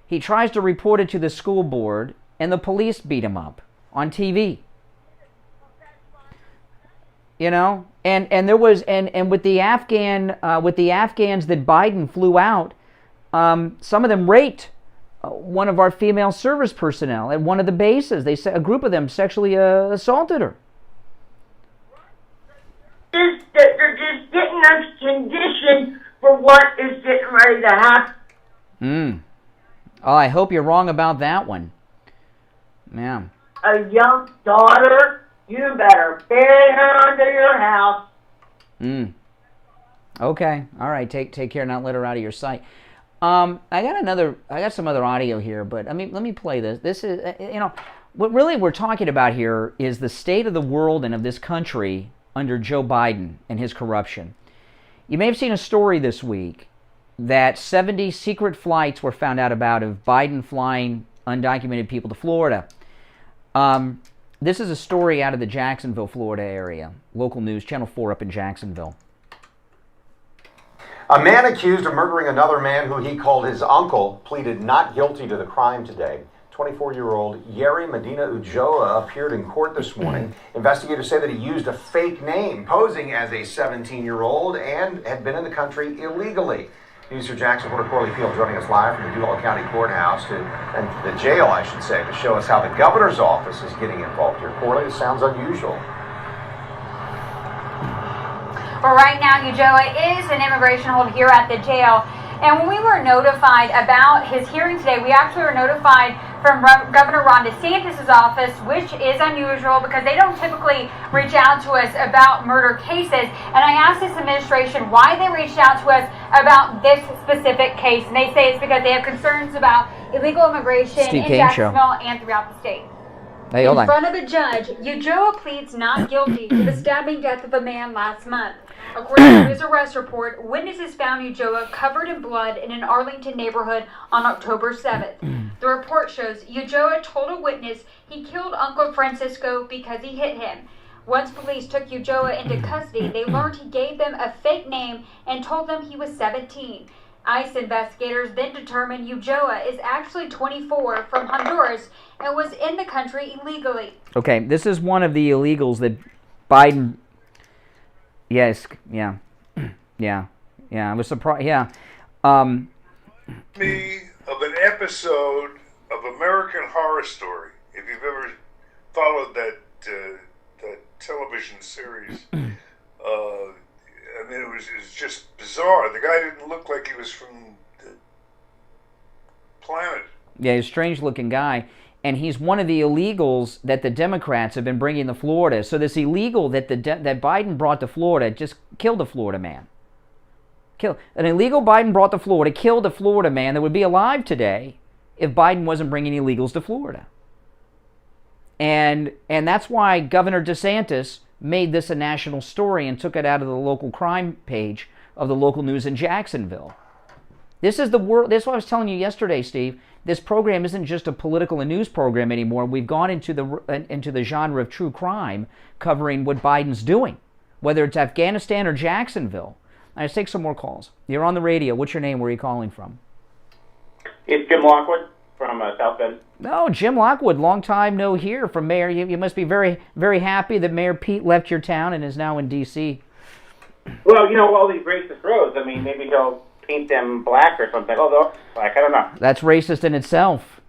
He tries to report it to the school board, and the police beat him up on TV. You know, and there was and with the Afghans that Biden flew out, some of them raped one of our female service personnel at one of the bases. They said a group of them sexually assaulted her. They're just getting us conditioned for what is getting ready to happen. Oh, I hope you're wrong about that one. Yeah. A young daughter, you better bury her under your house. Okay. All right. Take care. Not let her out of your sight. I got some other audio here, but I mean, let me play this. This is, what really we're talking about here is the state of the world and of this country under Joe Biden and his corruption. You may have seen a story this week that 70 secret flights were found out about of Biden flying undocumented people to Florida. This is a story out of the Jacksonville, Florida area. Local news, Channel 4 up in Jacksonville. A man accused of murdering another man who he called his uncle pleaded not guilty to the crime today. 24-year-old Yeri Medina Ujoa appeared in court this morning. Investigators say that he used a fake name, posing as a 17-year-old, and had been in the country illegally. News for Jackson reporter Corley Field joining us live from the Duval County Courthouse, and the jail, I should say, to show us how the governor's office is getting involved here. Corley, it sounds unusual. Well, right now, Ujoa is an immigration hold here at the jail. And when we were notified about his hearing today, we actually were notified from Governor Ron DeSantis' office, which is unusual because they don't typically reach out to us about murder cases. And I asked this administration why they reached out to us about this specific case. And they say it's because they have concerns about illegal immigration Steve in Kane Jacksonville and throughout the state. Hey, hold on. In front of a judge, Ujoa pleads not guilty to the stabbing death of a man last month. According to his arrest report, witnesses found Ujoa covered in blood in an Arlington neighborhood on October 7th. The report shows Ujoa told a witness he killed Uncle Francisco because he hit him. Once police took Ujoa into custody, they learned he gave them a fake name and told them he was 17. ICE investigators then determined Ujoa is actually 24 from Honduras and was in the country illegally. Okay, this is one of the illegals that Biden... Yes, yeah. I was surprised, yeah. Me of an episode of American Horror Story. If you've ever followed that television series, I mean, it was just bizarre. The guy didn't look like he was from the planet. Yeah, he's a strange-looking guy, and he's one of the illegals that the Democrats have been bringing to Florida. So this illegal that that Biden brought to Florida just killed a Florida man. An illegal Biden brought to Florida killed a Florida man that would be alive today if Biden wasn't bringing illegals to Florida. And that's why Governor DeSantis made this a national story and took it out of the local crime page of the local news in Jacksonville. This is the world. This is what I was telling you yesterday, Steve. This program isn't just a political and news program anymore. We've gone into the genre of true crime, covering what Biden's doing, whether it's Afghanistan or Jacksonville. Let's take some more calls. You're on the radio. What's your name? Where are you calling from? It's Jim Lockwood from South Bend. Oh, Jim Lockwood, long time no hear from Mayor. You must be very, very happy that Mayor Pete left your town and is now in D.C. Well, you know, all these racist roads, I mean, maybe he'll paint them black or something. Oh, black, I don't know. That's racist in itself.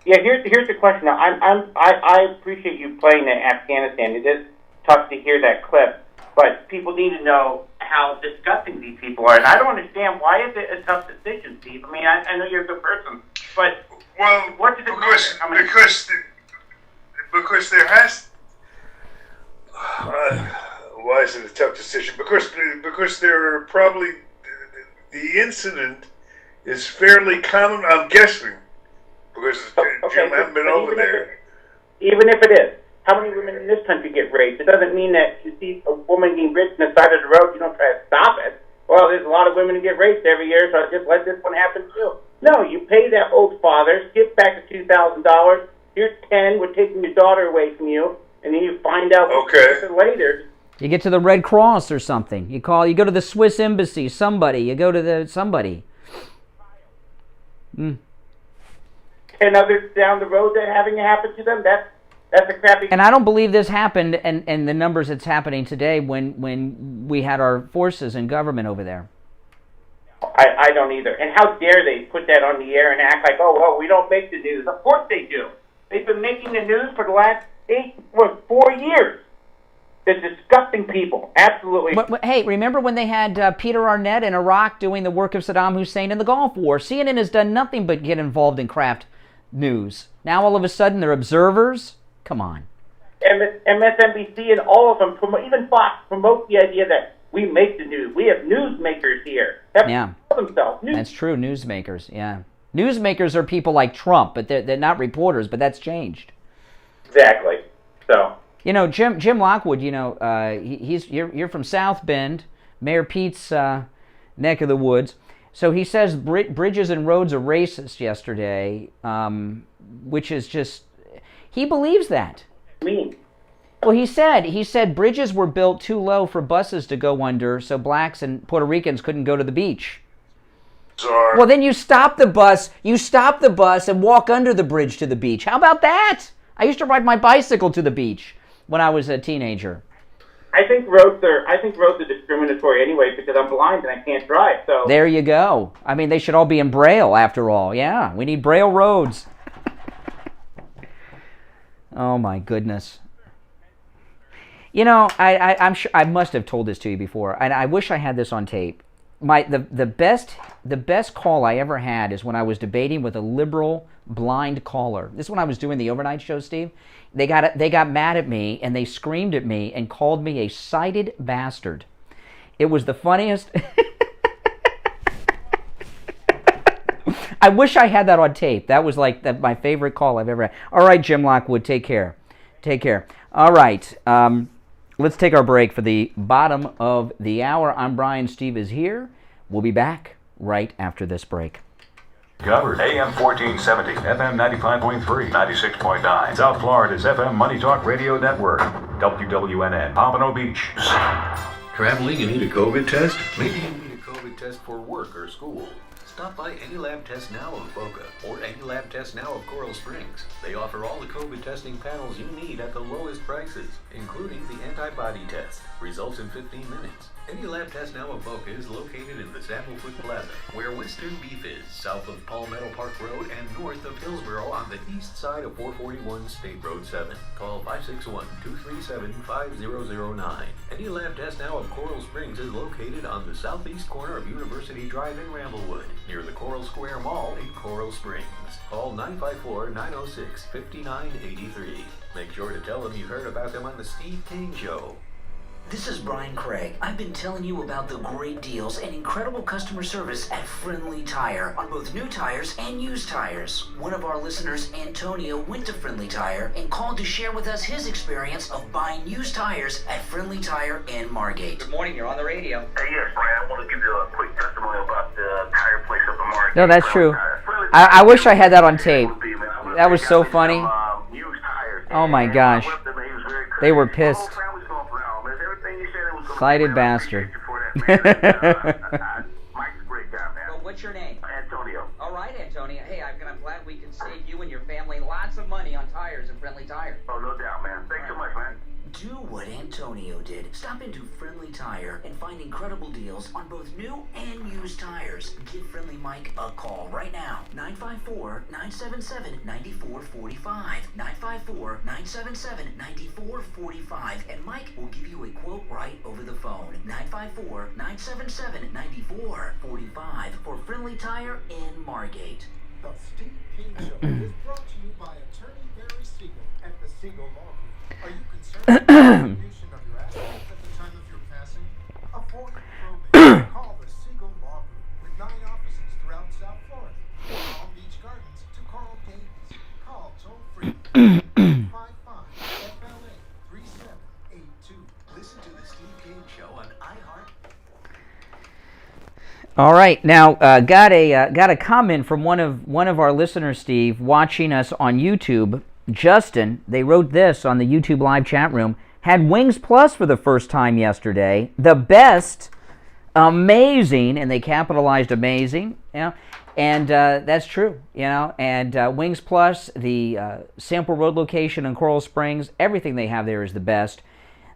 Yeah, here's the question. Now, I appreciate you playing the Afghanistan. It is tough to hear that clip, but people need to know how disgusting these people are. And I don't understand, why is it a tough decision, Steve? I mean, I know you're a good person, but what does it matter? Because there has. Why is it a tough decision? Because there are probably the incident is fairly common. I'm guessing because Jim hasn't been over there. Even if it is, how many women in this country get raped? It doesn't mean that you see a woman getting raped on the side of the road, you don't try to stop it. Well, there's a lot of women who get raped every year, so just let this one happen too. No, you pay that old father, skip back to $2,000. Here's 10. We're taking your daughter away from you, and then you find out later. You get to the Red Cross or something. You go to the Swiss embassy. You go to somebody. 10 others down the road that having it happen to them. That's a crappy. And I don't believe this happened, and the numbers it's happening today when we had our forces and government over there. I don't either. And how dare they put that on the air and act like, oh, well, we don't make the news. Of course they do. They've been making the news for the last 4 years. They're disgusting people. Absolutely. Hey, remember when they had Peter Arnett in Iraq doing the work of Saddam Hussein in the Gulf War? CNN has done nothing but get involved in craft news. Now all of a sudden they're observers? Come on. MSNBC and all of them, even Fox, promote the idea that we make the news. We have newsmakers here. Yeah. That's true, newsmakers, yeah. Newsmakers are people like Trump, but they're not reporters, but that's changed. Exactly. So... You know, Jim Lockwood, you know, you're from South Bend, Mayor Pete's neck of the woods. So he says bridges and roads are racist yesterday, which is just, he believes that. Well, he said bridges were built too low for buses to go under, so blacks and Puerto Ricans couldn't go to the beach. Sorry. Well, then you stop the bus and walk under the bridge to the beach. How about that? I used to ride my bicycle to the beach when I was a teenager. I think roads are discriminatory anyway because I'm blind and I can't drive. So there you go. I mean, they should all be in Braille after all. Yeah, we need Braille roads. Oh my goodness. You know, I'm sure I must have told this to you before, and I wish I had this on tape. The best call I ever had is when I was debating with a liberal blind caller. This is when I was doing the overnight show, Steve. They got mad at me and they screamed at me and called me a sighted bastard. It was the funniest. I wish I had that on tape. That was like my favorite call I've ever had. All right, Jim Lockwood, take care. Take care. All right. Let's take our break for the bottom of the hour. I'm Brian. Steve is here. We'll be back right after this break. Covered. AM 1470, FM 95.3, 96.9. South Florida's FM Money Talk Radio Network. WWNN, Pompano Beach. Traveling and need a COVID test? Maybe you need a COVID test for work or school. Stop by Any Lab Test Now of Boca or Any Lab Test Now of Coral Springs. They offer all the COVID testing panels you need at the lowest prices, including the antibody test. Results in 15 minutes. Any Lab Test Now of Boca is located in the Sandalfoot Plaza, where Western Beef is, south of Palmetto Park Road and north of Hillsborough on the east side of 441 State Road 7. Call 561-237-5009. Any Lab Test Now of Coral Springs is located on the southeast corner of University Drive in Ramblewood, near the Coral Square Mall in Coral Springs. Call 954-906-5983. Make sure to tell them you heard about them on the Steve Kane Show. This is Brian Craig. I've been telling you about the great deals and incredible customer service at Friendly Tire on both new tires and used tires. One of our listeners, Antonio, went to Friendly Tire and called to share with us his experience of buying used tires at Friendly Tire in Margate. Good morning, you're on the radio. Hey, yes, Brian, I want to give you a quick testimony about the tire place up in Margate. No, that's true. I wish I had that on tape. That was so funny. Oh my gosh. They were pissed. Excited bastard. Well, what's your name? Antonio. All right, Antonio. Hey, I'm glad we can save you and your family lots of money on tires at Friendly Tire. Oh, no doubt, man. Thanks so much, man. Do what Antonio did. Stop into Friendly Tire and find incredible deals on both new and used tires. Give Friendly Mike a call right now. 954-977-9445. 954-977-9445. And Mike will give you a quote right over the phone. 954-977-9445 for Friendly Tire in Margate. The Steve Kane Show is brought to you by Attorney Barry Siegel at the Siegel Law Group. Are you concerned about the distribution of your assets at the time of your passing? Avoid probate. Call the Siegel Law Group with 9 offices throughout South Florida, from Palm Beach Gardens to Coral Gables. Call toll-free 855-FLA-3782. Listen to the Steve Kane Show on iHeart. All right, now got a comment from one of our listeners, Steve, watching us on YouTube. Justin, they wrote this on the YouTube live chat room, had Wings Plus for the first time yesterday. The best, amazing, and they capitalized amazing, and that's true, and Wings Plus, the Sample Road location in Coral Springs, everything they have there is the best.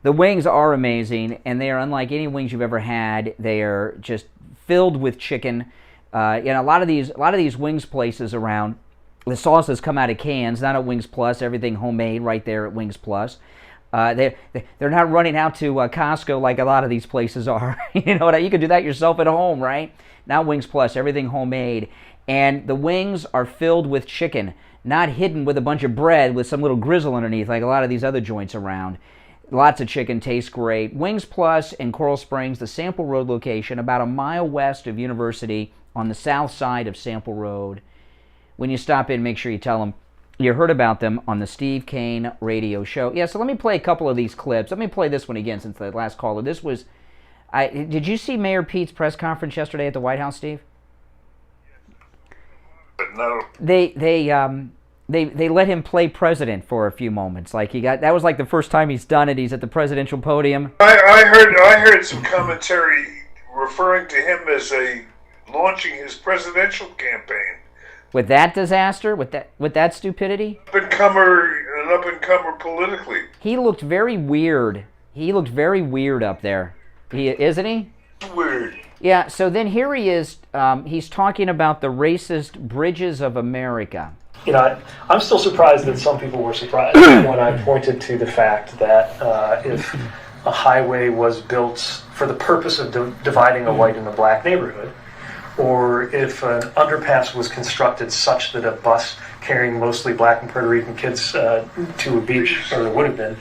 The wings are amazing, and they are unlike any wings you've ever had. They are just filled with chicken. A lot of these wings places around, the sauces come out of cans, not at Wings Plus. Everything homemade right there at Wings Plus. They're not running out to Costco like a lot of these places are. You can do that yourself at home, right? Now Wings Plus, everything homemade. And the wings are filled with chicken, not hidden with a bunch of bread with some little grizzle underneath like a lot of these other joints around. Lots of chicken, tastes great. Wings Plus in Coral Springs, the Sample Road location, about a mile west of University on the south side of Sample Road. When you stop in, make sure you tell them you heard about them on the Steve Kane Radio Show. Yeah, so let me play a couple of these clips. Let me play this one again since the last caller. This was, did you see Mayor Pete's press conference yesterday at the White House, Steve? No. They let him play president for a few moments. That was like the first time he's done it. He's at the presidential podium. I heard some commentary referring to him as launching his presidential campaign. With that disaster, with that stupidity, An up-and-comer politically. He looked very weird. He looked very weird up there. Isn't he? Weird. Yeah. So then here he is. He's talking about the racist bridges of America. I'm still surprised that some people were surprised when I pointed to the fact that if a highway was built for the purpose of dividing a white and a black neighborhood, or if an underpass was constructed such that a bus carrying mostly black and Puerto Rican kids to a beach, or it would have been,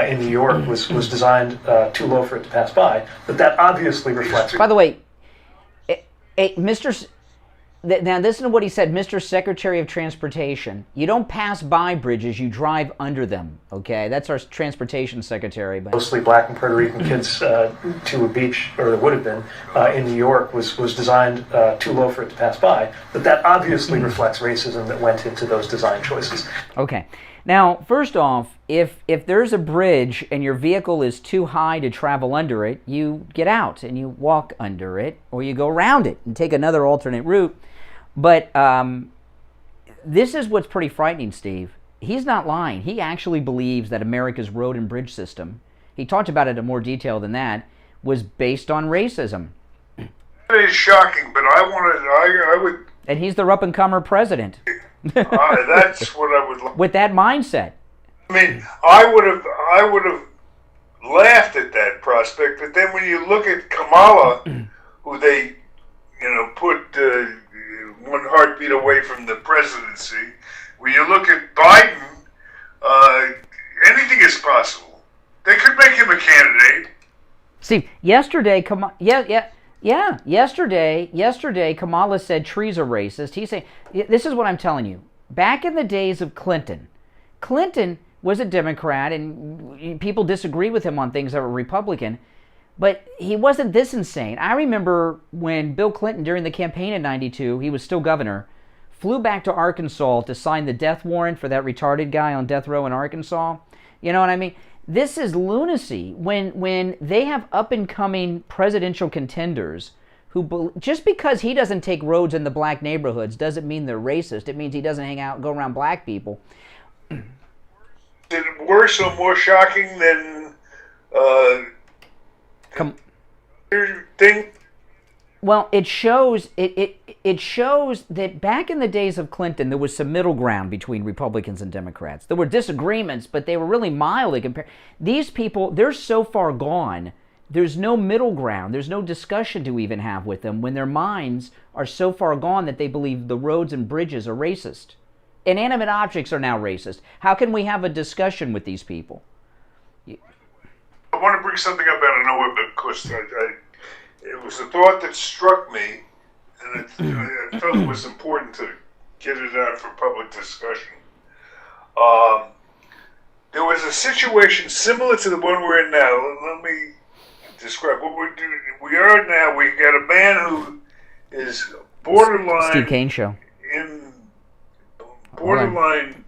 in New York was designed too low for it to pass by, that obviously reflects... By the way, now listen to what he said, Mr. Secretary of Transportation. You don't pass by bridges, you drive under them, okay? That's our transportation secretary. But mostly black and Puerto Rican kids to a beach, or it would have been, in New York was designed too low for it to pass by. But that obviously reflects racism that went into those design choices. Okay. Now, first off, if there's a bridge and your vehicle is too high to travel under it, you get out and you walk under it, or you go around it and take another alternate route. But this is what's pretty frightening, Steve. He's not lying. He actually believes that America's road and bridge system, he talked about it in more detail than that, was based on racism. It is shocking, but I would... And he's the up-and-comer president. That's what I would like. With that mindset. I mean, I would have laughed at that prospect, but then when you look at Kamala, who they, put one heartbeat away from the presidency, when you look at Biden, anything is possible. They could make him a candidate. Steve, yesterday, yesterday, Kamala said trees are racist. He's saying, this is what I'm telling you. Back in the days of Clinton was a Democrat, and people disagree with him on things that were Republican, but he wasn't this insane. I remember when Bill Clinton, during the campaign in '92, he was still governor, flew back to Arkansas to sign the death warrant for that retarded guy on death row in Arkansas. You know what I mean? This is lunacy when they have up-and-coming presidential contenders who, just because he doesn't take roads in the black neighborhoods doesn't mean they're racist. It means he doesn't go around black people. Is it worse or more shocking than thing? Well, it shows that back in the days of Clinton, there was some middle ground between Republicans and Democrats. There were disagreements, but they were really mildly compared. These people, they're so far gone, there's no middle ground. There's no discussion to even have with them when their minds are so far gone that they believe the roads and bridges are racist. Inanimate objects are now racist. How can we have a discussion with these people? I want to bring something up out of nowhere because it was a thought that struck me, and I felt it was important to get it out for public discussion. There was a situation similar to the one we're in now. Let me describe what we're doing. We are now. We got a man who is borderline. Steve Kane Show. In borderline.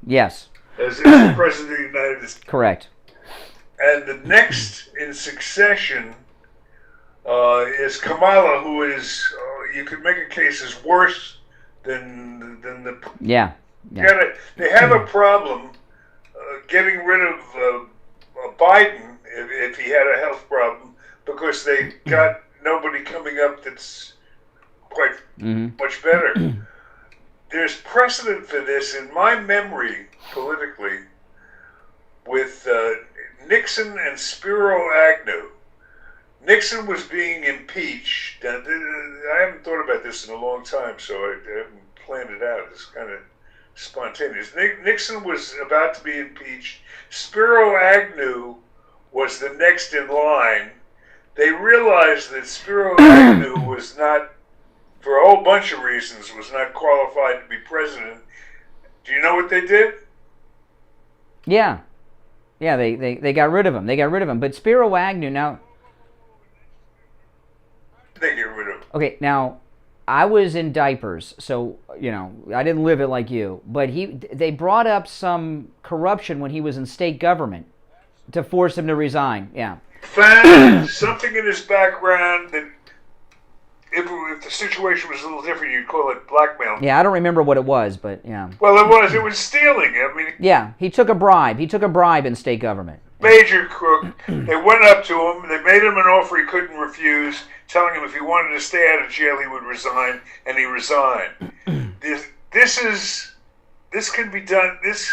Yes. As the president of the United States. Correct. And the next in succession is Kamala, who is, you could make a case, is worse than the... Yeah. They have a problem getting rid of Biden if he had a health problem, because they got nobody coming up that's quite much better. There's precedent for this in my memory politically with Nixon and Spiro Agnew. Nixon was being impeached. I haven't thought about this in a long time, so I haven't planned it out. It's kind of spontaneous. Nixon was about to be impeached. Spiro Agnew was the next in line. They realized that Spiro Agnew was not, for a whole bunch of reasons, was not qualified to be president. Do you know what they did? Yeah. Yeah, they got rid of him. They got rid of him. But Spiro Agnew now... They get rid of him. Okay, now, I was in diapers, so, I didn't live it like you. But they brought up some corruption when he was in state government to force him to resign. Yeah. Found something in his background that, if the situation was a little different, you'd call it blackmail. Yeah, I don't remember what it was, but yeah. Well, it was stealing. I mean... Yeah, he took a bribe. He took a bribe in state government. Major crook. They went up to him. They made him an offer he couldn't refuse, telling him if he wanted to stay out of jail, he would resign, and he resigned. This can be done. This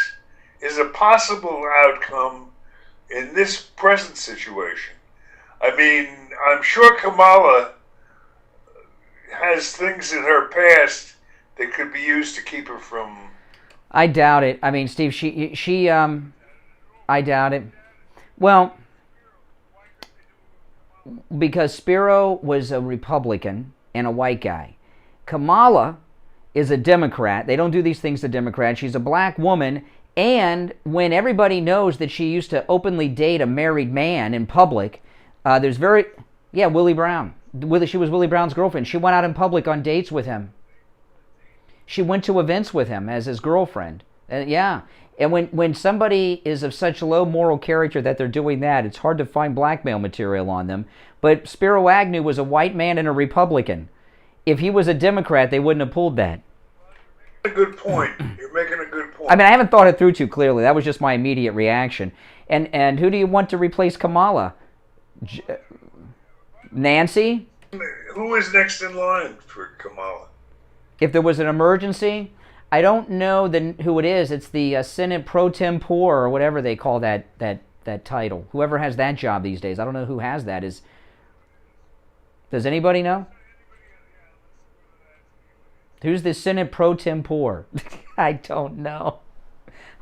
is a possible outcome in this present situation. I mean, I'm sure Kamala has things in her past that could be used to keep her from... I doubt it. I mean, Steve, I doubt it. Well, because Spiro was a Republican and a white guy. Kamala is a Democrat. They don't do these things to Democrats. She's a black woman, and when everybody knows that she used to openly date a married man in public, Willie Brown. She was Willie Brown's girlfriend. She went out in public on dates with him. She went to events with him as his girlfriend. And when somebody is of such low moral character that they're doing that, it's hard to find blackmail material on them. But Spiro Agnew was a white man and a Republican. If he was a Democrat, they wouldn't have pulled that. A good point. You're making a good point. I mean, I haven't thought it through too clearly. That was just my immediate reaction. And who do you want to replace Kamala? Nancy? Who is next in line for Kamala? If there was an emergency, I don't know who it is. It's the Senate pro tempore or whatever they call that title. Whoever has that job these days. I don't know who has that. Does anybody know? Who's the Senate pro tempore? I don't know.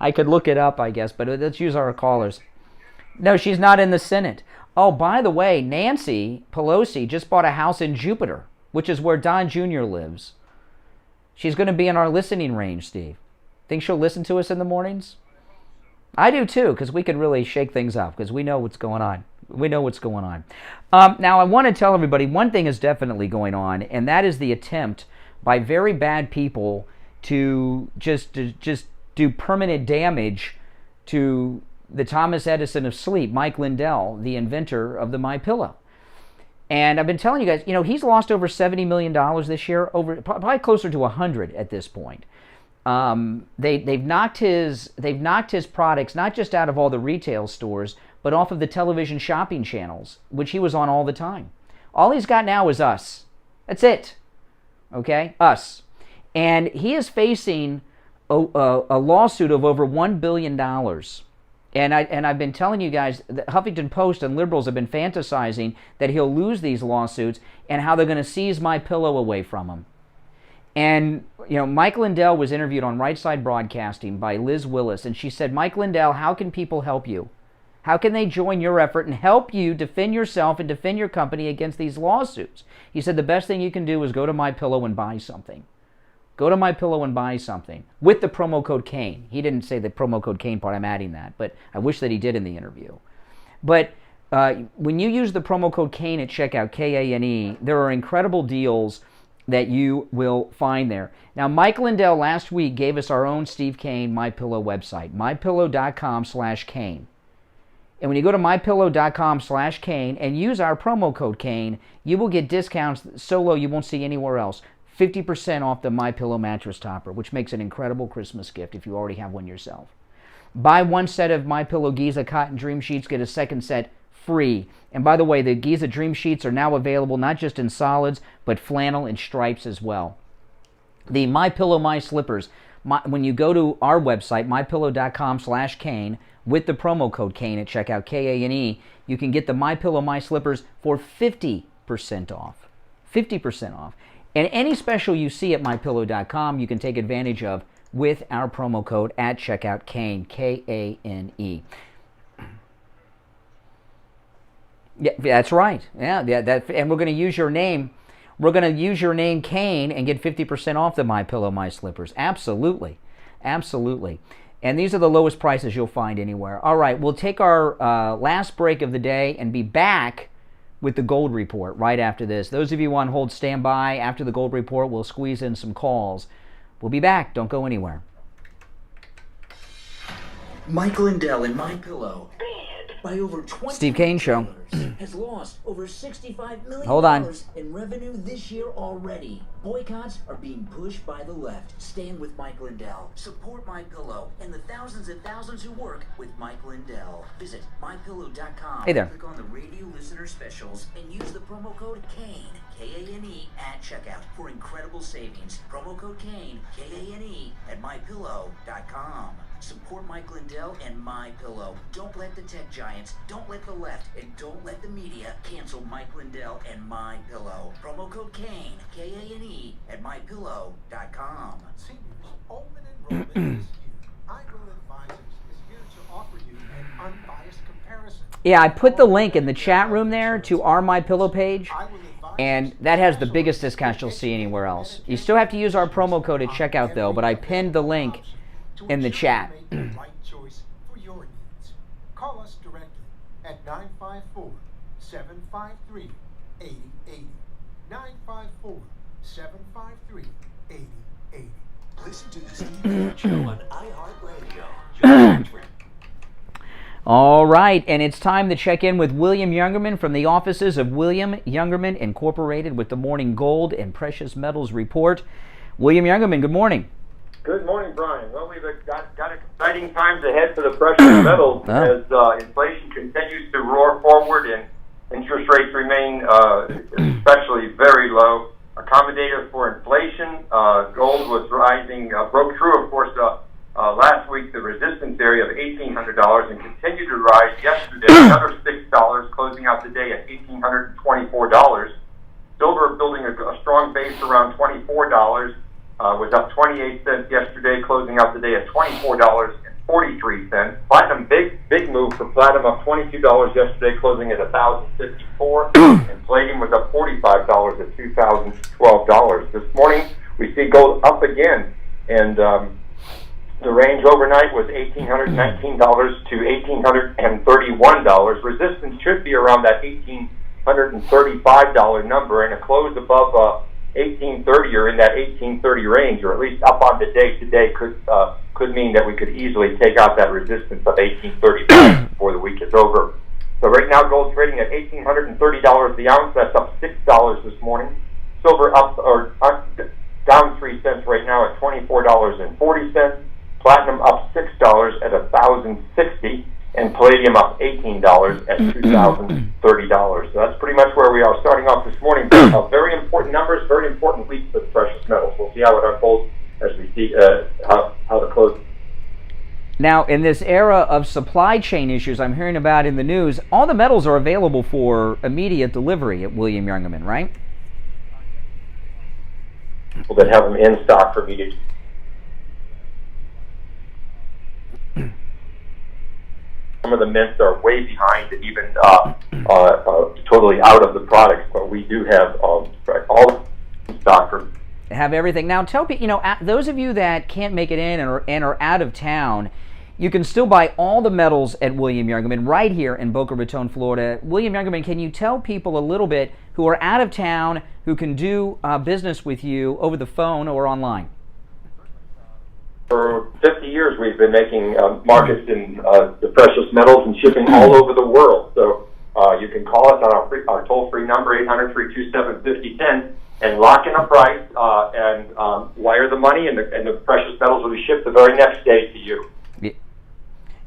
I could look it up, I guess, but let's use our callers. No, she's not in the Senate. Oh, by the way, Nancy Pelosi just bought a house in Jupiter, which is where Don Jr. lives. She's going to be in our listening range, Steve. Think she'll listen to us in the mornings? I do too, because we could really shake things up, because we know what's going on. We know what's going on. Now, I want to tell everybody one thing is definitely going on, and that is the attempt by very bad people to just do permanent damage to the Thomas Edison of sleep, Mike Lindell, the inventor of the MyPillow. And I've been telling you guys, he's lost over $70 million this year, probably closer to 100 at this point. They've knocked his products not just out of all the retail stores, but off of the television shopping channels, which he was on all the time. All he's got now is us. That's it. Okay, us. And he is facing a lawsuit of over $1 billion. And I've been telling you guys, the Huffington Post and liberals have been fantasizing that he'll lose these lawsuits and how they're going to seize MyPillow away from him. And, Mike Lindell was interviewed on Right Side Broadcasting by Liz Willis, and she said, Mike Lindell, how can people help you? How can they join your effort and help you defend yourself and defend your company against these lawsuits? He said the best thing you can do is go to MyPillow and buy something. Go to MyPillow and buy something with the promo code Kane. He didn't say the promo code Kane part. I'm adding that, but I wish that he did in the interview. But when you use the promo code Kane at checkout, K-A-N-E, there are incredible deals that you will find there. Now, Mike Lindell last week gave us our own Steve Kane MyPillow website, mypillow.com/Kane. And when you go to mypillow.com/Kane and use our promo code Kane, you will get discounts so low you won't see anywhere else. 50% off the MyPillow mattress topper, which makes an incredible Christmas gift if you already have one yourself. Buy one set of MyPillow Giza Cotton Dream Sheets, get a second set free. And by the way, the Giza Dream Sheets are now available not just in solids, but flannel and stripes as well. The MyPillow My Slippers, when you go to our website, mypillow.com/Kane, with the promo code Kane at checkout, K-A-N-E, you can get the MyPillow My Slippers for 50% off. 50% off. And any special you see at mypillow.com, you can take advantage of with our promo code at checkout, Kane, K-A-N-E. Yeah, that's right. Yeah, and we're going to use your name. We're going to use your name, Kane, and get 50% off the MyPillow My Slippers. Absolutely. Absolutely. And these are the lowest prices you'll find anywhere. All right, we'll take our last break of the day and be back with the Gold Report right after this. Those of you on hold, stand by. After the Gold Report, we'll squeeze in some calls. We'll be back. Don't go anywhere. Mike Lindell and MyPillow, by over 20 Steve Kane Show. has lost over $65 million Hold on. in revenue this year already. Boycotts are being pushed by the left. Stand with Mike Lindell. Support MyPillow and the thousands and thousands who work with Mike Lindell. Visit mypillow.com. Hey there. Click on the radio listener specials and use the promo code Kane, K-A-N-E, at checkout for incredible savings. Promo code Kane, K-A-N-E, at mypillow.com. Support Mike Lindell and MyPillow. Don't let the tech giants, don't let the left, and don't let the media cancel Mike Lindell and MyPillow. Promo code Kane, K-A-N-E, at mypillow.com. Seniors, open enrollment is here. I Will Advisors is here to offer you an unbiased comparison. Yeah, I put the link in the chat room there to our MyPillow page, and that has the biggest discount you'll see anywhere else. You still have to use our promo code at checkout, though, but I pinned the link in the chat. Make the right choice for your needs. Call us directly at 954-753-8080. 954-753-8080. Listen to the Steve Kane Show on iHeartRadio. All right, and it's time to check in with William Youngerman from the offices of William Youngerman Incorporated with the Morning Gold and Precious Metals Report. William Youngerman, good morning. Good morning, Brian. Well, we've got exciting times ahead for the precious metals as inflation continues to roar forward and interest rates remain especially very low. Accommodative for inflation, gold was rising, broke through, of course, last week the resistance area of $1,800 and continued to rise yesterday, another $6, closing out the day at $1,824. Silver building a strong base around $24, was up 28 cents yesterday, closing out the day at $24.43. Platinum, big move for platinum, up $22 yesterday, closing at $1,054. And palladium was up $45 at $2,012. This morning, we see gold up again, and the range overnight was $1,819 to $1,831. Resistance should be around that $1,835 number, and a close above 1830 or in that 1830 range, or at least up on the day today, could mean that we could easily take out that resistance of 1830 before the week is over. So right now, gold trading at $1,830 the ounce. That's up $6 this morning. Silver down 3 cents right now at $24.40. Platinum up $6 at $1,060, and palladium up $18 at $2,030. So that's pretty much where we are starting off this morning. Very important numbers, very important week for the precious metals. We'll see how it unfolds as we see how the close. Now, in this era of supply chain issues I'm hearing about in the news, all the metals are available for immediate delivery at William Youngerman, right? People that have them in stock for immediate. Some of the mints are way behind, even totally out of the products, but we do have all in stock for. Have everything. Now, tell people, those of you that can't make it in and are out of town, you can still buy all the metals at William Youngerman right here in Boca Raton, Florida. William Youngerman, can you tell people a little bit who are out of town who can do business with you over the phone or online? For 50 years, we've been making markets in the precious metals and shipping all over the world. So you can call us on our toll-free number, 800-327-5010, and lock in a price and wire the money, and the precious metals will be shipped the very next day to you.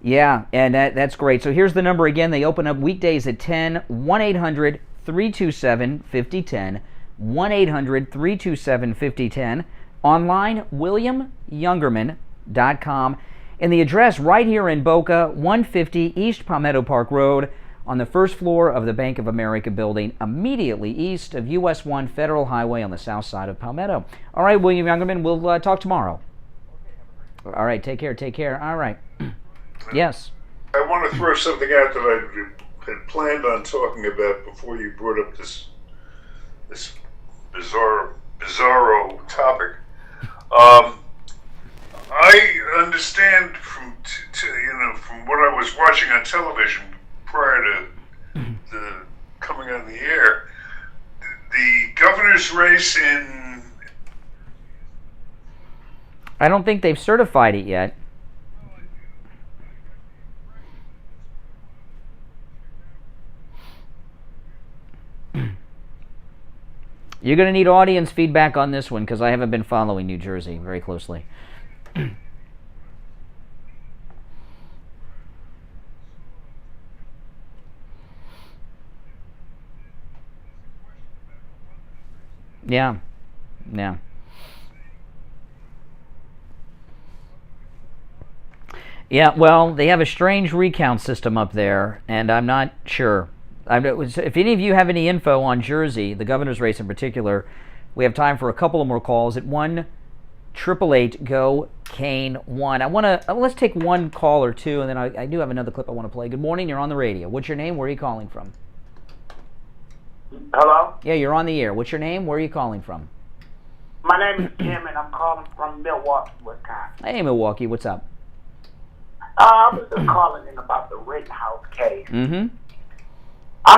Yeah, and that's great. So here's the number again. They open up weekdays at 10, 1-800-327-5010, 1-800-327-5010. Online, WilliamYoungerman.com. And the address right here in Boca, 150 East Palmetto Park Road, on the first floor of the Bank of America building, immediately east of US 1 Federal Highway on the south side of Palmetto. All right, William Youngerman, we'll talk tomorrow. All right, take care. All right. Yes. I want to throw something out that I had planned on talking about before you brought up this bizarro topic. I understand from what I was watching on television prior to the coming on the air, the governor's race in. I don't think they've certified it yet. You're going to need audience feedback on this one because I haven't been following New Jersey very closely. Yeah. Yeah, well, they have a strange recount system up there, and I'm not sure. If any of you have any info on Jersey, the governor's race in particular, we have time for a couple of more calls at 1-888-GO-KANE-1. Let's take one call or two, and then I do have another clip I want to play. Good morning, you're on the radio. What's your name? Where are you calling from? Hello? Yeah, you're on the air. What's your name? Where are you calling from? My name is Jim, and I'm calling from Milwaukee, Wisconsin. Hey, Milwaukee, what's up? I was just calling in about the Rittenhouse case. Mm-hmm. I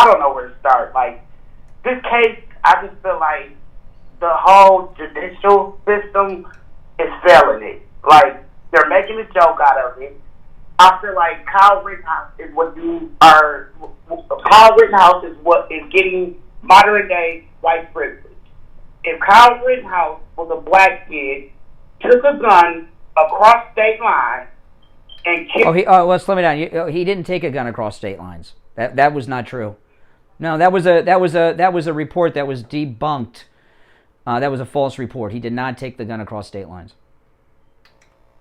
don't know where to start. Like, this case, I just feel like the whole judicial system is failing it. Like, they're making a joke out of it. I feel like Kyle Rittenhouse is what is getting modern day white privilege. if Kyle Rittenhouse was a black kid, took a gun across state lines, and killed... Well, slow me down. He didn't take a gun across state lines. That was not true. No, that was a report that was debunked. That was a false report. He did not take the gun across state lines.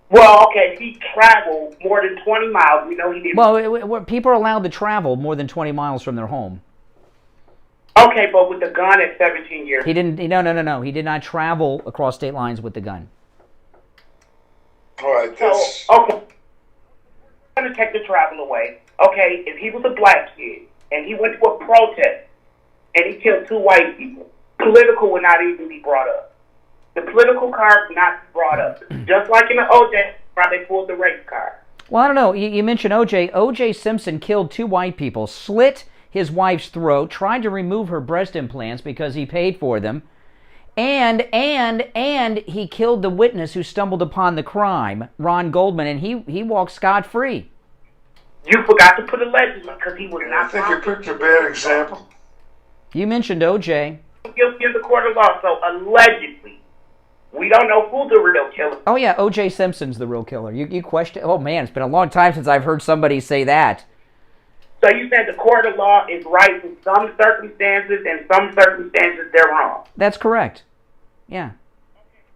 Well, okay, he traveled more than 20 miles. We know he didn't. Well, people are allowed to travel more than 20 miles from their home. Okay, but with the gun at 17 years. He didn't. No. He did not travel across state lines with the gun. All right. So, okay. I'm going to take the travel away. Okay, if he was a black kid and he went to a protest and he killed 2 white people, political would not even be brought up. The political card would not be brought up. Just like in the OJ trial, they pulled the race card. Well, I don't know. You mentioned OJ. OJ Simpson killed 2 white people, slit his wife's throat, tried to remove her breast implants because he paid for them, and he killed the witness who stumbled upon the crime, Ron Goldman, and he walked scot-free. You forgot to put allegedly because he was not. I think you picked a bad example. You mentioned OJ. Guilty in the court of law, so allegedly. We don't know who the real killer is. Oh, yeah, O.J. Simpson's the real killer. You question... Oh, man, it's been a long time since I've heard somebody say that. So you said the court of law is right in some circumstances, and some circumstances they're wrong. That's correct. Yeah.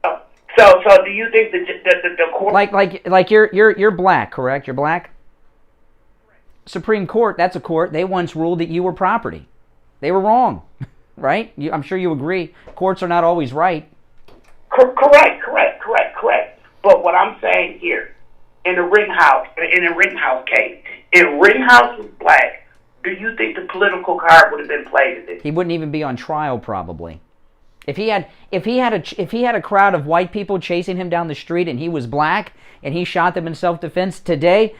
So do you think that the court... Like you're black, correct? You're black? Supreme Court, that's a court. They once ruled that you were property. They were wrong, right? I'm sure you agree. Courts are not always right. Correct. But what I'm saying here, in the Rittenhouse case, if Rittenhouse was black, do you think the political card would have been played at this? He wouldn't even be on trial, probably. If he had a crowd of white people chasing him down the street and he was black and he shot them in self-defense today,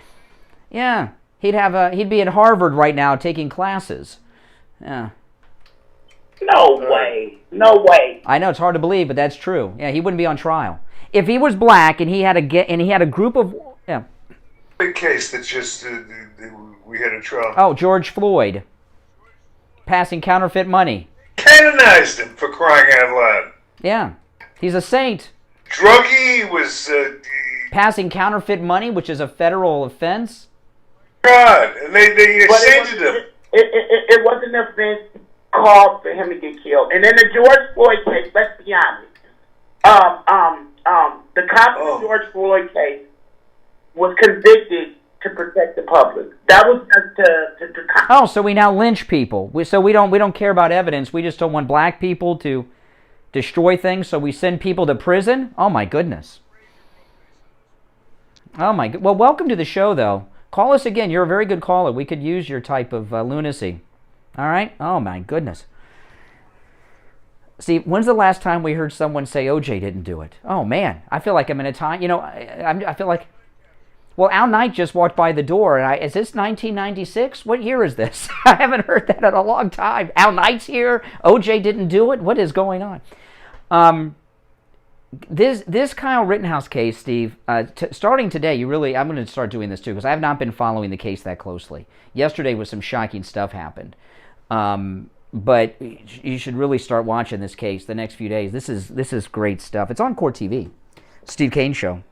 yeah, he'd be at Harvard right now taking classes. Yeah. No way. I know it's hard to believe, but that's true. Yeah, he wouldn't be on trial if he was black and he had a group of Big case that just we had a trial. Oh, George Floyd passing counterfeit money. Canonized him for crying out loud. Yeah, he's a saint. Druggy was passing counterfeit money, which is a federal offense. God, and they sainted him. It wasn't an offense called for him to get killed. And in the George Floyd case, let's be honest, the cop in the George Floyd case was convicted to protect the public. That was to so we now lynch people. We don't care about evidence. We just don't want black people to destroy things. So we send people to prison. Oh my goodness. Oh my. Well, welcome to the show, though. Call us again. You're a very good caller. We could use your type of lunacy. All right? Oh, my goodness. See, when's the last time we heard someone say OJ didn't do it? Oh, man. I feel like I'm in a time... I feel like... Well, Al Knight just walked by the door. And is this 1996? What year is this? I haven't heard that in a long time. Al Knight's here. OJ didn't do it. What is going on? This Kyle Rittenhouse case, Steve, starting today, I'm going to start doing this too, because I have not been following the case that closely. Yesterday was some shocking stuff happened. But you should really start watching this case the next few days. This is great stuff. It's on Court TV. Steve Kane Show.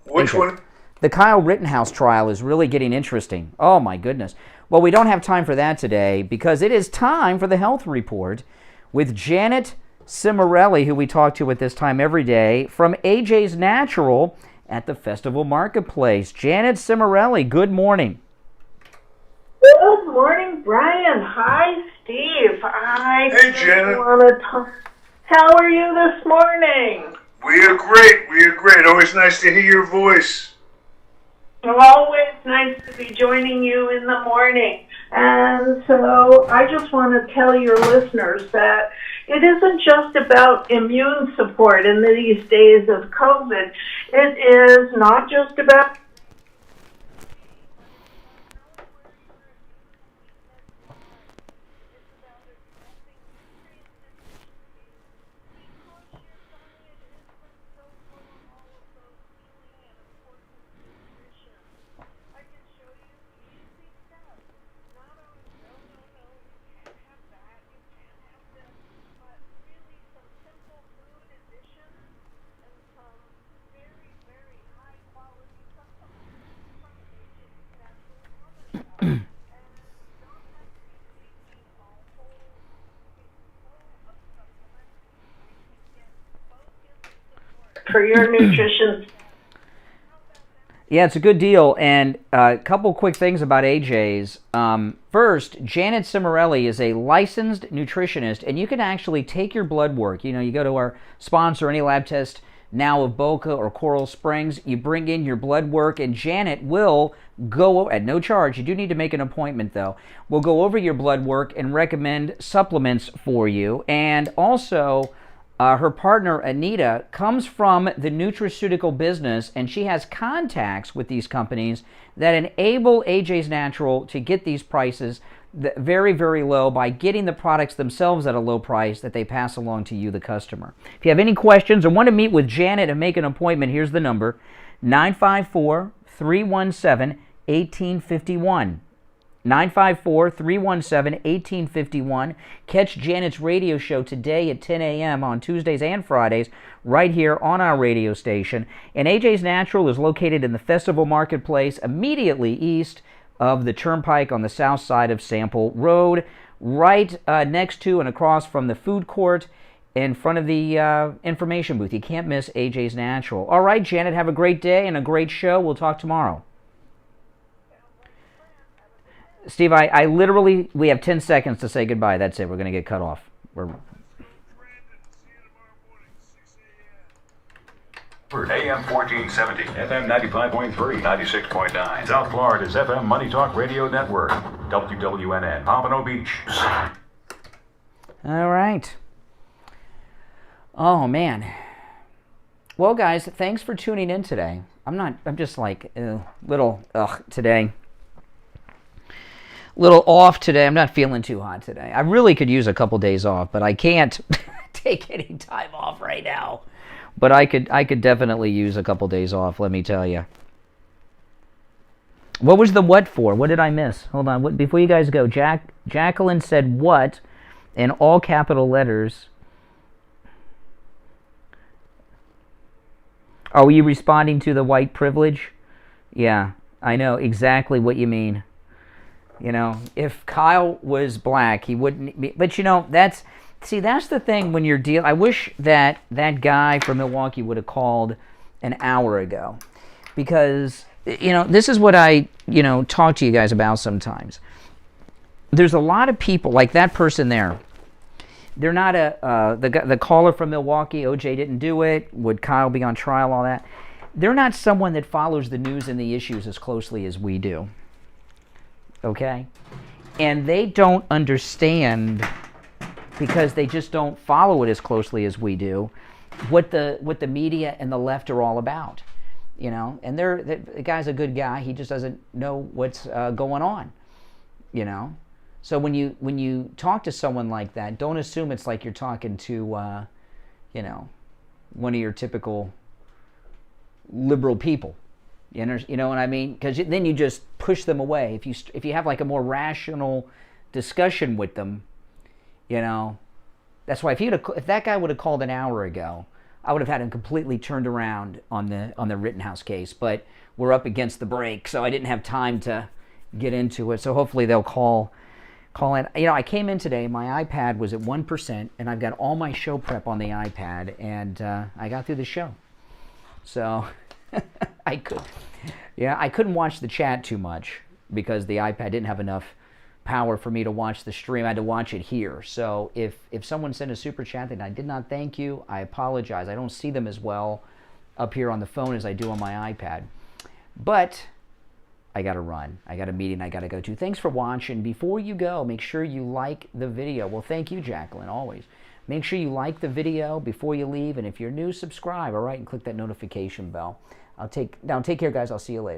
Which one? The Kyle Rittenhouse trial is really getting interesting. Oh, my goodness. Well, we don't have time for that today because it is time for the health report with Janet Cimarelli, who we talk to at this time every day, from AJ's Natural at the Festival Marketplace. Janet Cimarelli, good morning. Good morning, Brian. Hi, Steve. Hey, Janet. How are you this morning? We are great. Always nice to hear your voice. Always nice to be joining you in the morning. And so I just want to tell your listeners that it isn't just about immune support in these days of COVID. It is not just about for your nutrition. Yeah, it's a good deal. And a couple quick things about AJ's. First, Janet Cimarelli is a licensed nutritionist, and you can actually take your blood work. You know, you go to our sponsor, any lab test now of Boca or Coral Springs, you bring in your blood work, and Janet will go, at no charge, you do need to make an appointment though, will go over your blood work and recommend supplements for you. And also, her partner, Anita, comes from the nutraceutical business, and she has contacts with these companies that enable AJ's Natural to get these prices very, very low by getting the products themselves at a low price that they pass along to you, the customer. If you have any questions or want to meet with Janet and make an appointment, here's the number, 954-317-1851. 954-317-1851. Catch Janet's radio show today at 10 a.m. on Tuesdays and Fridays right here on our radio station. And AJ's Natural is located in the Festival Marketplace immediately east of the Turnpike on the south side of Sample Road, right next to and across from the food court in front of the information booth. You can't miss AJ's Natural. All right, Janet, have a great day and a great show. We'll talk tomorrow. Steve, I literally, we have 10 seconds to say goodbye. That's it. We're going to get cut off. AM 1470, FM 95.3, 96.9. South Florida's FM Money Talk Radio Network, WWNN, Pompano Beach. All right. Oh, man. Well, guys, thanks for tuning in today. I'm just like little today. Little off today. I'm not feeling too hot today. I really could use a couple days off, but I can't take any time off right now. But I could definitely use a couple days off, let me tell you. What was the what for? What did I miss? Hold on. Before you guys go, Jacqueline said what in all capital letters. Are you responding to the white privilege? Yeah, I know exactly what you mean. You know, if Kyle was black, he wouldn't be. But, you know, that's the thing when you're dealing. I wish that guy from Milwaukee would have called an hour ago. Because, you know, this is what I, talk to you guys about sometimes. There's a lot of people, like that person there. They're not the caller from Milwaukee, OJ didn't do it, would Kyle be on trial, all that. They're not someone that follows the news and the issues as closely as we do. Okay? And they don't understand, because they just don't follow it as closely as we do, what the media and the left are all about. And the guy's a good guy, he just doesn't know what's going on. So when you talk to someone like that, don't assume it's like you're talking to one of your typical liberal people. You know what I mean? Because then you just push them away. If you have like a more rational discussion with them, that's why if that guy would have called an hour ago, I would have had him completely turned around on the Rittenhouse case. But we're up against the break, so I didn't have time to get into it. So hopefully they'll call in. I came in today, my iPad was at 1%, and I've got all my show prep on the iPad, and I got through the show. So I couldn't watch the chat too much because the iPad didn't have enough power for me to watch the stream. I had to watch it here. So if someone sent a super chat that I did not thank you, I apologize. I don't see them as well up here on the phone as I do on my iPad. But I got to run. I got a meeting I got to go to. Thanks for watching. Before you go, make sure you like the video. Well, thank you, Jacqueline, always. Make sure you like the video before you leave. And if you're new, subscribe, all right? And click that notification bell. Take care, guys. I'll see you later.